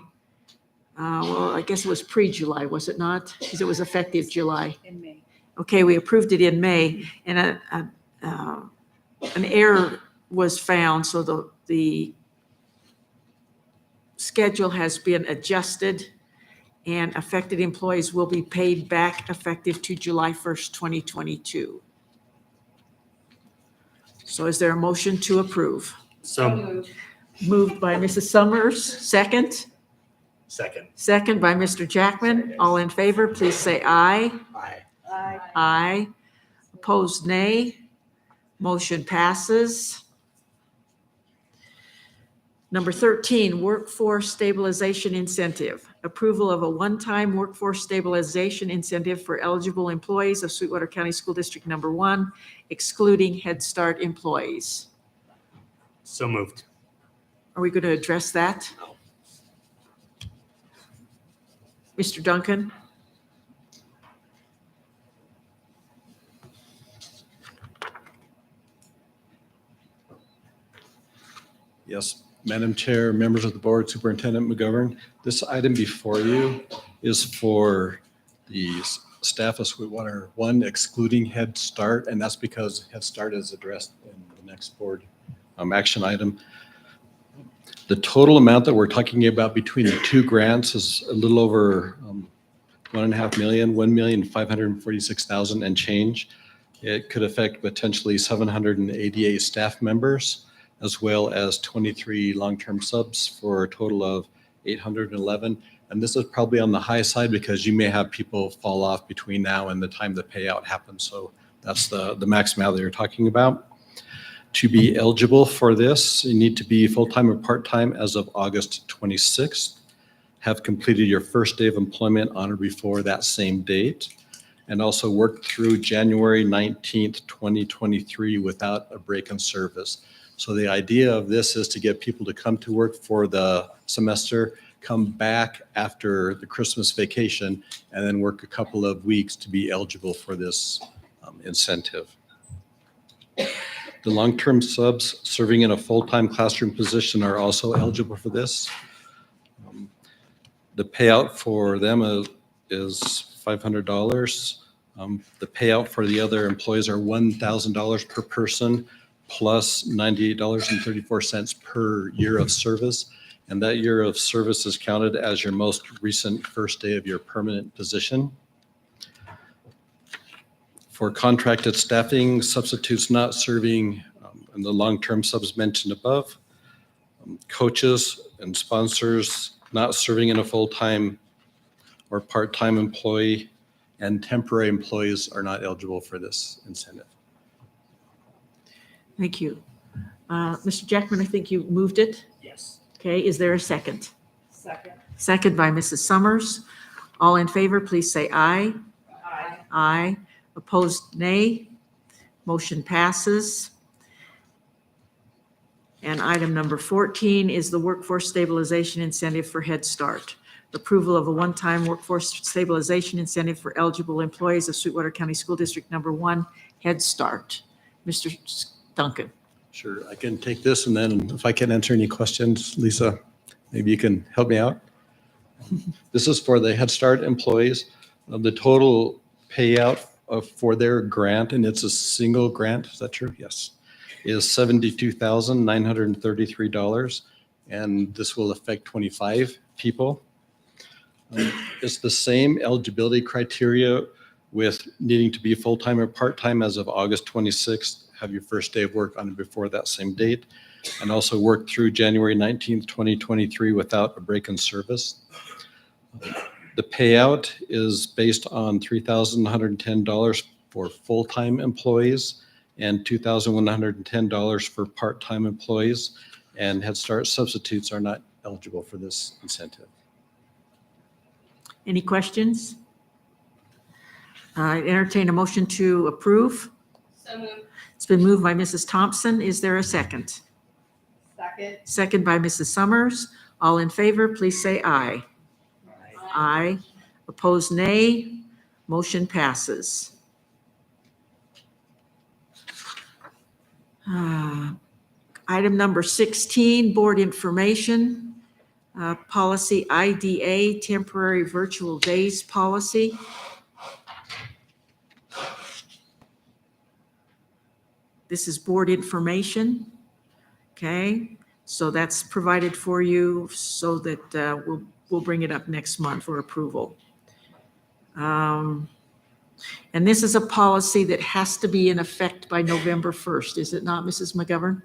Well, I guess it was pre-July, was it not? Because it was effective July. In May. Okay, we approved it in May, and an error was found, so the schedule has been adjusted, and affected employees will be paid back effective to July 1st, 2022. So is there a motion to approve? So Moved by Mrs. Summers, second. second. Second by Mr. Jackman. All in favor, please say aye. Aye. Aye. Opposed, nay. Motion passes. Number 13, workforce stabilization incentive. Approval of a one-time workforce stabilization incentive for eligible employees of Sweetwater County School District Number 1, excluding Head Start employees. So moved. Are we going to address that? No. Mr. Duncan? Yes, Madam Chair, members of the board, Superintendent McGovern, this item before you is for the staff of Sweetwater 1 excluding Head Start, and that's because Head Start is addressed in the next board action item. The total amount that we're talking about between the two grants is a little over $1.5 million, $1,546,000 and change. It could affect potentially 788 staff members, as well as 23 long-term subs for a total of 811. And this is probably on the high side because you may have people fall off between now and the time the payout happens. So that's the maximum amount that you're talking about. To be eligible for this, you need to be full-time or part-time as of August 26th, have completed your first day of employment on or before that same date, and also worked through January 19th, 2023 without a break in service. So the idea of this is to get people to come to work for the semester, come back after the Christmas vacation, and then work a couple of weeks to be eligible for this incentive. The long-term subs serving in a full-time classroom position are also eligible for this. The payout for them is $500. The payout for the other employees are $1,000 per person, plus $98.34 per year of service. And that year of service is counted as your most recent first day of your permanent position. For contracted staffing, substitutes not serving, and the long-term subs mentioned above. Coaches and sponsors not serving in a full-time or part-time employee, and temporary employees are not eligible for this incentive. Thank you. Mr. Jackman, I think you moved it. Yes. Okay, is there a second? Second. Second by Mrs. Summers. All in favor, please say aye. Aye. Aye. Opposed, nay. Motion passes. And item number 14 is the workforce stabilization incentive for Head Start. Approval of a one-time workforce stabilization incentive for eligible employees of Sweetwater County School District Number 1, Head Start. Mr. Duncan. Sure, I can take this, and then if I can answer any questions, Lisa, maybe you can help me out. This is for the Head Start employees. The total payout for their grant, and it's a single grant, is that true? Yes, is $72,933, and this will affect 25 people. It's the same eligibility criteria with needing to be full-time or part-time as of August 26th, have your first day of work on or before that same date, and also work through January 19th, 2023 without a break in service. The payout is based on $3,110 for full-time employees and $2,110 for part-time employees, and Head Start substitutes are not eligible for this incentive. Any questions? I entertain a motion to approve. So moved. It's been moved by Mrs. Thompson. Is there a second? Second. Second by Mrs. Summers. All in favor, please say aye. Aye. Opposed, nay. Motion passes. Item number 16, board information. Policy IDA, temporary virtual days policy. This is board information. Okay, so that's provided for you so that we'll bring it up next month for approval. And this is a policy that has to be in effect by November 1st, is it not, Mrs. McGovern?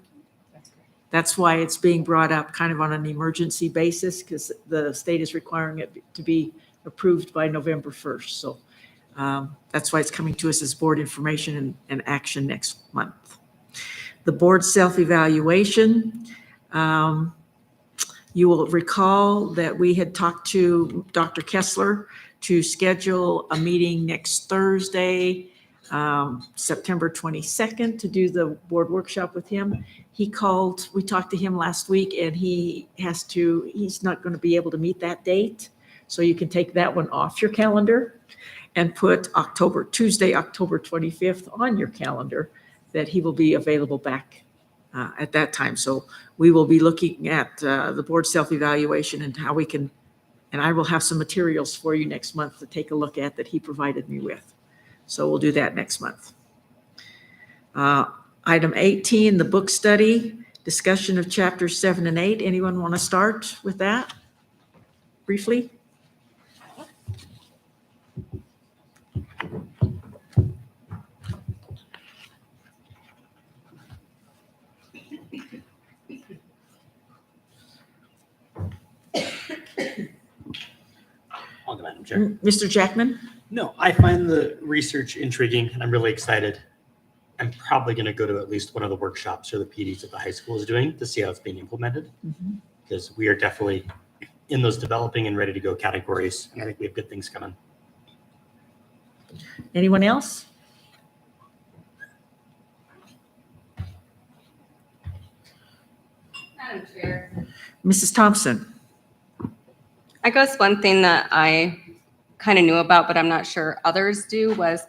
That's why it's being brought up kind of on an emergency basis, because the state is requiring it to be approved by November 1st. So that's why it's coming to us as board information and action next month. The board self-evaluation. You will recall that we had talked to Dr. Kessler to schedule a meeting next Thursday, September 22nd, to do the board workshop with him. He called, we talked to him last week, and he's not going to be able to meet that date. So you can take that one off your calendar and put Tuesday, October 25th on your calendar, that he will be available back at that time. So we will be looking at the board self-evaluation and how we can, and I will have some materials for you next month to take a look at that he provided me with. So we'll do that next month. Item 18, the book study, discussion of chapters 7 and 8. Anyone want to start with that briefly? I'll go, Madam Chair. Mr. Jackman? No, I find the research intriguing, and I'm really excited. I'm probably going to go to at least one of the workshops or the PDs that the high school is doing to see how it's being implemented, because we are definitely in those developing and ready to go categories, and I think we have good things coming. Anyone else? Madam Chair. Mrs. Thompson? I guess one thing that I kind of knew about, but I'm not sure others do, was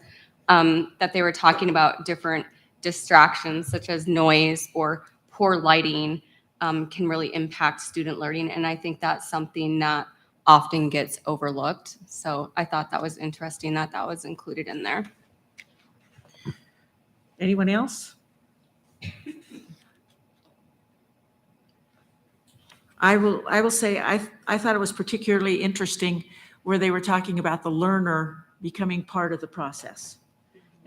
that they were talking about different distractions such as noise or poor lighting can really impact student learning. And I think that's something that often gets overlooked. So I thought that was interesting that that was included in there. Anyone else? I will say I thought it was particularly interesting where they were talking about the learner becoming part of the process.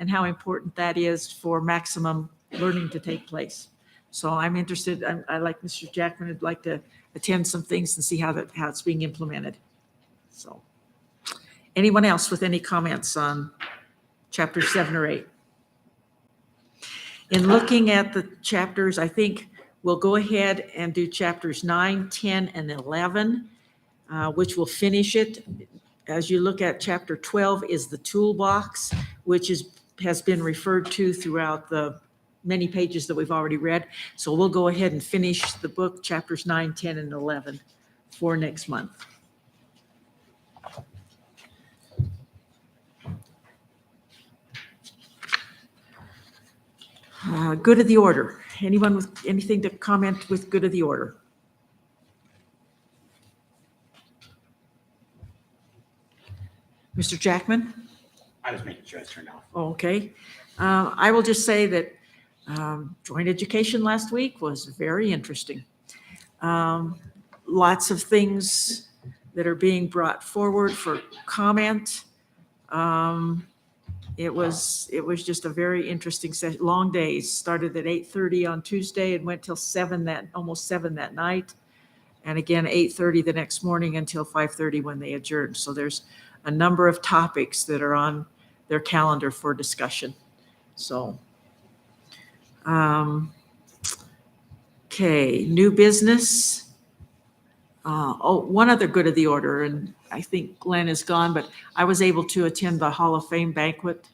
and how important that is for maximum learning to take place. So I'm interested, I like Mr. Jackman, would like to attend some things and see how it's being implemented. So, anyone else with any comments on chapter 7 or 8? In looking at the chapters, I think we'll go ahead and do chapters 9, 10, and 11, which will finish it. As you look at chapter 12 is the toolbox, which has been referred to throughout the many pages that we've already read. So we'll go ahead and finish the book, chapters 9, 10, and 11 for next month. Good of the order. Anyone with anything to comment with good of the order? Mr. Jackman? I was making sure I turned off. Okay. I will just say that joint education last week was very interesting. Lots of things that are being brought forward for comment. It was just a very interesting session. Long days. Started at 8:30 on Tuesday and went till almost 7 that night. And again, 8:30 the next morning until 5:30 when they adjourned. So there's a number of topics that are on their calendar for discussion. So, okay, new business. One other good of the order, and I think Glenn is gone, but I was able to attend the Hall of Fame banquet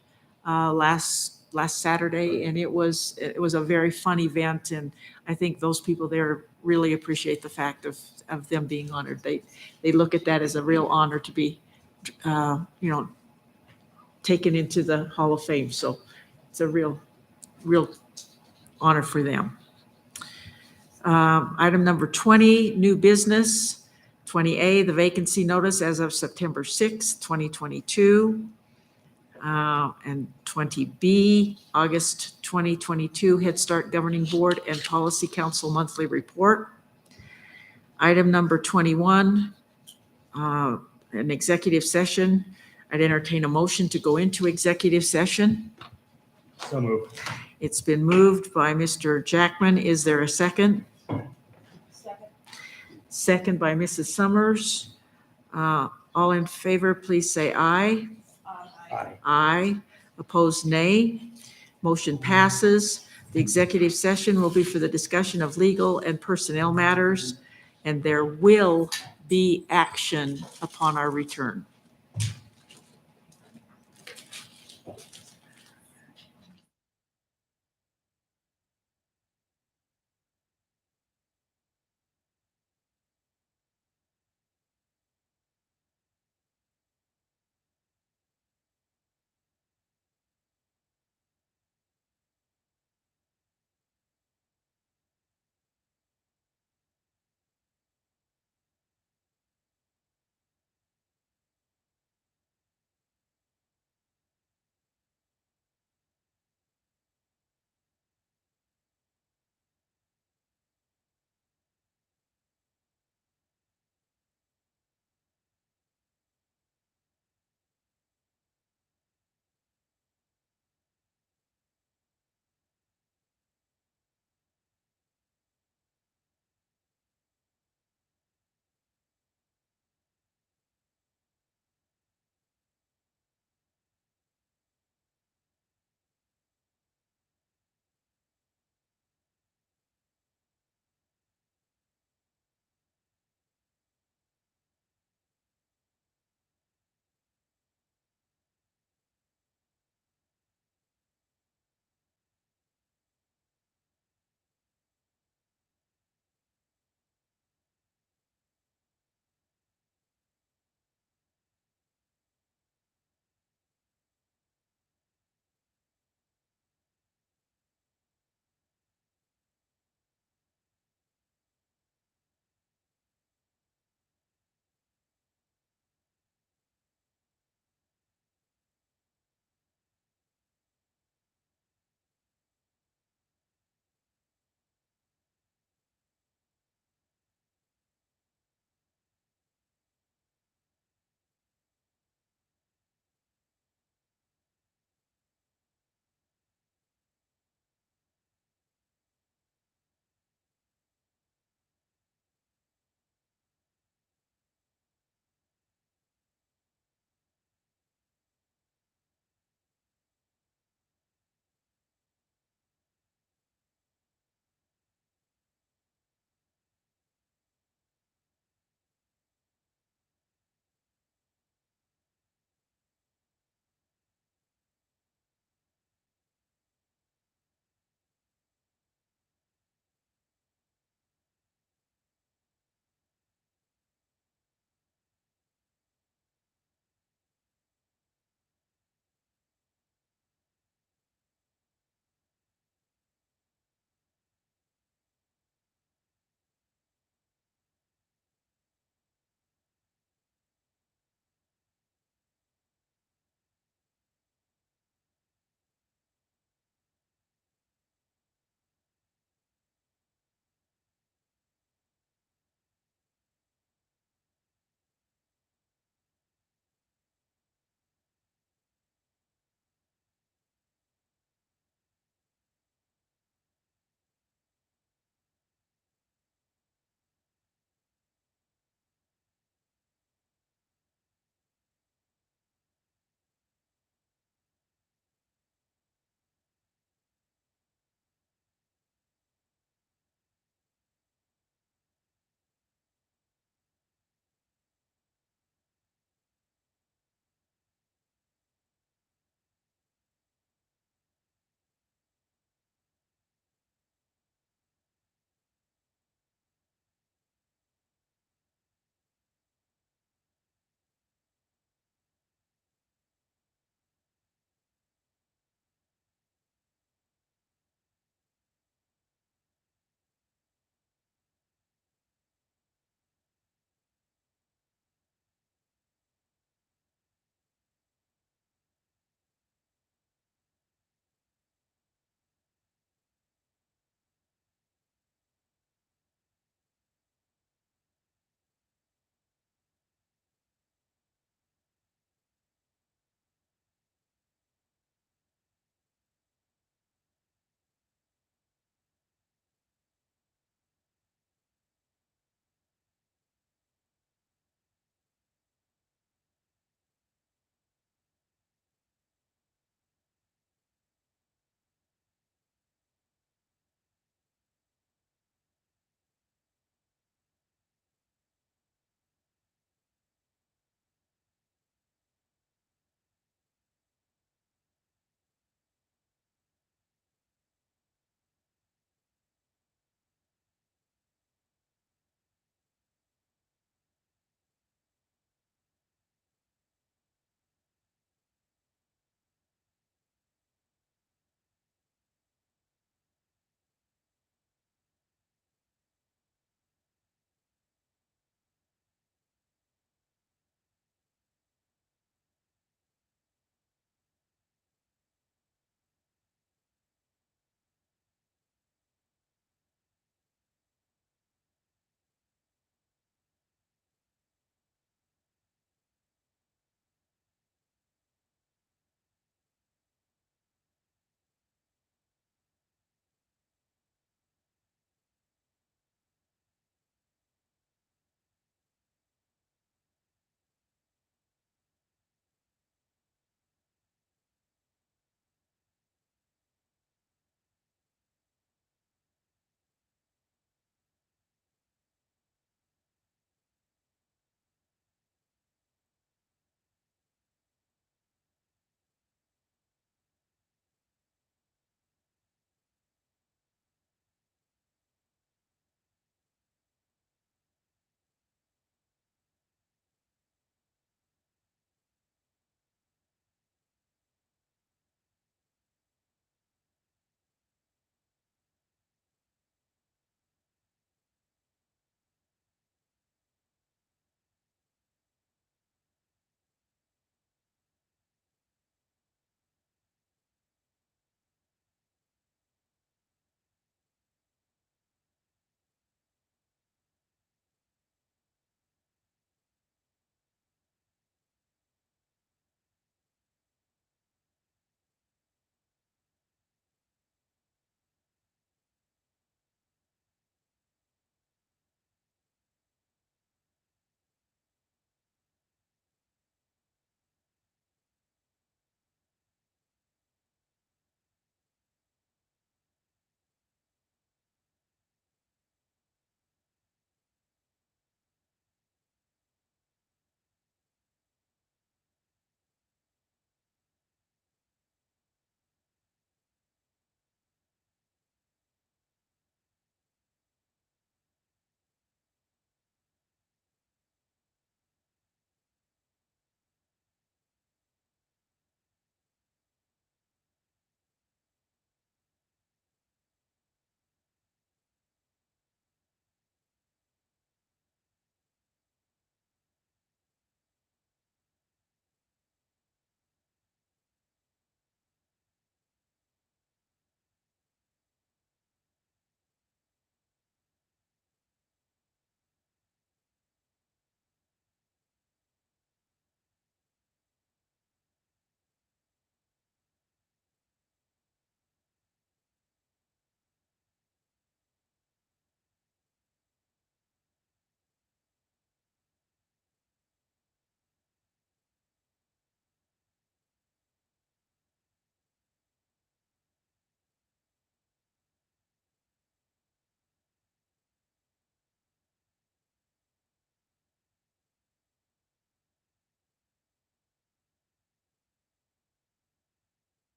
last Saturday, and it was a very fun event, and I think those people there really appreciate the fact of them being honored. They look at that as a real honor to be, taken into the Hall of Fame. So it's a real honor for them. Item number 20, new business. 20A, the vacancy notice as of September 6, 2022. And 20B, August 2022, Head Start Governing Board and Policy Council monthly report. Item number 21, an executive session. I'd entertain a motion to go into executive session. So moved. It's been moved by Mr. Jackman. Is there a second? Second by Mrs. Summers. All in favor, please say aye. Aye. Aye. Opposed, nay. Motion passes. The executive session will be for the discussion of legal and personnel matters, and there will be action upon our return.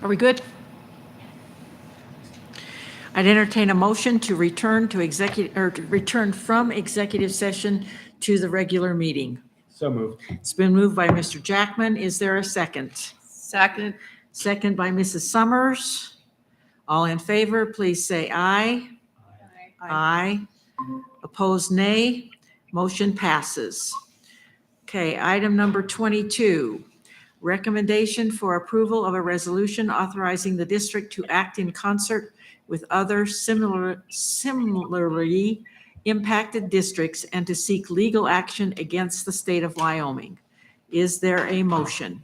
Are we good? I'd entertain a motion to return to executive, or to return from executive session to the regular meeting. So moved. It's been moved by Mr. Jackman. Is there a second? Second. Second by Mrs. Summers. All in favor, please say aye. Aye. Opposed, nay. Motion passes. Okay, item number 22, recommendation for approval of a resolution authorizing the district to act in concert with other similarly impacted districts and to seek legal action against the state of Wyoming. Is there a motion?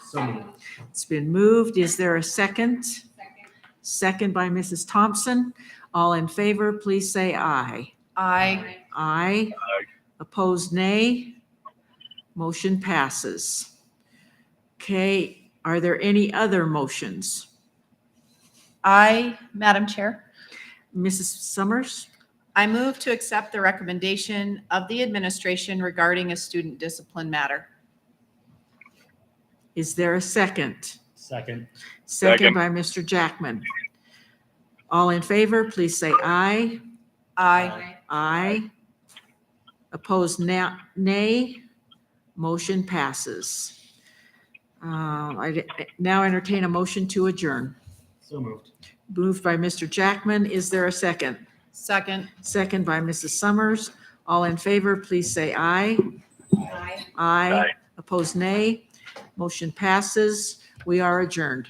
So moved. It's been moved. Is there a second? Second by Mrs. Thompson. All in favor, please say aye. Aye. Aye. Opposed, nay. Motion passes. Okay, are there any other motions? Madam Chair, Mrs. Summers? I move to accept the recommendation of the administration regarding a student discipline matter. Is there a second? Second. Second by Mr. Jackman. All in favor, please say aye. Aye. Aye. Opposed, nay. Motion passes. I now entertain a motion to adjourn. So moved. Moved by Mr. Jackman. Is there a second? Second. Second by Mrs. Summers. All in favor, please say aye. Aye. Aye. Opposed, nay. Motion passes. We are adjourned.